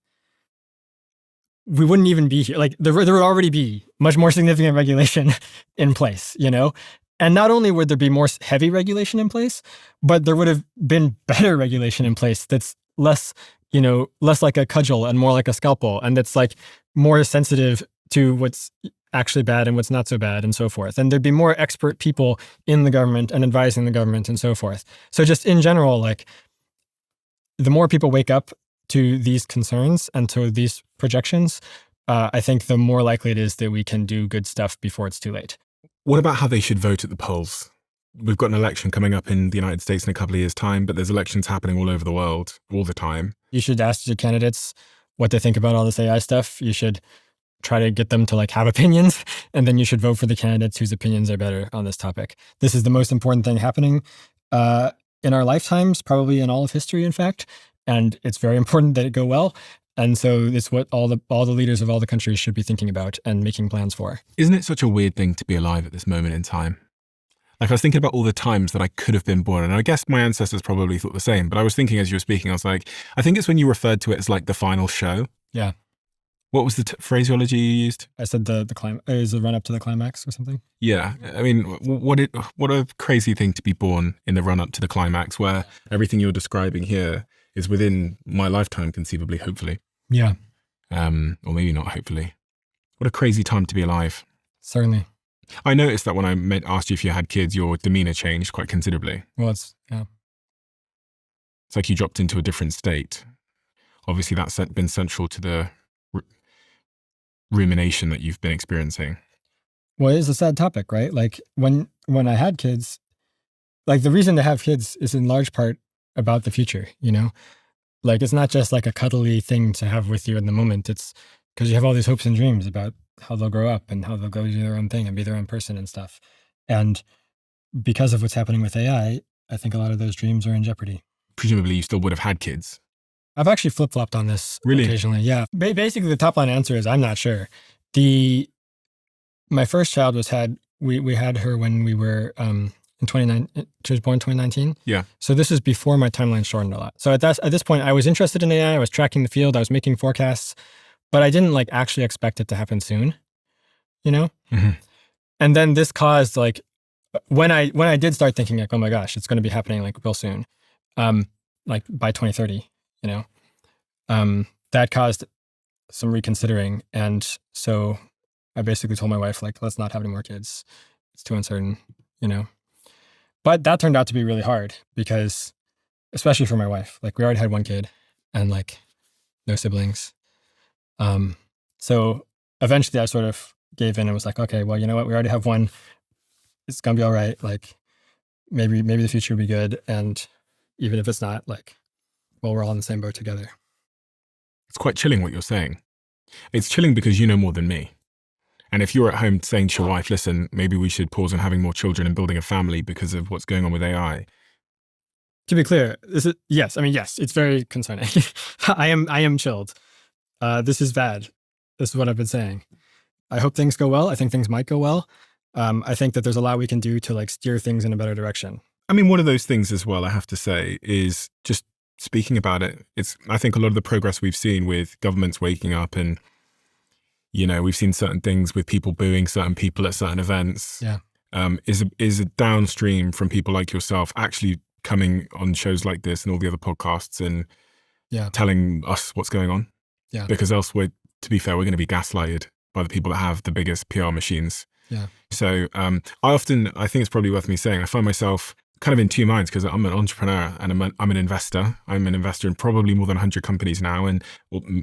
we wouldn't even be here. Like there would already be much more significant regulation in place, you know? And not only would there be more heavy regulation in place, but there would have been better regulation in place that's less, you know, less like a cudgel and more like a scalpel. And that's like more sensitive to what's actually bad and what's not so bad and so forth. And there'd be more expert people in the government and advising the government and so forth. So just in general, like the more people wake up to these concerns and to these projections, I think the more likely it is that we can do good stuff before it's too late. What about how they should vote at the polls? We've got an election coming up in the United States in a couple of years' time, but there's elections happening all over the world all the time. You should ask your candidates what they think about all this AI stuff. You should try to get them to like have opinions, and then you should vote for the candidates whose opinions are better on this topic. This is the most important thing happening in our lifetimes, probably in all of history, in fact. And it's very important that it go well. And so it's what all the leaders of all the countries should be thinking about and making plans for. Isn't it such a weird thing to be alive at this moment in time? Like I was thinking about all the times that I could have been born, and I guess my ancestors probably thought the same, but I was thinking as you were speaking, I was like, I think it's when you referred to it as like the final show. Yeah. What was the phraseology you used? I said the is the run up to the climax or something. Yeah. I mean, what a crazy thing to be born in the run up to the climax where everything you're describing here is within my lifetime, conceivably, hopefully. Yeah. Or maybe not, hopefully. What a crazy time to be alive. Certainly. I noticed that when I asked you if you had kids, your demeanor changed quite considerably. Well, it's like you dropped into a different state. Obviously, that's been central to the rumination that you've been experiencing. Well, it's a sad topic, right? Like when I had kids, like the reason to have kids is in large part about the future, you know? Like it's not just like a cuddly thing to have with you in the moment. It's because you have all these hopes and dreams about how they'll grow up and how they'll go do their own thing and be their own person and stuff. And because of what's happening with AI, I think a lot of those dreams are in jeopardy. Presumably you still would have had kids. I've actually flip-flopped on this Really? Occasionally. Yeah. Basically, the top line answer is I'm not sure. My first child we had her when we were in 2019. She was born in 2019. Yeah. So this is before my timeline shortened a lot. So at this point, I was interested in AI. I was tracking the field. I was making forecasts, but I didn't like actually expect it to happen soon. You know. Mm-hmm. And then this caused like when I did start thinking like, oh my gosh, it's going to be happening like real soon, like by 2030. You know, that caused some reconsidering. And so I basically told my wife, like, let's not have any more kids. It's too uncertain, you know. But that turned out to be really hard because, especially for my wife, like we already had one kid and like no siblings. So eventually I sort of gave in and was like, okay, well, you know what? We already have one. It's going to be all right. Like maybe the future will be good. And even if it's not, like, well, we're all in the same boat together. It's quite chilling what you're saying. It's chilling because you know more than me. And if you're at home saying to your wife, listen, maybe we should pause on having more children and building a family because of what's going on with AI, To be clear, yes. I mean, yes, it's very concerning. I am chilled. This is bad. This is what I've been saying. I hope things go well. I think things might go well. I think that there's a lot we can do to like steer things in a better direction. I mean, one of those things as well, I have to say, is just speaking about it. I think a lot of the progress we've seen with governments waking up and, we've seen certain things with people booing certain people at certain events. Yeah. Is a downstream from people like yourself actually coming on shows like this and all the other podcasts and telling us what's going on. Yeah. Because else to be fair, we're going to be gaslighted by the people that have the biggest PR machines. Yeah. So I think it's probably worth me saying, I find myself kind of in two minds because I'm an entrepreneur and I'm an investor. I'm an investor in probably more than 100 companies now. And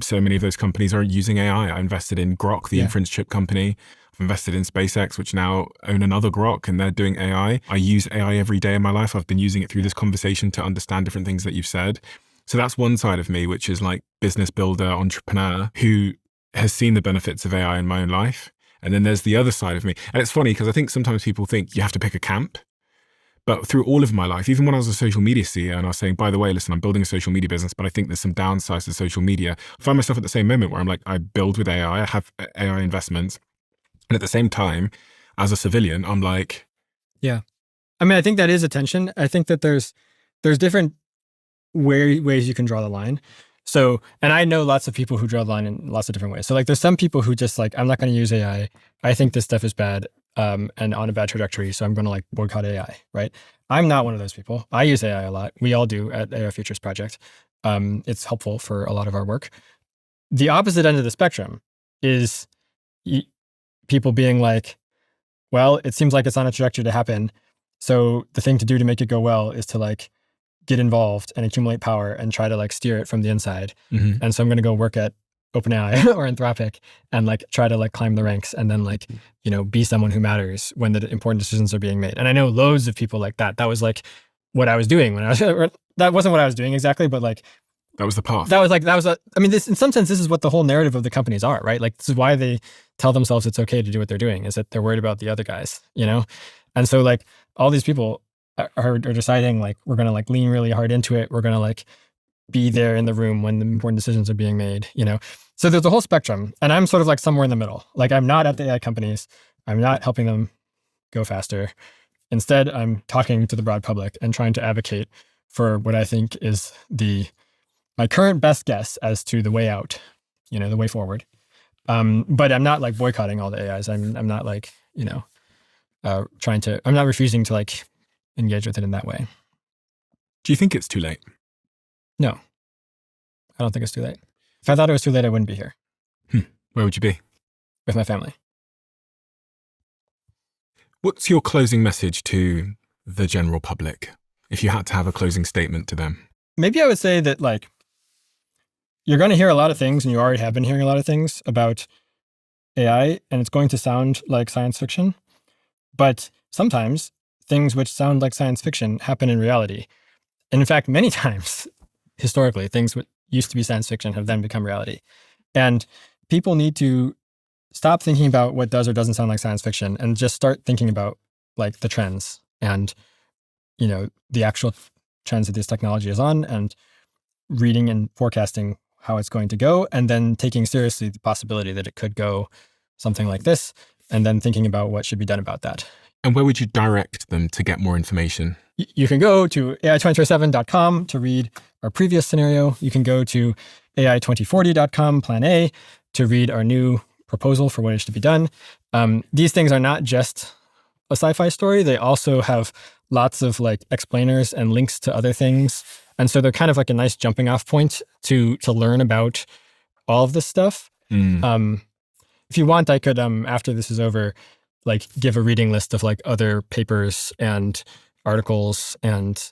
so many of those companies are using AI. I invested in Grok, the inference chip company. I've invested in SpaceX, which now own another Grok, and they're doing AI. I use AI every day in my life. I've been using it through this conversation to understand different things that you've said. So that's one side of me, which is like business builder, entrepreneur, who has seen the benefits of AI in my own life. And then there's the other side of me. And it's funny because I think sometimes people think you have to pick a camp. But through all of my life, even when I was a social media CEO and I was saying, by the way, listen, I'm building a social media business, but I think there's some downsides to social media. I find myself at the same moment where I'm like, I build with AI, I have AI investments. And at the same time, as a civilian, I'm like... Yeah. I mean, I think that is a tension. I think that there's different ways you can draw the line. So, and I know lots of people who draw the line in lots of different ways. So like, there's some people who just like, I'm not going to use AI. I think this stuff is bad and on a bad trajectory. So I'm going to like boycott AI, right? I'm not one of those people. I use AI a lot. We all do at AI Futures Project. It's helpful for a lot of our work. The opposite end of the spectrum is people being like, well, it seems like it's on a trajectory to happen. So the thing to do to make it go well is to like get involved and accumulate power and try to like steer it from the inside. Mm-hmm. And so I'm going to go work at OpenAI or Anthropic and like try to like climb the ranks and then like, be someone who matters when the important decisions are being made. And I know loads of people like that. That was like what I was doing when I was, that wasn't what I was doing exactly, but like, that was the path. I mean, this, in some sense, this is what the whole narrative of the companies are, right? Like, this is why they tell themselves it's okay to do what they're doing, is that they're worried about the other guys, And so like all these people are deciding like, we're going to like lean really hard into it. We're going to like be there in the room when the important decisions are being made, So there's a whole spectrum, and I'm sort of like somewhere in the middle. Like, I'm not at the AI companies. I'm not helping them go faster. Instead, I'm talking to the broad public and trying to advocate for what I think is my current best guess as to the way out, the way forward. But I'm not like boycotting all the AIs. I'm not like, I'm not refusing to like engage with it in that way. Do you think it's too late? No, I don't think it's too late. If I thought it was too late, I wouldn't be here. Where would you be? With my family. What's your closing message to the general public, if you had to have a closing statement to them? Maybe I would say that like, you're going to hear a lot of things, and you already have been hearing a lot of things about AI, and it's going to sound like science fiction. But sometimes things which sound like science fiction happen in reality. And in fact, many times, historically, things that used to be science fiction have then become reality. And people need to stop thinking about what does or doesn't sound like science fiction and just start thinking about like the trends and, the actual trends that this technology is on, and reading and forecasting how it's going to go, and then taking seriously the possibility that it could go something like this, and then thinking about what should be done about that. And where would you direct them to get more information? You can go to AI247.com to read our previous scenario. You can go to AI2040.com, Plan A, to read our new proposal for what is to be done. These things are not just a sci-fi story. They also have lots of like explainers and links to other things. And so they're kind of like a nice jumping off point to learn about all of this stuff. If you want, I could, after this is over, like give a reading list of like other papers and articles and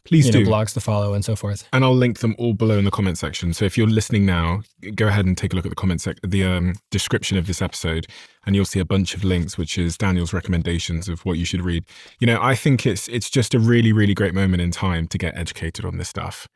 Please do. Blogs to follow and so forth. And I'll link them all below in the comment section. So if you're listening now, go ahead and take a look at the description of this episode, and you'll see a bunch of links, which is Daniel's recommendations of what you should read. I think it's just a really, really great moment in time to get educated on this stuff.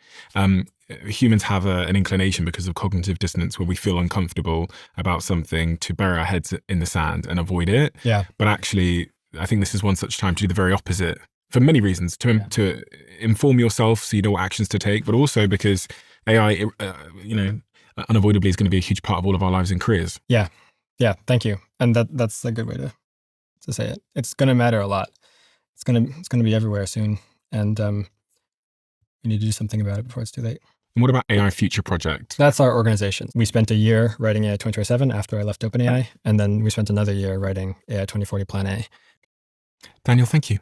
Humans have an inclination, because of cognitive dissonance, where we feel uncomfortable about something, to bury our heads in the sand and avoid it. Yeah. But actually, I think this is one such time to do the very opposite for many reasons, to inform yourself so you know what actions to take, but also because AI, unavoidably is going to be a huge part of all of our lives and careers. Yeah, thank you. And that's a good way to say it. It's going to matter a lot. It's going to be everywhere soon, and we need to do something about it before it's too late. And what about AI Future Project? That's our organization. We spent a year writing AI 2027 after I left OpenAI, and then we spent another year writing AI 2040 Plan A. Daniel, thank you.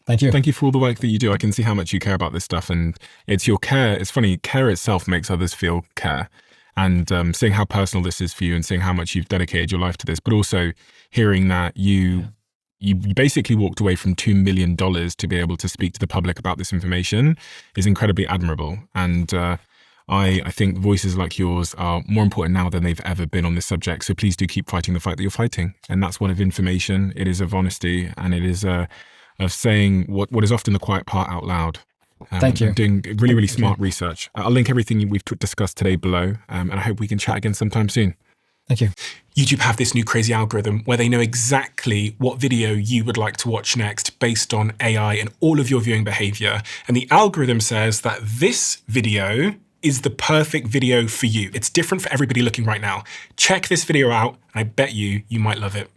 Thank you. Thank you for all the work that you do. I can see how much you care about this stuff, and it's your care. It's funny, care itself makes others feel care. And seeing how personal this is for you and seeing how much you've dedicated your life to this, but also hearing that you basically walked away from $2 million to be able to speak to the public about this information is incredibly admirable. And I think voices like yours are more important now than they've ever been on this subject. So please do keep fighting the fight that you're fighting. And that's one of information. It is of honesty, and it is of saying what is often the quiet part out loud. Thank you. Doing really, really smart research. I'll link everything we've discussed today below, and I hope we can chat again sometime soon. Thank you. YouTube have this new crazy algorithm where they know exactly what video you would like to watch next based on AI and all of your viewing behavior. And the algorithm says that this video is the perfect video for you. It's different for everybody looking right now. Check this video out, and I bet you might love it.